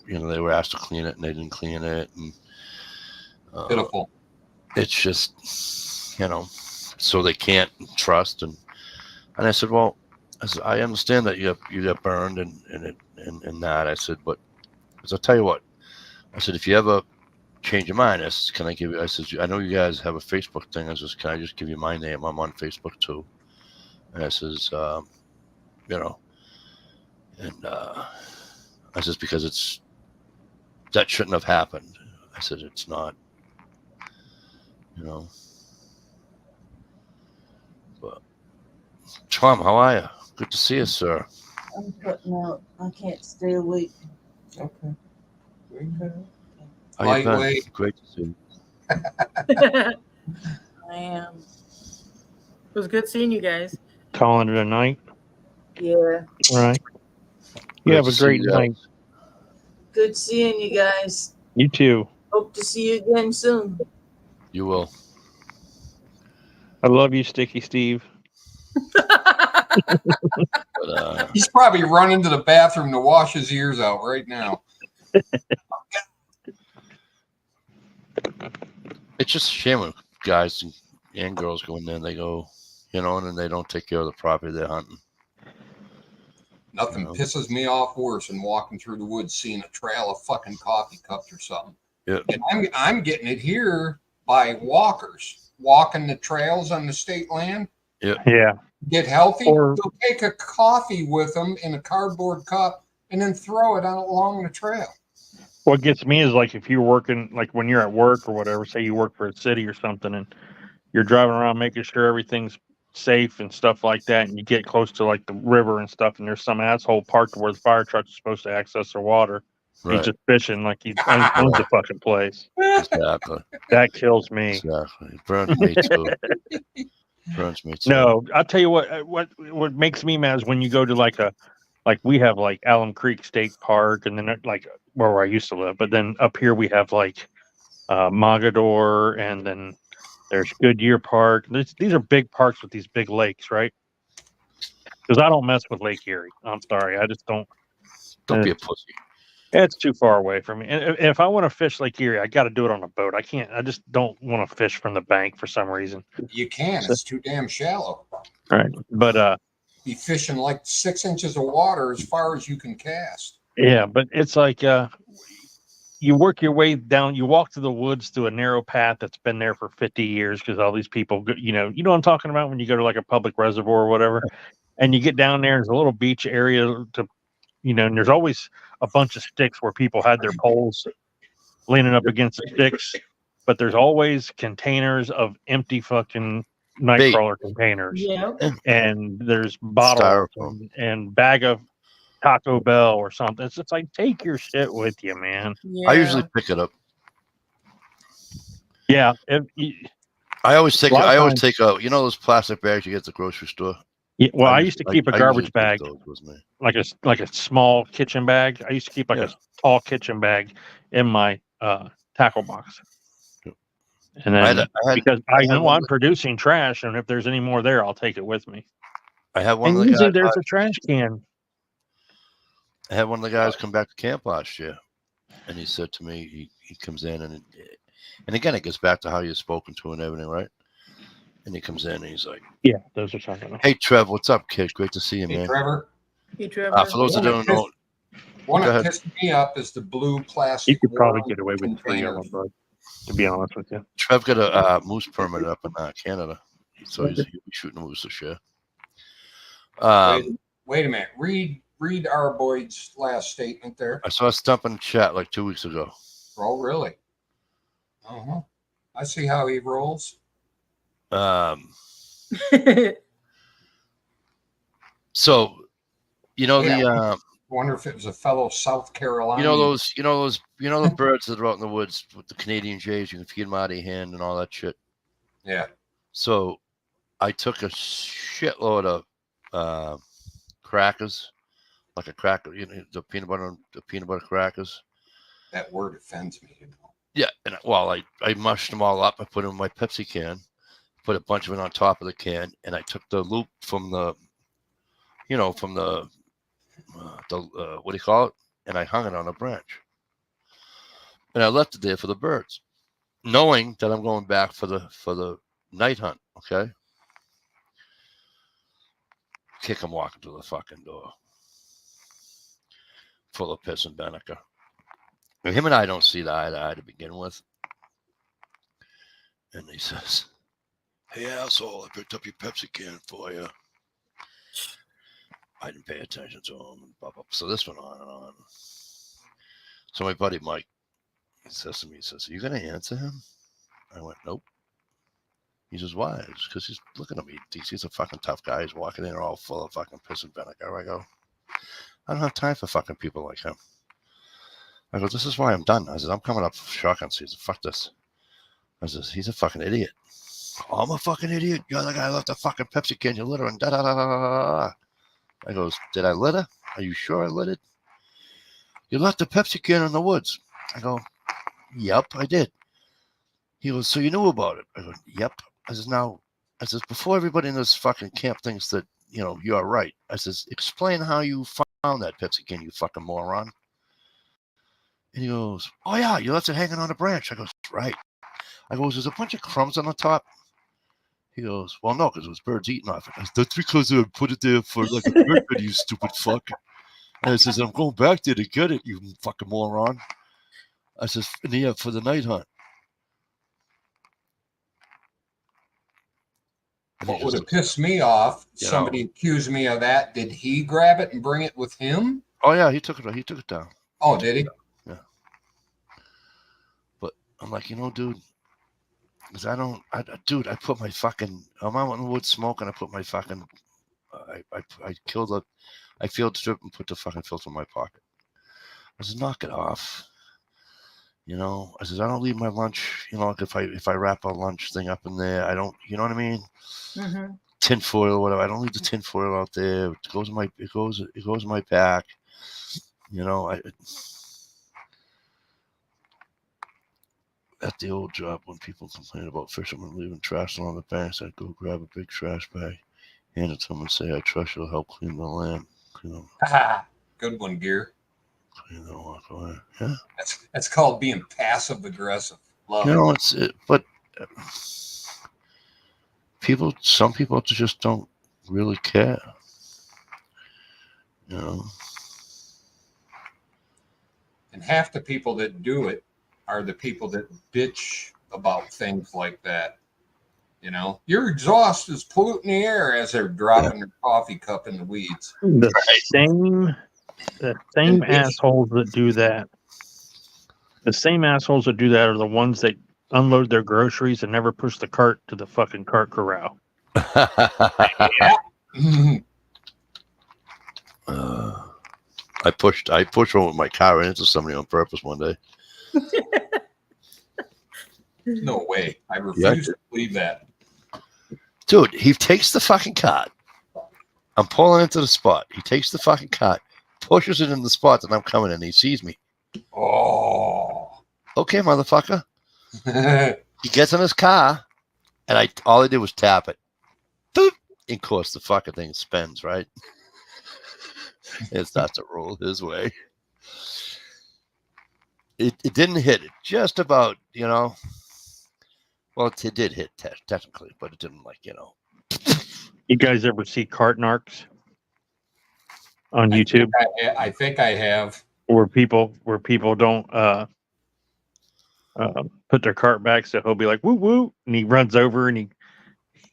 they were asked to clean it and they didn't clean it, and pitiful. It's just, so they can't trust. And I said, well, I understand that you got burned and that. I said, but I'll tell you what. I said, if you ever change your mind, can I give you? I said, I know you guys have a Facebook thing. Can I just give you my name? I'm on Facebook too. And I says, and I says because that shouldn't have happened. I said it's not. But Tom, how are you? Good to see you, sir. I'm putting out. I can't stay awake. Okay. How you been? Lightweight. Great to see you. I am. It was good seeing you guys. Calling it a night. Yeah. All right. You Good have to a see great you night. guys. Good seeing you guys. You too. Hope to see you again soon. You will. I love you, Sticky Steve. But He's probably running to the bathroom to wash his ears out right now. it's just a shame when guys and girls go in there and they go, you know, and then they don't take care of the property they're hunting. Nothing No. pisses me off worse than walking through the woods seeing a trail of fucking coffee cups or something. Yeah. And I'm getting it here by walkers walking the trails on the state land. Yeah. Get healthy. Or- They'll take a coffee with them in a cardboard cup and then throw it out along the trail. What gets me is like if you're working, like when you're at work or whatever, say you work for a city or something, and you're driving around making sure everything's safe and stuff like that, and you get close to like the river and stuff, and there's some asshole parked where the fire trucks are supposed to access their water. Right. He's just fishing like he owns the fucking place. Exactly. That kills me. Exactly. It burns me too. Burns me too. No, I'll tell you what makes me mad is when you go to like we have like Alum Creek State Park, and then like where I used to live, but then up here we have like Mogador, and then there's Goodyear Park. These are big parks with these big lakes, right? Because I don't mess with Lake Erie. I'm sorry, I just don't. Don't be a pussy. It's too far away from me. And if I want to fish Lake Erie, I got to do it on a boat. I can't. I just don't want to fish from the bank for some reason. You can. It's too damn shallow. All right, but Be fishing like 6 inches of water as far as you can cast. yeah, but it's like you work your way down. You walk through the woods through a narrow path that's been there for 50 years because all these people, you know what I'm talking about when you go to like a public reservoir or whatever, and you get down there. There's a little beach area to, and there's always a bunch of sticks where people had their poles leaning up against the sticks, but there's always containers of empty fucking night crawler containers. Yeah. And there's bottles and bag of Taco Bell or something. It's just like, take your shit with you, man. Yeah. I usually pick it up. Yeah. I always take times- take out, those plastic bags you get at the grocery store. Yeah, well, I used to keep a I garbage usually take bag, those with me. like a small kitchen bag. I used to keep like a tall kitchen bag in my tackle box. And then because I know I'm producing trash, and if there's any more there, I'll take it with me. I had one And of the usually guys. there's a trash can. I had one of the guys come back to camp last year, and he said to me, he comes in, and again, it gets back to how you're spoken to and everything, right? And he comes in, and he's like, Yeah, those are something. "Hey, Trev, what's up, kid? Great to see you, Hey, man." Trevor. Hey, Trevor. For those that don't know, One Go that ahead. pissed me up is the blue plastic. You could probably wall get away with 3 of container. them, bud, to be honest with you. Trev got a moose permit up in Canada, so he'll be shooting moose this year. Wait a minute. Read Arboyd's last statement there. I saw a stump in the chat like 2 weeks ago. Oh, really? Uh-huh. I see how he rolls. So, Yeah. the Wonder if it was a fellow South Carolina. the birds that are out in the woods with the Canadian jays. You can feed them out of your hand and all that shit. Yeah. So, I took a shitload of crackers, like a cracker, the peanut butter crackers. That word offends me. Yeah, and I mushed them all up. I put them in my Pepsi can, put a bunch of it on top of the can, and I took the loop from the what do you call it? And I hung it on a branch, and I left it there for the birds, knowing that I'm going back for the night hunt. Okay, kick him walking to the fucking door, full of piss and vinegar. Now, him and I don't see eye to eye to begin with, and he says, "Hey asshole, I picked up your Pepsi can for you." I didn't pay attention to him, and blah, blah. So this went on and on. So my buddy Mike, he says to me, "Are you gonna answer him?" I went, "Nope." He says, "Why?" It's because he's looking at me. He's a fucking tough guy. He's walking in all full of fucking piss and vinegar. I go, "I don't have time for fucking people like him." I go, "This is why I'm done." I said, "I'm coming up for shotgun season. Fuck this." I says, "He's a fucking idiot." "Oh, I'm a fucking idiot. You're the guy who left a fucking Pepsi can. You're littering. Da da da da da. I goes, "Did I litter? Are you sure I littered?" "You left a Pepsi can in the woods." I go, "Yep, I did." He goes, "So you knew about it?" I go, "Yep." I says, "Now, I says, before everybody in this fucking camp thinks that, you know, you're right. I says, explain how you found that Pepsi can, you fucking moron. And he goes, oh yeah, you left it hanging on a branch. I goes, right. I goes, there's a bunch of crumbs on the top. He goes, well, no, because it was birds eating off it. I said, that's because I put it there for like a bird, you stupid fuck. And I says, I'm going back there to get it, you fucking moron. I says, yeah, for the night hunt. And What he would just have pissed me off? You Somebody accused me of that. Did he grab it and bring it with him? oh yeah, he took it down. Oh, did he? But I'm like, you know, dude, because dude, I put my fucking, I'm out in the woods smoking. I put my fucking, I field strip and put the fucking filter in my pocket. I said, knock it off. You know, I said, I don't leave my lunch, you know, like if I wrap a lunch thing up in there, I don't, you know what I mean? Mm-hmm. Tin foil or whatever. I don't leave the tin foil out there. It goes in my pack. You know, at the old job, when people complain about fishermen leaving trash along the banks, I'd go grab a big trash bag, hand it to them, and say, I trust you'll help clean the land. Good one, Gear. Clean the walk away. Yeah. That's called being passive aggressive. Love You it. know, but some people just don't really care. You know. And half the people that do it are the people that bitch about things like that. You know, your exhaust is polluting the air as they're dropping their coffee cup in the weeds. The same assholes that do that. The same assholes that do that are the ones that unload their groceries and never push the cart to the fucking cart corral. I pushed one with my car into somebody on purpose one day. No way. I refuse to believe that. Dude, he takes the fucking cart. I'm pulling into the spot. He takes the fucking cart, pushes it in the spot that I'm coming in. He sees me. Oh. Okay, motherfucker. He gets in his car, and all I did was tap it. Boop. Of course, the fucking thing spins, right? It starts to roll his way. It didn't hit it. Just about, you know. Well, it did hit technically, but it didn't, like, you know. You guys ever see cart narcs on YouTube? I think I have. Where people don't put their cart back, so he'll be like woo woo, and he runs over and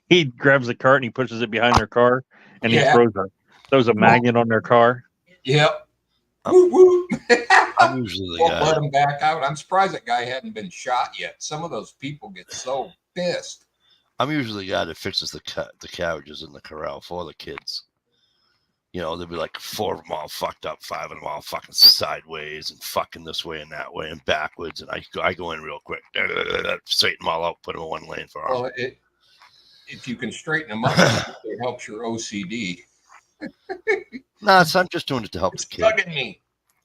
he grabs the cart and he pushes it behind their car, and he throws a magnet on their car. Yep. Woo woo. I'm usually the Won't guy. let him back out. I'm surprised that guy hadn't been shot yet. Some of those people get so pissed. I'm usually the guy that fixes the carriages in the corral for the kids. You know, there'll be like 4 of them all fucked up, 5 of them all fucking sideways and fucking this way and that way and backwards. And I go in real quick, straighten them all out, put them in one lane for them. Well, if you can straighten them up, it helps your OCD. Nah, I'm just doing it to help It's the kids. bugging me.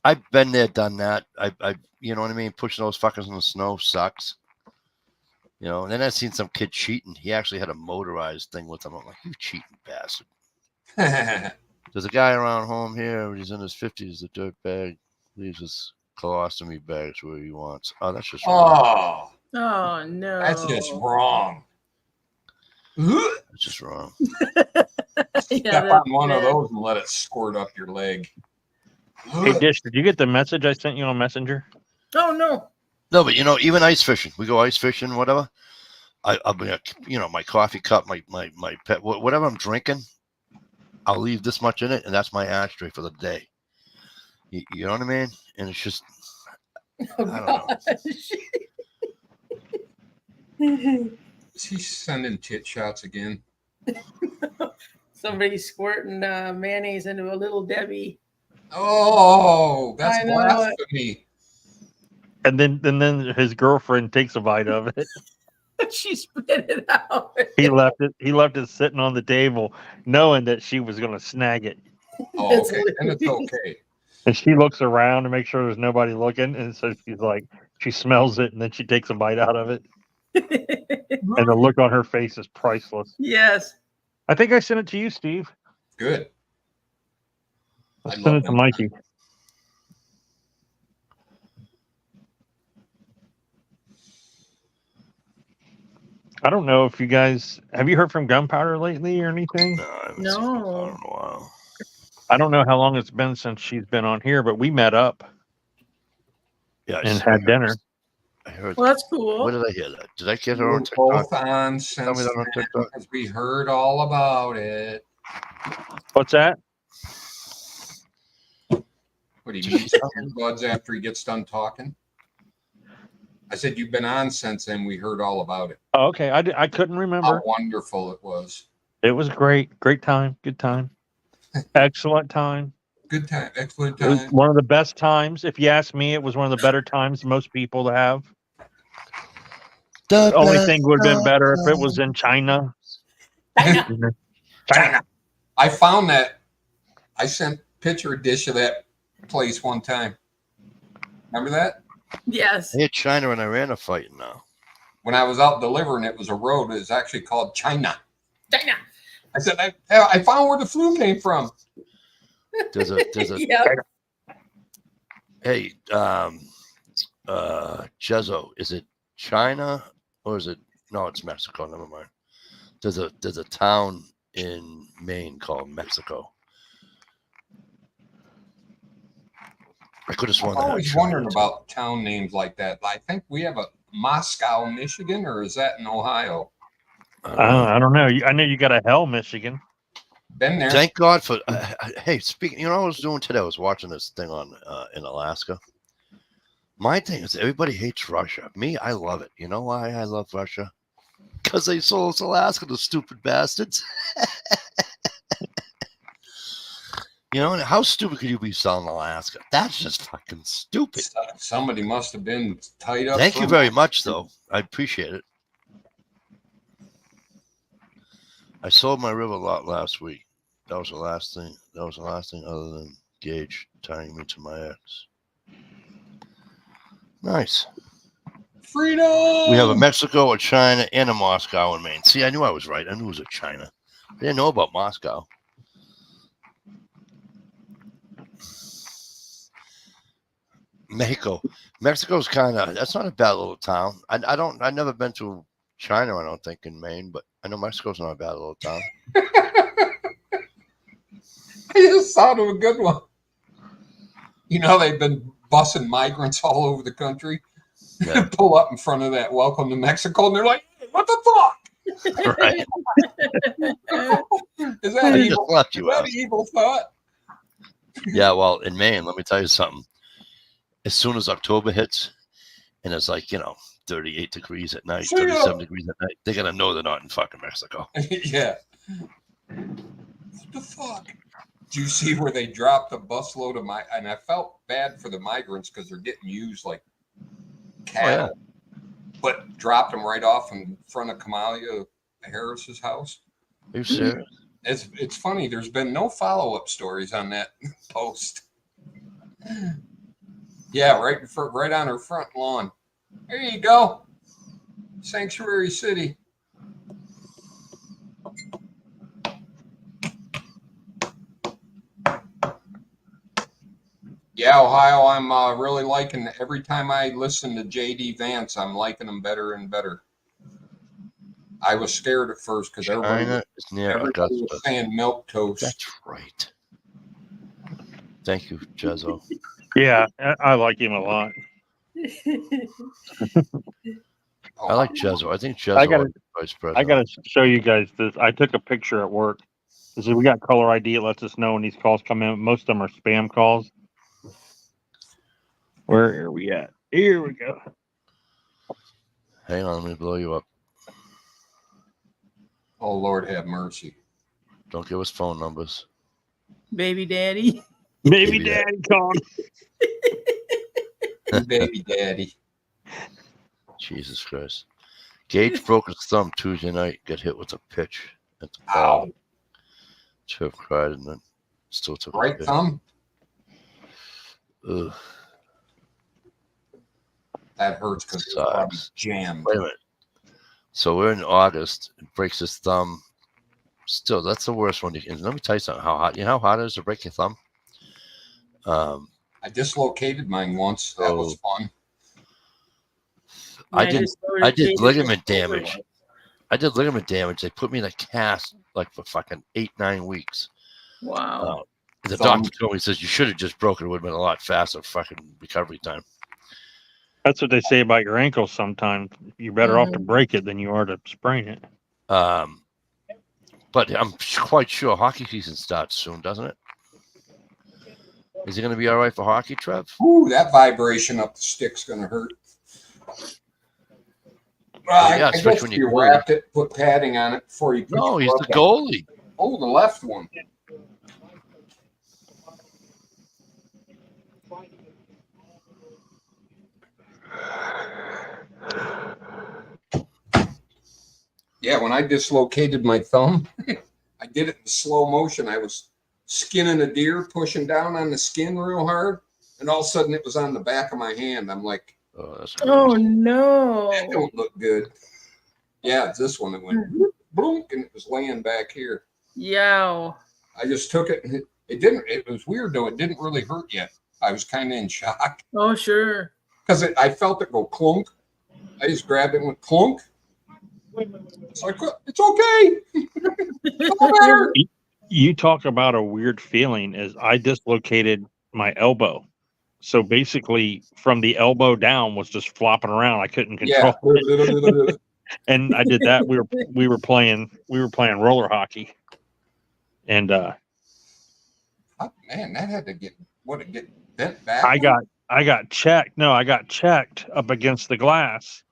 I've been there, done that. I you know what I mean? Pushing those fuckers in the snow sucks. You know, and then I seen some kid cheating. He actually had a motorized thing with him. I'm like, you cheating bastard. There's a guy around home here. He's in his 50s, a dirt bag. Leaves his colostomy bags where he wants. Oh, that's just wrong. Oh, Oh no. that's just wrong. That's just wrong. Step on one of those and let it squirt up your leg. Hey Dish, did you get the message I sent you on Messenger? Oh no. No, but you know, even ice fishing. We go ice fishing, whatever. I'll be, you know, my coffee cup, my pet, whatever I'm drinking, I'll leave this much in it, and that's my ashtray for the day. You know what I mean? And it's just, Oh, I don't know. Is he sending tit shots again? Somebody squirting mayonnaise into a little Debbie. Oh, that's I know blasphemy. And then his girlfriend takes a bite of it. She spit it out. He left it sitting on the table, knowing that she was going to snag it. Oh, That's okay. And it's okay. And she looks around to make sure there's nobody looking, and so she's like, she smells it, and then she takes a bite out of it. And the look on her face is priceless. Yes. I think I sent it to you, Steve. Good. I I sent love it to them. Mikey. I don't know if you guys have you heard from Gunpowder lately or anything? No, I haven't No. seen Gunpowder in a while. I don't know how long it's been since she's been on here, but we met up Yeah, and had dinner. I heard. Well, that's cool. Where did I hear that? Did I get her We're on TikTok? both on Tell me since that on TikTok. because we heard all about it. What's that? What do you mean, buds? After he gets done talking, I said you've been on since then. We heard all about it. Oh, okay. I couldn't How remember. wonderful it was. It was great. Great time. Good time. Excellent time. Good time. Excellent It was time. one of the best times. If you ask me, it was one of the better times most people to have. The only thing would have been better if it was in China. China. I found that. I sent picture a dish of that place one time. Remember that? Yes. Hey, China and Iran are fighting now. When I was out delivering, it was a road. It was actually called China. China. I said, I found where the flu came from. There's a Yeah. hey, Jezo, is it China or is it no, it's Mexico, never mind. There's a town in Maine called Mexico. I could have I'm sworn that had always China wondering too. about town names like that. I think we have a Moscow, Michigan, or is that in Ohio? I don't know. I know you got a Hell, Michigan. Been there. Thank God for hey, speaking, you know what I was doing today? I was watching this thing on in Alaska. My thing is everybody hates Russia. Me, I love it. You know why I love Russia? Because they sold us Alaska, the stupid bastards. You know, and how stupid could you be selling Alaska? That's just fucking stupid. Somebody must have been tied up. Thank you very much, though. I appreciate it. I sold my river lot last week. That was the last thing. That was the last thing other than Gage tying me to my ex. Nice. Freedom. We have a Mexico, a China, and a Moscow in Maine. See, I knew I was right. I knew it was a China. I didn't know about Moscow. Mexico. Mexico's kind of, that's not a bad little town. I've never been to China, I don't think, in Maine, but I know Mexico's not a bad little town. I just thought of a good one. You know, they've been bussing migrants all over the country. Yeah. Pull up in front of that Welcome to Mexico, and they're like, hey, what the fuck? Right. Is that They evil? just left Is you that out. an evil thought? Yeah, well, in Maine, let me tell you something. As soon as October hits, and it's like, 38 degrees at night, 37 degrees at night, they're going to know they're not in fucking Mexico. Yeah. What the fuck? Do you see where they dropped a busload of and I felt bad for the migrants because they're getting used like cattle, but dropped them right off in front of Kamala Harris's house. Are you serious? It's funny. There's been no follow-up stories on that post. Yeah, right on her front lawn. There you go. Sanctuary City. Yeah, Ohio, I'm really liking every time I listen to J.D. Vance, I'm liking him better and better. I was scared at first because everybody is near was Augusta. saying milk toast. That's right. Thank you, Jezo. Yeah, I like him a lot. I like Jezo. I think Jezo I gotta- is vice president. I got to show you guys this. I took a picture at work. This is, we got caller ID. It lets us know when these calls come in. Most of them are spam calls. Where are we at? Here we go. Hang on, let me blow you up. Oh, Lord have mercy. Don't give us phone numbers. Baby daddy. Baby Baby daddy called. Baby daddy. Jesus Christ. Gage broke his thumb Tuesday night, got hit with a pitch at the ball. Ow. Chip cried and then still took a Right pitch. thumb? Ugh. That hurts because it's probably Sucks. jammed. Wait a minute. So we're in August. Breaks his thumb. Still, that's the worst one. And let me tell you something. How hot? You know how hot it is to break your thumb? I dislocated mine once. That was fun. I did ligament damage. I did ligament damage. They put me in a cast like for fucking 8-9 weeks. Wow. The doctor told me, he says, you should have just broken it. It would have been a lot faster fucking recovery time. That's what they say about your ankles sometimes. You're better off to break it than you are to sprain it. But I'm quite sure hockey season starts soon, doesn't it? Is it going to be all right for hockey, Trev? Ooh, that vibration up the stick's going to hurt. Well, yeah, I guess if you wrapped it, put padding on it before you put No, he's the goalie. Oh, the left one. Yeah, when I dislocated my thumb, I did it in slow motion. I was skinning a deer, pushing down on the skin real hard, and all of a sudden it was on the back of my hand. I'm like, oh no, that don't look good. Yeah, it's this one that went boom, and it was laying back here. Yow. I just took it, and it didn't. It was weird though. It didn't really hurt yet. I was kind of in shock Oh sure. because I felt it go clunk. I just grabbed it and went clunk. It's like, it's okay. No matter. You talk about a weird feeling. Is I dislocated my elbow, so basically from the elbow down was just flopping around. I couldn't control it. And I did that. We were playing roller hockey, and Oh, man, that had to get bent back. I got checked. No, I got checked up against the glass.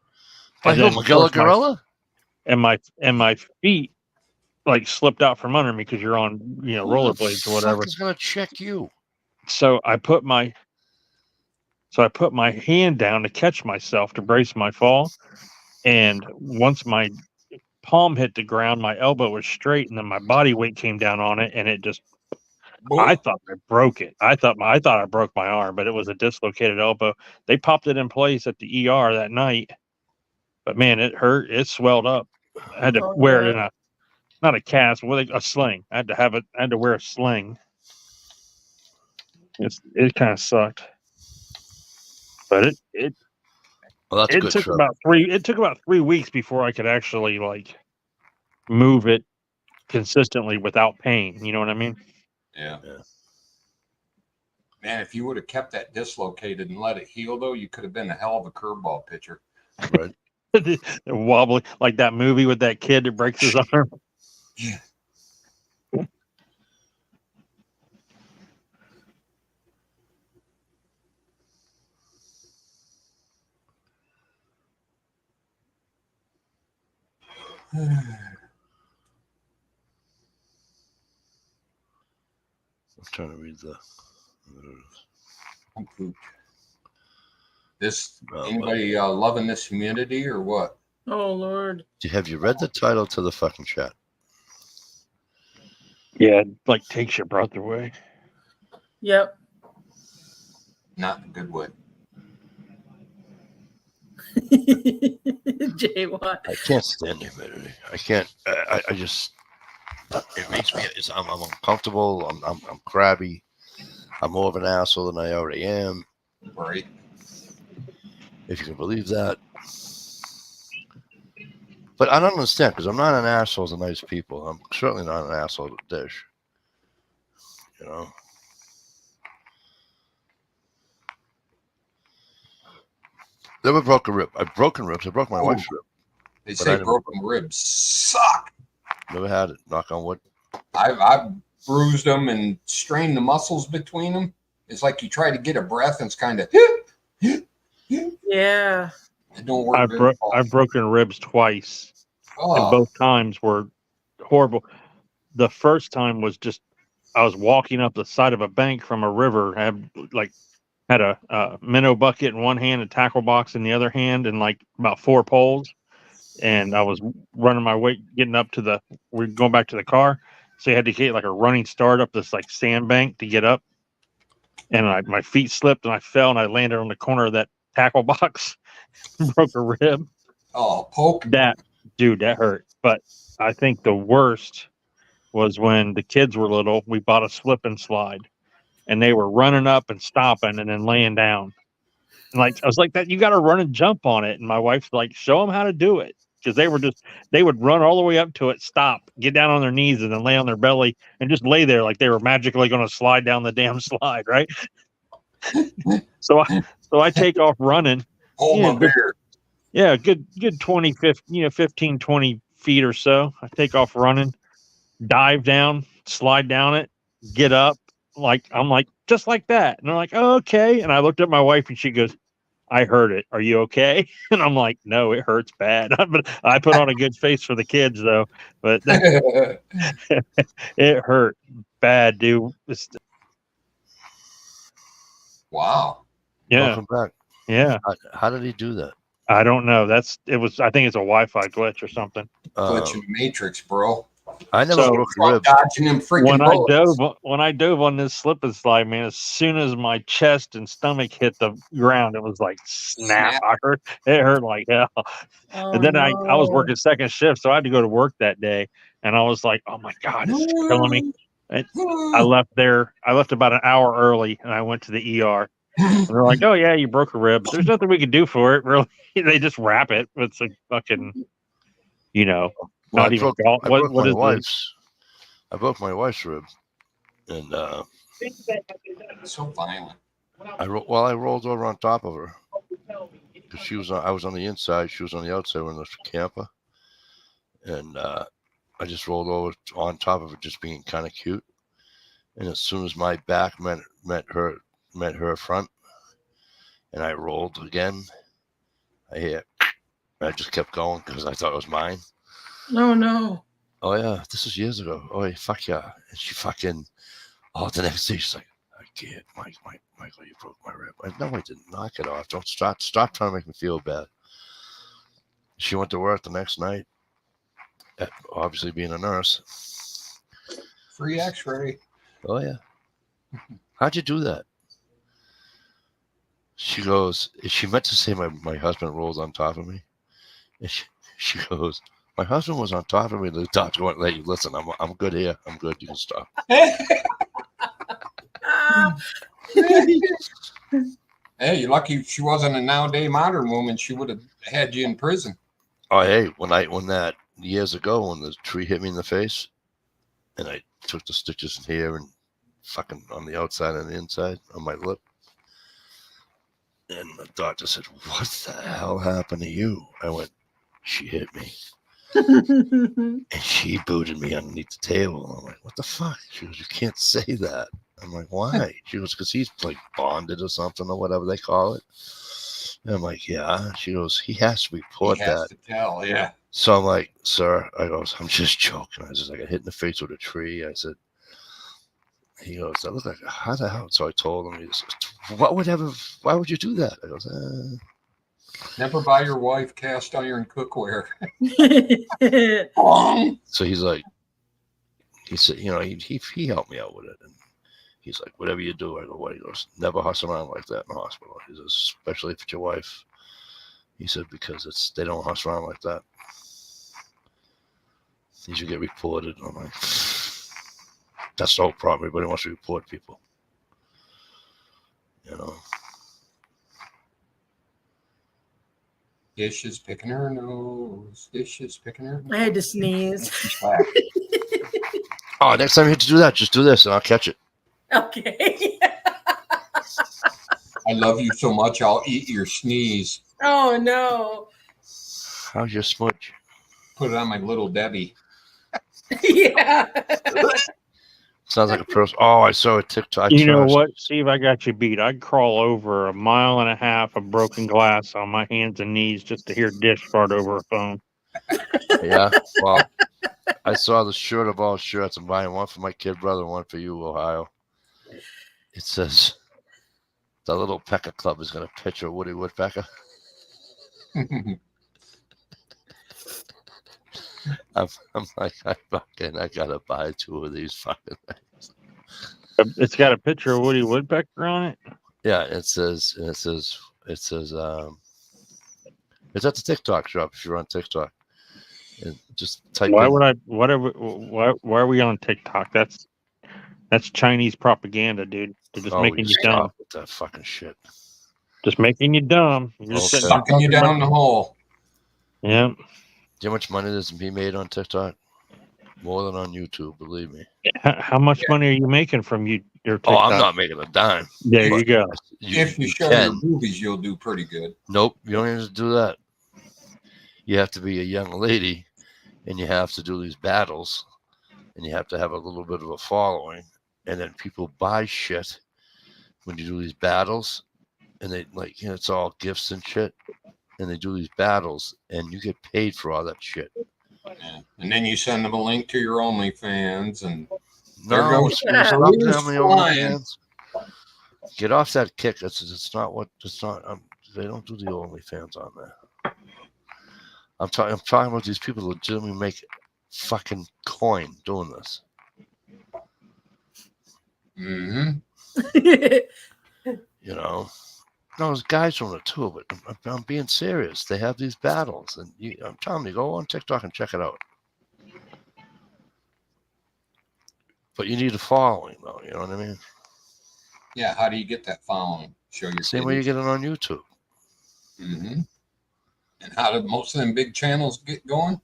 By who, Magilla Gorilla? And my feet like slipped out from under me because you're on rollerblades or whatever. Who's gonna check you? So I put my hand down to catch myself to brace my fall, and once my palm hit the ground, my elbow was straight, and then my body weight came down on it, and it just. I thought I broke it. I thought I broke my arm, but it was a dislocated elbow. They popped it in place at the ER that night, but man, it hurt. It swelled up. I had to wear it in not a cast, a sling. I had to wear a sling. It kind of sucked, but it took about 3 weeks before I could actually like move it consistently without pain. You know what I mean? Yeah. Man, if you would have kept that dislocated and let it heal, though, you could have been a hell of a curveball pitcher. Right. Wobbly, like that movie with that kid that breaks his arm. Yeah. I'm trying to read the. I'm pooped. Anybody loving this humidity or what? Oh Lord. Have you read the title to the fucking chat? Yeah, it like takes your breath away. Yep. Not in a good way. Jay, what? I can't stand the humidity. I can't. I just. It makes me. I'm uncomfortable. I'm crabby. I'm more of an asshole than I already am. Right. If you can believe that. But I don't understand because I'm not an asshole to nice people. I'm certainly not an asshole to Dish. You know. Never broke a rib. I've broken ribs. I broke my wife's rib. They say broken ribs suck. Never had it. Knock on wood. I've bruised them and strained the muscles between them. It's like you try to get a breath and it's kind of. Yeah. It don't work. I've broken ribs twice, Oh. and both times were horrible. The first time was just I was walking up the side of a bank from a river. Had a minnow bucket in one hand, a tackle box in the other hand, and like about 4 poles. And I was running my way, getting up to we're going back to the car. So you had to get like a running start up this like sandbank to get up. And my feet slipped and I fell and I landed on the corner of that tackle box, broke a rib. Oh, poke. That Dude, that hurt. But I think the worst was when the kids were little. We bought a slip and slide, and they were running up and stopping and then laying down. And like I was like, that you got to run and jump on it. And my wife's like, show them how to do it, because they would run all the way up to it, stop, get down on their knees, and then lay on their belly and just lay there like they were magically going to slide down the damn slide, right? So I take off running. Hold Yeah, my beer. Yeah, good 20, 15, 20 feet or so. I take off running, dive down, slide down it, get up. I'm like, just like that. And they're like, oh, okay. And I looked at my wife and she goes, I heard it. Are you okay? And I'm like, no, it hurts bad. But I put on a good face for the kids though. But it hurt bad, dude. Wow. Yeah. Welcome back. Yeah. How did he do that? I don't know. I think it's a Wi-Fi glitch or something. Glitch in the matrix, bro. I never So- broke a rib. Dodging them freaking bullets. When I dove on this slip and slide, man, as soon as my chest and stomach hit the ground, it was like snap. It hurt like hell. Oh, And then I was no. working second shift, so I had to go to work that day. And I was like, oh my God, this is killing me. I left about an hour early and I went to the ER. And they're like, oh yeah, you broke a rib. But there's nothing we can do for it, really. They just wrap it with some fucking, Well, not I even broke, gauze. I broke What my is this? wife's. I broke my wife's rib, and So violent. I rolled over on top of her because I was on the inside, she was on the outside. We're in the camper, and I just rolled over on top of her, just being kind of cute. And as soon as my back met her front, and I rolled again, I just kept going because I thought it was mine. No, no. Oh yeah, this was years ago. Oh yeah, fuck yeah. And she fucking, the next day she's like, I can't, Michael, you broke my rib. No, I didn't. Knock it off. Don't stop trying to make me feel bad. She went to work the next night, obviously being a nurse. Free X-ray. Oh yeah. How'd you do that? She goes, she meant to say my husband rolls on top of me. And she goes, my husband was on top of me. The doctor won't let you listen. I'm good here. I'm good. You can stop. Hey, you're lucky she wasn't a nowadays modern woman. She would have had you in prison. Oh hey, when that years ago when the tree hit me in the face, and I took the stitches in here and fucking on the outside and the inside on my lip. And the doctor said, what the hell happened to you? I went, she hit me. And she booted me underneath the table. I'm like, what the fuck? She goes, you can't say that. I'm like, why? She goes, because he's like bonded or something or whatever they call it. And I'm like, yeah. She goes, he has to report He has that. to tell, yeah. So I'm like, sir, I goes, I'm just joking. I said, I got hit in the face with a tree. I said, he goes, that looked like, how the hell? So I told him, he goes, why would you do that? I goes, Never buy your wife cast iron cookware. So he's like, he said, he helped me out with it. And he's like, whatever you do, I go, what? He goes, never hustle around like that in the hospital. He says, especially if it's your wife. He said, because they don't hustle around like that. You should get reported. I'm like, that's the whole problem. Everybody wants to report people. Dishes picking her nose. Dishes picking her nose. I had to sneeze. Oh, next time you have to do that, just do this and I'll catch it. Okay. I love you so much, I'll eat your sneeze. Oh no. How's your smudge? Put it on my little Debbie. Yeah. Sounds like a person. Oh, I saw a TikTok. You know what, Steve? I got you beat. I'd crawl over 1.5 miles of broken glass on my hands and knees just to hear Dish fart over a phone. Yeah. Well, I saw the shirt of all shirts. I'm buying one for my kid brother, one for you, Ohio. It says the Little Pecker Club is going to picture Woody Woodpecker. I'm like, I gotta buy 2 of these fucking things. It's got a picture of Woody Woodpecker on it. Yeah, it says it's at the TikTok shop if you're on TikTok. And just type Why in. would I? Whatever. Why are we on TikTok? That's Chinese propaganda, dude. They're just Oh, making you stop dumb. with that fucking shit. Just making you dumb. You're just Okay. sitting there Sucking you talking down about- the hole. Yeah. Do you know how much money there's to be made on TikTok? More than on YouTube, believe me. How much money are you making from your Oh, TikTok? I'm not making a dime. There But you go. If you show can. your movies, you'll do pretty good. Nope, you don't have to do that. You have to be a young lady, and you have to do these battles, and you have to have a little bit of a following, and then people buy shit when you do these battles, and they like, you know, it's all gifts and shit, and they do these battles, and you get paid for all that shit. Yeah. And then you send them a link to your OnlyFans, and There No, goes stop careers telling me flying. OnlyFans. Get off that kick. It's not what. It's not. They don't do the OnlyFans on there. I'm talking about these people who legitimately make fucking coin doing this. mm-hmm. You know, no, there's guys doing it too. But I'm being serious. They have these battles, and I'm telling you, go on TikTok and check it out. But you need a following, though. You know what I mean? Yeah, how do you get that following? Show your Same way you get it on YouTube. Mm-hmm. And how did most of them big channels get going?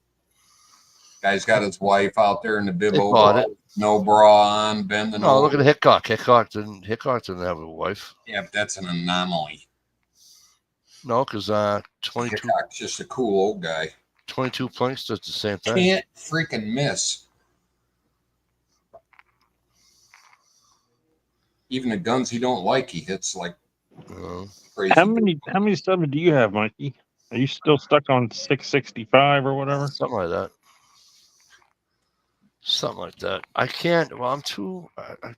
Guy's got his wife out there in the bib They bought it. no bra on, bending No, over. look at Hickok. Hickok didn't have a wife. Yeah, but that's an anomaly. No, because 22 Hickok's just a cool old guy. 22 planks does the same thing. Can't freaking miss. Even the guns he don't like, he hits like crazy. How many subs do you have, Mikey? Are you still stuck on 665 or whatever? Something like that. Something like that. I can't. Well, I'm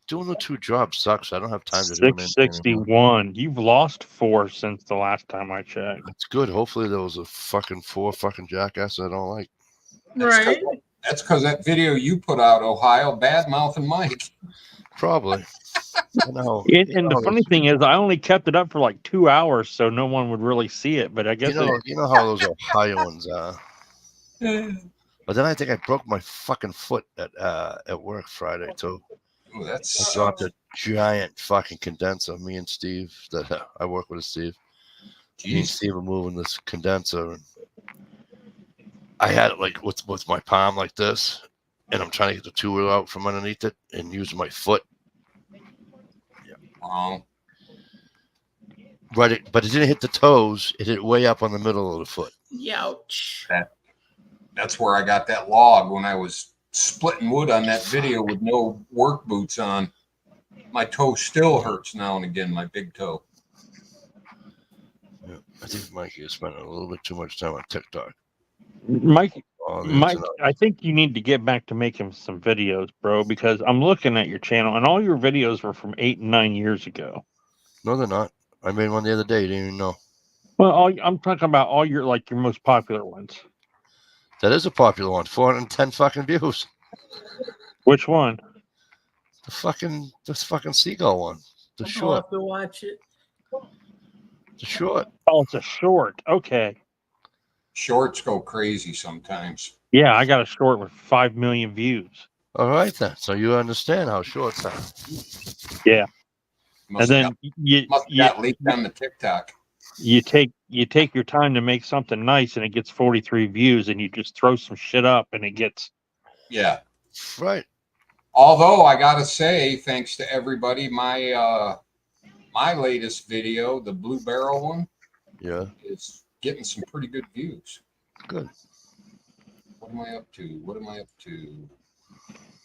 doing the 2 jobs sucks. I don't have time to do them. 661. You've lost 4 since the last time I checked. It's good. Hopefully there was a fucking 4 fucking jackass I don't like. Right. That's because that video you put out, Ohio, bad mouthing Mike. Probably. I know. And the funny thing is, I only kept it up for like 2 hours, so no one would really see it. But I guess you know how those Ohioans are. But then I think I broke my fucking foot at work Friday too. Ooh, I dropped a giant fucking condenser. Me and Steve, that I work with Steve. Me and Steve are moving this condenser, and I had it like with my palm like this, and I'm trying to get the 2-wheel out from underneath it and using my foot. Wrong. But it didn't hit the toes. It hit way up on the middle of the foot. Youch. That's where I got that log when I was splitting wood on that video with no work boots on. My toe still hurts now and again, my big toe. Yeah, I think Mikey is spending a little bit too much time on TikTok. Mike, On the Mike, internet. I think you need to get back to making some videos, bro, because I'm looking at your channel and all your videos were from 8 and 9 years ago. No, they're not. I made one the other day. You didn't even know. Well, I'm talking about all your your most popular ones. That is a popular one. 410 fucking views. Which one? This fucking seagull one. The I'll short. have to watch it. The short. Oh, it's a short. Okay. Shorts go crazy sometimes. Yeah, I got a short with 5 million views. All right then. So you understand how shorts are. Yeah. Must And have then got leaked on the TikTok. you take your time to make something nice and it gets 43 views, and you just throw some shit up and it gets Yeah. Right. Although I gotta say, thanks to everybody, my latest video, the Blue Barrel one, Yeah. is getting some pretty good views. Good. What am I up to?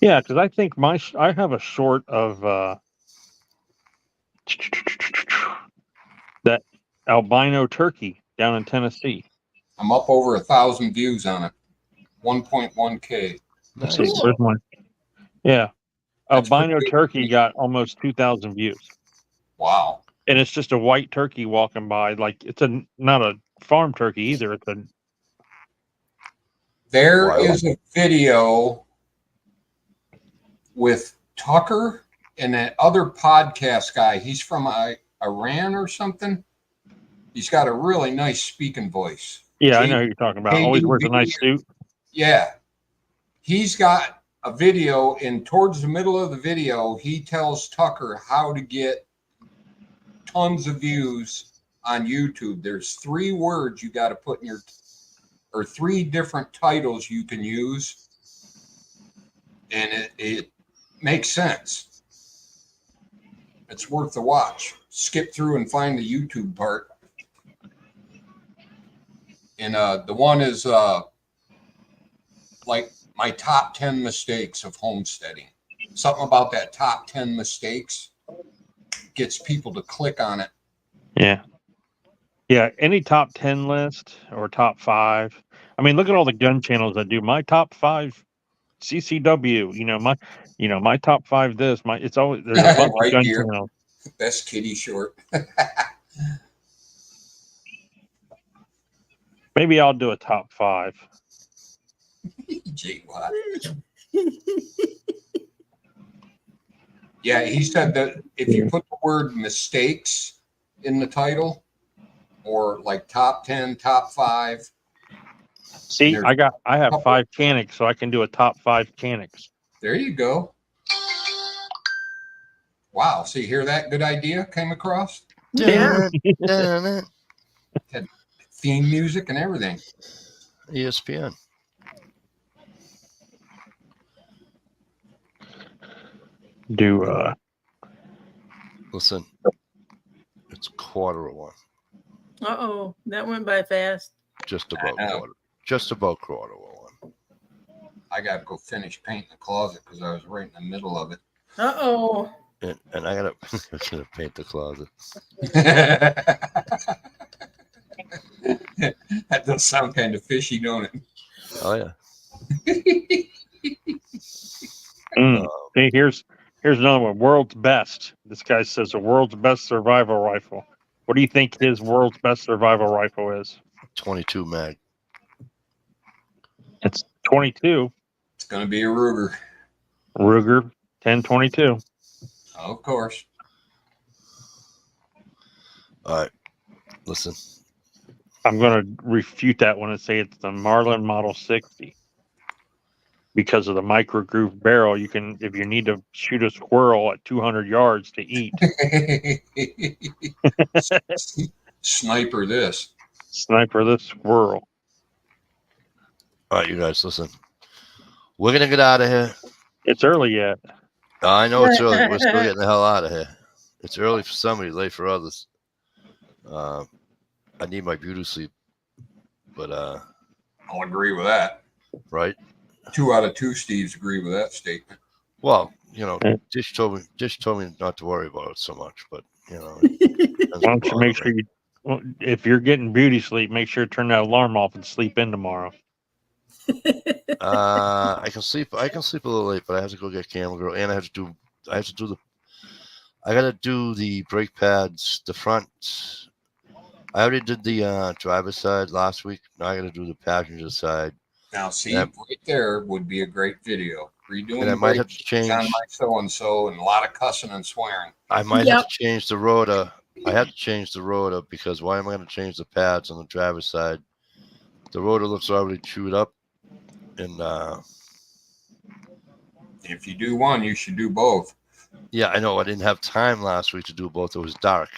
yeah, because I think I have a short of that albino turkey down in Tennessee. I'm up over 1,000 views on it. 1.1K. Let's Nice. see, where's my yeah. That's Albino pretty good. turkey got almost 2,000 views. Wow. And it's just a white turkey walking by. Like it's not a farm turkey either. It's a There Wow. is a video with Tucker and that other podcast guy. He's from Iran or something. He's got a really nice speaking voice. yeah, I know who you're talking about. Always wears a nice suit. Yeah. He's got a video, and towards the middle of the video, he tells Tucker how to get tons of views on YouTube. There's 3 words you got to put in your, or 3 different titles you can use, and it makes sense. It's worth the watch. Skip through and find the YouTube part. And the one is like my top 10 mistakes of homesteading. Something about that top 10 mistakes gets people to click on it. Yeah. Yeah. Any top 10 list or top 5. I mean, look at all the gun channels that do my top 5 CCW. My top 5 this. It's always there's a bunch Right of gun here. channels. Best kitty short. Maybe I'll do a top 5. Gee, what? Yeah, he said that if you put the word mistakes in the title, or like top 10, top 5. See, I have 5 Canics, so I can do a top 5 Canics. There you go. Wow. So you hear that good idea came across? Yeah. Had theme music and everything. ESPN. Listen, it's 1:15. Uh-oh, that went by fast. Just about I know. quarter. Just about 1:15. I got to go finish painting the closet because I was right in the middle of it. Uh-oh. And I gotta paint the closet. That does sound kind of fishy, don't it? Oh yeah. Hey, here's another one. World's best. This guy says the world's best survival rifle. What do you think his world's best survival rifle is? 22 mag. It's 22. It's going to be a Ruger. Ruger 1022. Of course. All right. Listen. I'm going to refute that one and say it's the Marlin Model 60. Because of the micro groove barrel, you can, if you need to shoot a squirrel at 200 yards to eat. Sniper this. Sniper this squirrel. All right, you guys, listen. We're gonna get out of here. It's early yet. I know it's early. We're still getting the hell out of here. It's early for somebody, late for others. I need my beauty sleep, but I'll agree with that. Right. 2 out of 2 Steves agree with that statement. Well, Dish told me not to worry about it so much, but Why don't you make sure if you're getting beauty sleep, make sure to turn that alarm off and sleep in tomorrow. I can sleep a little late, but I have to go get Camel Girl, and I gotta do the brake pads, the front. I already did the driver's side last week. Now I gotta do the passenger side. Now, see, right there would be a great video. Redoing and I might have to change on my so-and-so and a lot of cussing and swearing. I might have to change the rotor. I have to change the rotor because why am I going to change the pads on the driver's side? The rotor looks already chewed up. And if you do one, you should do both. Yeah, I know. I didn't have time last week to do both. It was dark.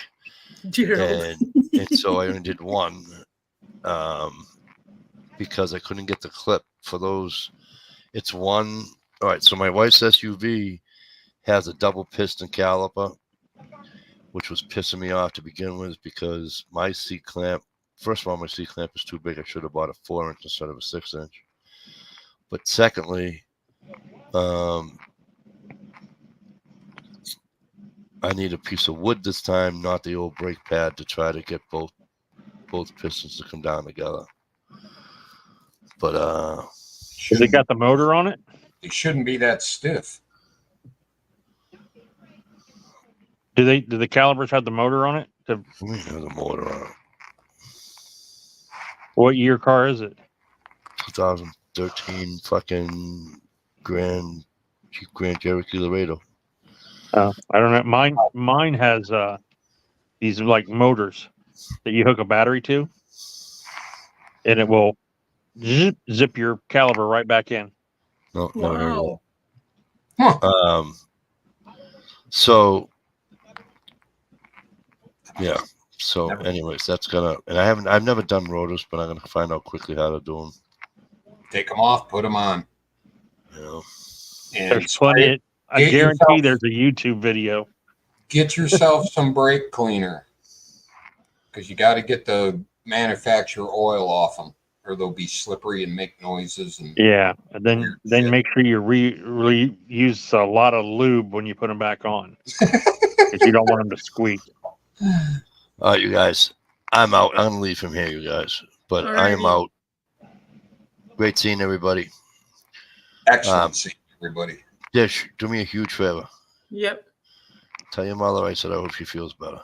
And so I only did one because I couldn't get the clip for those. It's one. All right, so my wife's SUV has a double piston caliper, which was pissing me off to begin with because my seat clamp, first of all, my seat clamp is too big. I should have bought a 4-inch instead of a 6-inch. But secondly, I need a piece of wood this time, not the old brake pad, to try to get both pistons to come down together. But has it got the motor on it? It shouldn't be that stiff. Do the calibers have the motor on it? We have the motor on it. What year car is it? 2013 fucking Jeep Grand Cherokee Laredo. I don't know. Mine has these like motors that you hook a battery to, and it will zip your caliber right back in. No, never heard of Wow. that. So yeah. So anyways, that's gonna, and I've never done rotors, but I'm gonna find out quickly how to do them. Take them off, put them on. You know. And There's plenty. I get guarantee yourself- there's a YouTube video. Get yourself some brake cleaner because you got to get the manufacturer oil off them, or they'll be slippery and make noises. And Yeah, and then Weird then shit. make sure you really use a lot of lube when you put them back on, because you don't want them to squeak. All right, you guys. I'm out. I'm gonna leave from here, you guys. But I am Alrighty. out. Great seeing everybody. excellent, seeing everybody. Dish, do me a huge favor. Yep. Tell your mother I said I hope she feels better.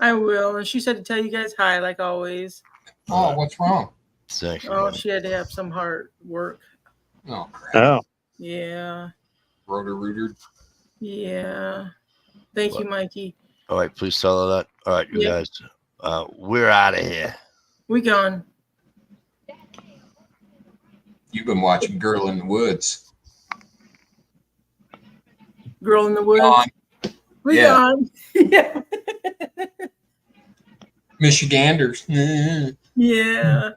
I will. And she said to tell you guys hi, like always. Oh, what's wrong? Thank you. Oh, buddy. she had to have some hard work. Oh, crap. Oh, Yeah. Rotor-rooter. Yeah. Thank you, What? Mikey. All right, please tell her that. All right, you Yeah. guys. We're out of here. We gone. You've been watching Girl in the Woods. Girl in the woods. Gone. We Yeah. gone. Yeah. Michiganders. Yeah.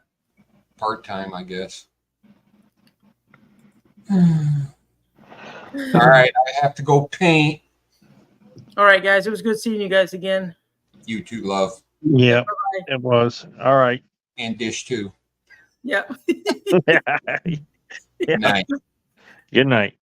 Part-time, I guess. All right, I have to go paint. All right, guys. It was good seeing you guys again. You too, love. yeah, it was. All right. And Dish too. Yeah. Yeah. Night. Good night.